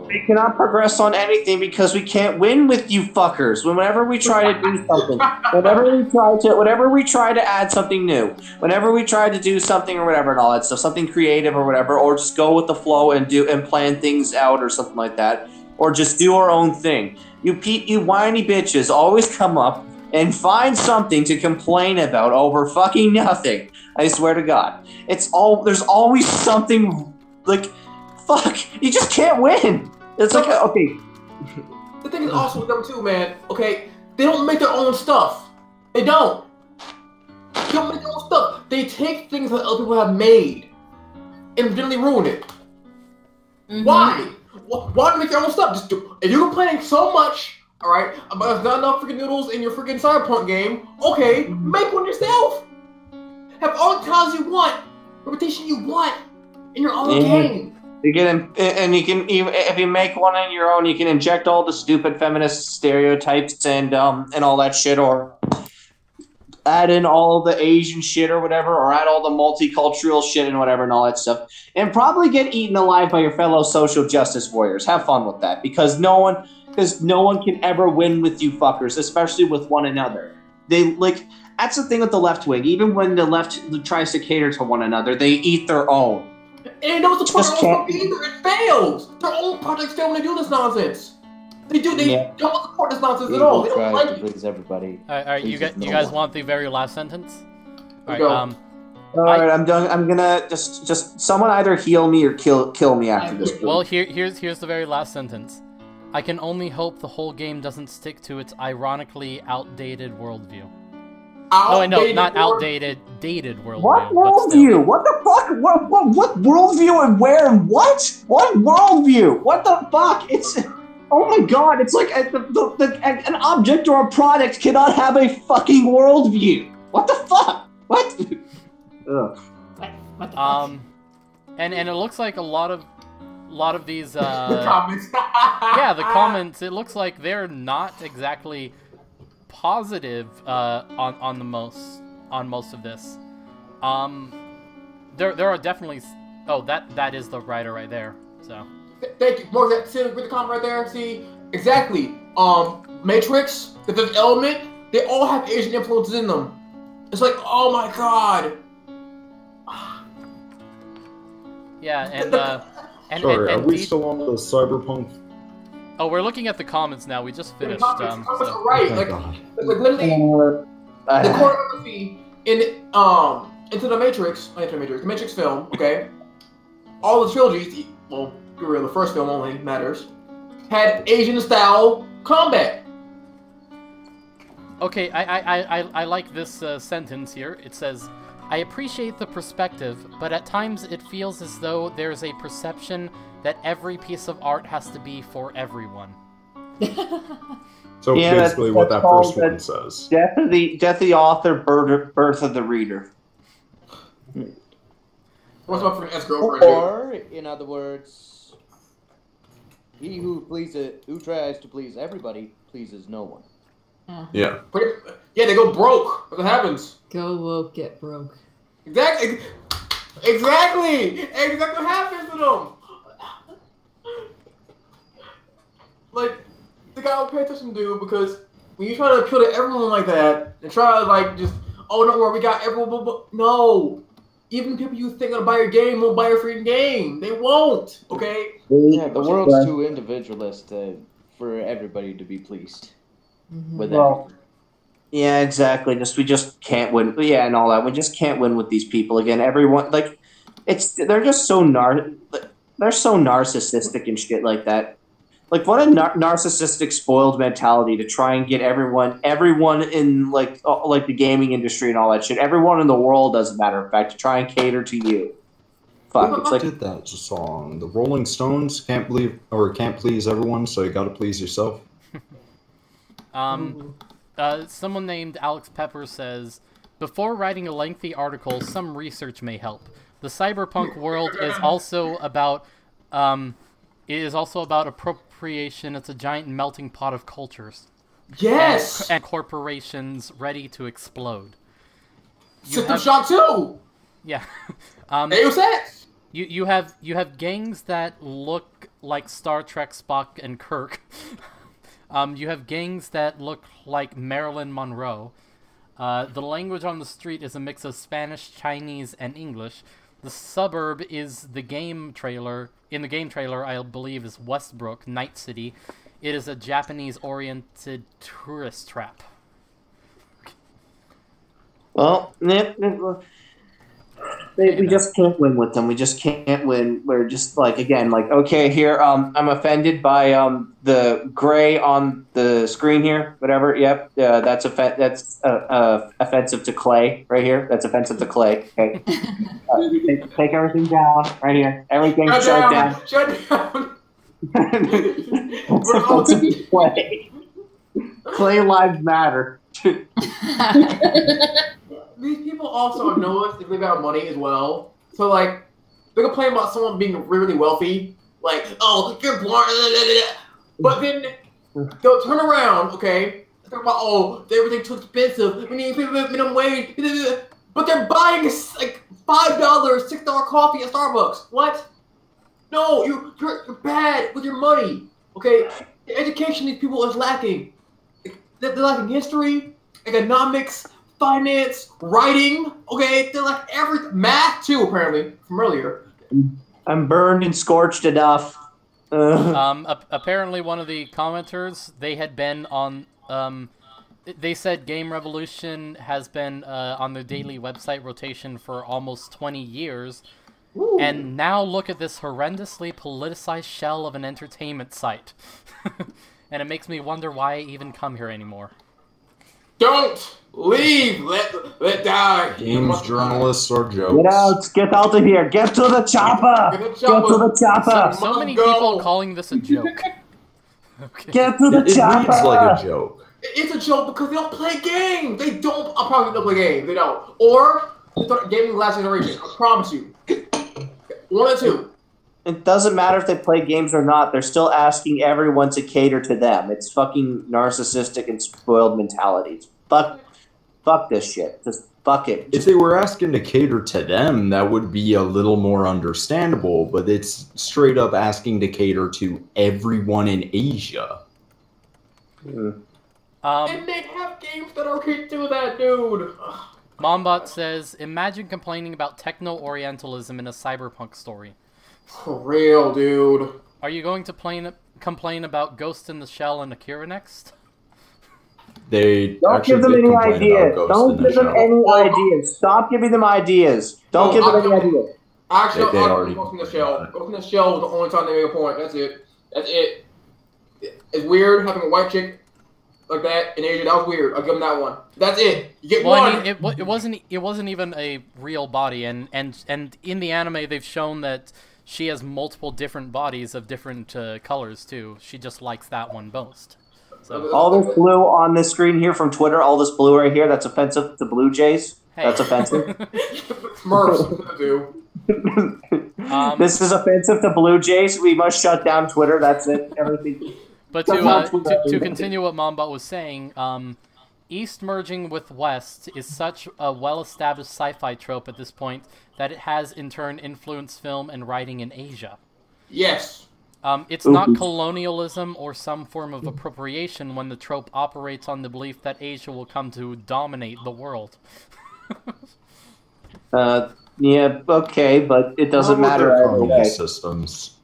they cannot progress on anything because we can't win with you fuckers. Whenever we try to do something, whenever we try to add something new, whenever we try to do something or whatever and all that stuff, something creative or whatever, or just go with the flow and plan things out or something like that, or just do our own thing. You whiny bitches always come up and find something to complain about over fucking nothing. I swear to God. There's always something, like, fuck, you just can't win. It's like, okay. The thing is also with them too, man, okay, they don't make their own stuff. They don't. They don't make their own stuff. They take things that other people have made and generally ruin it. Mm-hmm. Why? Why make your own stuff? Just do. If you're complaining so much, alright, about there's not enough freaking noodles in your freaking Cyberpunk game, okay, make one yourself. Have all the tiles you want, reputation you want in your own game. You can, and you can even if you make one on your own, you can inject all the stupid feminist stereotypes and all that shit, or add in all the Asian shit or whatever, or add all the multicultural shit and whatever and all that stuff, and probably get eaten alive by your fellow social justice warriors. Have fun with that, because no one can ever win with you fuckers, especially with one another. That's the thing with the left wing. Even when the left tries to cater to one another, they eat their own. And those are part of either. It fails. Their own projects fail when they do this nonsense. They don't support this nonsense at all. They don't like it. Please, everybody. All right, you guys want the very last sentence? All right, all right, I'm done. I'm gonna just someone either heal me or kill me after this. Well, here's the very last sentence. I can only hope the whole game doesn't stick to its ironically outdated worldview. Not outdated, dated worldview. What worldview? What the fuck? What worldview and where and what? What worldview? What the fuck? It's, oh my god, it's like an object or a product cannot have a fucking worldview. What the fuck? What? Ugh. What the fuck? And it looks like a lot of these the comments. yeah, the comments, it looks like they're not exactly positive on most of this. There are definitely, that is the writer right there. So thank you. More that see with the comment right there. See exactly. Matrix, the Fifth Element, they all have Asian influences in them. It's like, oh my god. Yeah, and Sorry, are we D still on the cyberpunk? Oh, we're looking at the comments now. We just finished. Comments So. are right. Oh, like God. literally, the choreography in Into the Matrix, the Matrix film. Okay, all the trilogies. Well, the first film only matters. Had Asian style combat. Okay, I like this sentence here. It says, I appreciate the perspective, but at times it feels as though there's a perception that every piece of art has to be for everyone. So Yeah, basically what that first one says. Death of the author, birth of the reader. What's up for an ex-girlfriend? Or, in other words, he who tries to please everybody pleases no one. Yeah. Yeah, they go broke. That's what happens. Go woke, get broke. Exactly what happens to them. Like, the guy will pay attention to, because when you try to appeal to everyone like that, and try to, like, just, oh, don't worry, we got everyone, no. Even people you think will buy your game won't buy your freaking game. They won't, okay? Yeah, the world's too individualist for everybody to be pleased with everything. Yeah, exactly. We just can't win. Yeah, and all that. We just can't win with these people again. Everyone, like, they're just so they're so narcissistic and shit like that. Like, what a narcissistic, spoiled mentality to try and get everyone in like the gaming industry and all that shit. Everyone in the world, as a matter of fact, to try and cater to you. Fuck, it's like did that song. The Rolling Stones can't please everyone, so you got to please yourself. Someone named Alex Pepper says, before writing a lengthy article, some research may help. The cyberpunk world is also about appropriation. It's a giant melting pot of cultures. Yes! And corporations ready to explode. System Shock 2! Yeah. Deus Ex! You have gangs that look like Star Trek Spock and Kirk. You have gangs that look like Marilyn Monroe. The language on the street is a mix of Spanish, Chinese, and English. The suburb is the game trailer. In the game trailer, I believe, is Westbrook, Night City. It is a Japanese-oriented tourist trap. Well, we just can't win with them. We just can't win. We're just like, again, like, okay, here, I'm offended by the gray on the screen here. Whatever. Yep. That's offensive to Clay right here. That's offensive to Clay. Okay. Take everything down right here. Everything shut down. Shut down. That's offensive to Clay. Clay lives matter. These people also know us if they got money as well. So, like, they complain about someone being really wealthy. Like, oh, you're born. But then they'll turn around, okay? Talk about, oh, everything's too expensive. We need minimum wage. But they're buying, like, $5, $6 coffee at Starbucks. What? No, you're bad with your money, okay? The education these people is lacking. They're lacking history, economics, finance, writing, okay? They're like math too, apparently, from earlier. I'm burned and scorched enough. Apparently one of the commenters, they had been on, they said Game Revolution has been on the daily website rotation for almost 20 years. Ooh. And now look at this horrendously politicized shell of an entertainment site. And it makes me wonder why I even come here anymore. Don't leave. Let die. Games journalists or jokes. Get out of here. Get to the chopper. Get to the chopper. So many people calling this a joke. Okay. Get to the chopper. It reads like a joke. It's a joke because they don't play games. They don't. I probably don't play games. They don't. Or they start gaming last generation. I promise you. One or two. It doesn't matter if they play games or not. They're still asking everyone to cater to them. It's fucking narcissistic and spoiled mentalities. Fuck this shit. Just fuck it. If they were asking to cater to them, that would be a little more understandable. But it's straight up asking to cater to everyone in Asia. And they have games that are okay to do that, dude. Mombot says, imagine complaining about techno-orientalism in a cyberpunk story. For real, dude. Are you going to complain about Ghost in the Shell and Akira next? They Don't give them any ideas. Don't give them any ideas. Stop giving them ideas. Don't give them any ideas. Actually, they already Ghost in the Shell. Ghost in the Shell was the only time they made a point. That's it. That's it. It's weird having a white chick like that in Asia. That was weird. I'll give them that one. That's it. You get one. I mean, it wasn't even a real body, and in the anime they've shown that she has multiple different bodies of different colors too. She just likes that one most. So. All this blue on this screen here from Twitter, all this blue right here, that's offensive to Blue Jays. Hey. That's offensive. Smurfs, dude. This is offensive to Blue Jays. We must shut down Twitter. That's it. Everything. But to continue what Mombot was saying, East merging with West is such a well-established sci-fi trope at this point that it has in turn influenced film and writing in Asia. Yes. It's not colonialism or some form of appropriation when the trope operates on the belief that Asia will come to dominate the world. Yeah, okay, but it doesn't matter. Their communist systems.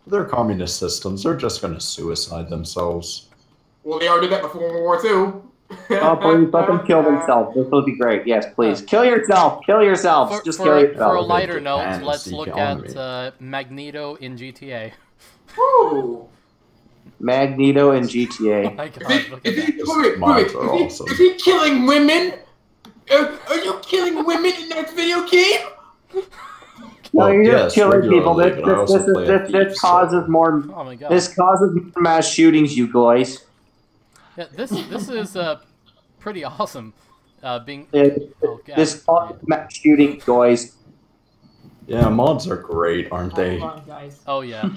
Their communist systems, they're just going to suicide themselves. Well, they already did that before World War II. Oh, please let them kill themselves. This will be great. Yes, please. Kill yourself. Kill yourselves. Just kill yourself. For a lighter note, let's look at Magneto in GTA. Woo! Magneto in GTA. Oh my God, is he killing women? Are you killing women in that video game? No, you're just killing people. This causes more. Oh my God. This causes more mass shootings, you guys. Yeah, this is pretty awesome. This causes mass shootings, guys. Yeah, mods are great, aren't they? Oh yeah.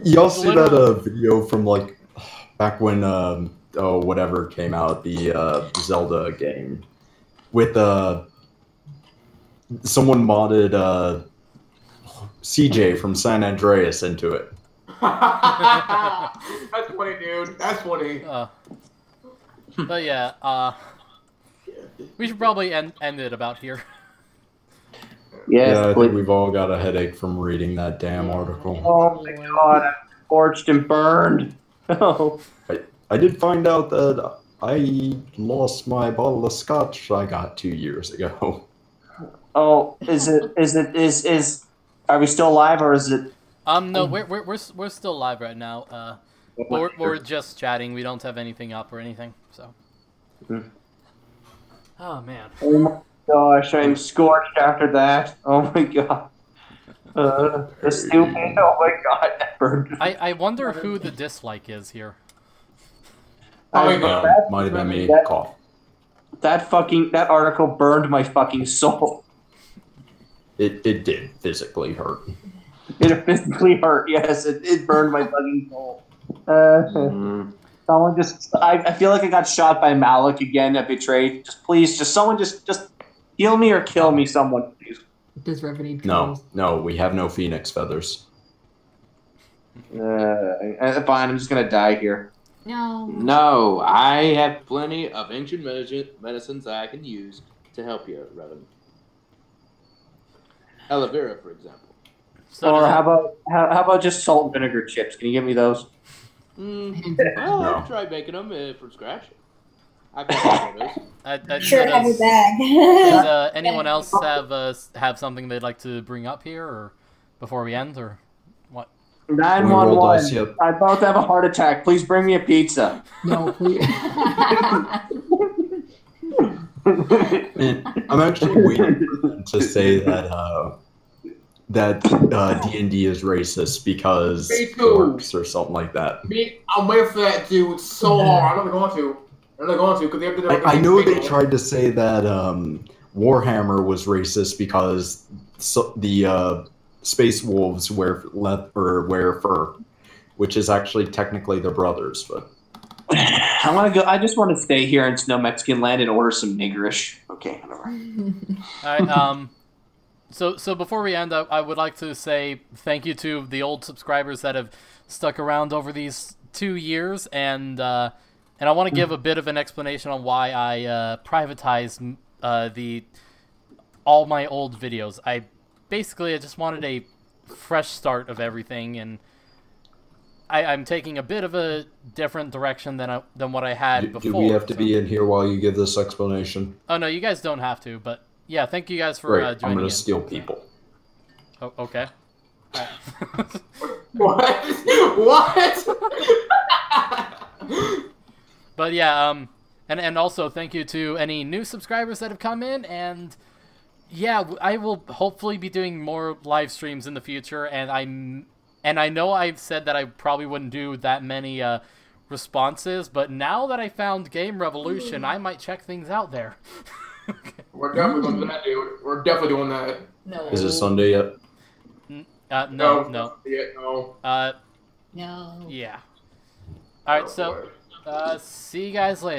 Y'all see that video from like back when whatever came out, the Zelda game, with someone modded CJ from San Andreas into it. That's funny, dude. That's funny. But yeah, we should probably end it about here. Yeah, I think we've all got a headache from reading that damn article. Oh my God, I'm scorched and burned. Oh. I did find out that I lost my bottle of scotch I got 2 years ago. Oh, are we still live or is it? No, we're still live right now. We're just chatting. We don't have anything up or anything. So. Oh man. Oh my gosh, I'm scorched after that. Oh my God. The stupid. Oh my God, that burned. I wonder who the dislike is here. Might have been me. Cough. That article burned my fucking soul. It did physically hurt. It physically hurt, yes. It burned my fucking soul. Someone just... I feel like I got shot by Malik again at Betrayed. Someone just heal me or kill me, someone, please. Does Revenue No, we have no phoenix feathers. Fine, I'm just gonna die here. No, I have plenty of ancient medicines I can use to help you, Revan. Aloe vera, for example. Or how about just salt and vinegar chips? Can you give me those? Well, I can try making them from scratch. I've got those. Sure, have a bag. Does anyone else have something they'd like to bring up here, or before we end, or what? 911. I'm about to have a heart attack. Please bring me a pizza. No, please. I'm actually waiting for them to say that D&D is racist because orcs or something like that. I'm waiting for that dude so hard. I know they're going to. Because I know they tried to say that Warhammer was racist because the Space Wolves wear fur, which is actually technically their brothers. But I want to go. I just want to stay here in Snow Mexican land and order some niggerish. Okay, whatever. All right. So before we end, I would like to say thank you to the old subscribers that have stuck around over these 2 years and And I want to give a bit of an explanation on why I privatized all my old videos. I just wanted a fresh start of everything, and I'm taking a bit of a different direction than what I had before. Do we have to be in here while you give this explanation? Oh no, you guys don't have to. But yeah, thank you guys for joining. I'm gonna steal people. Oh, okay. What? What? But yeah, and also thank you to any new subscribers that have come in, and yeah, I will hopefully be doing more live streams in the future, and I know I've said that I probably wouldn't do that many responses, but now that I found Game Revolution, I might check things out there. We're definitely doing that, dude. We're definitely doing that. No. Is it Sunday yet? No. No. No. Yeah. Alright, so, see you guys later.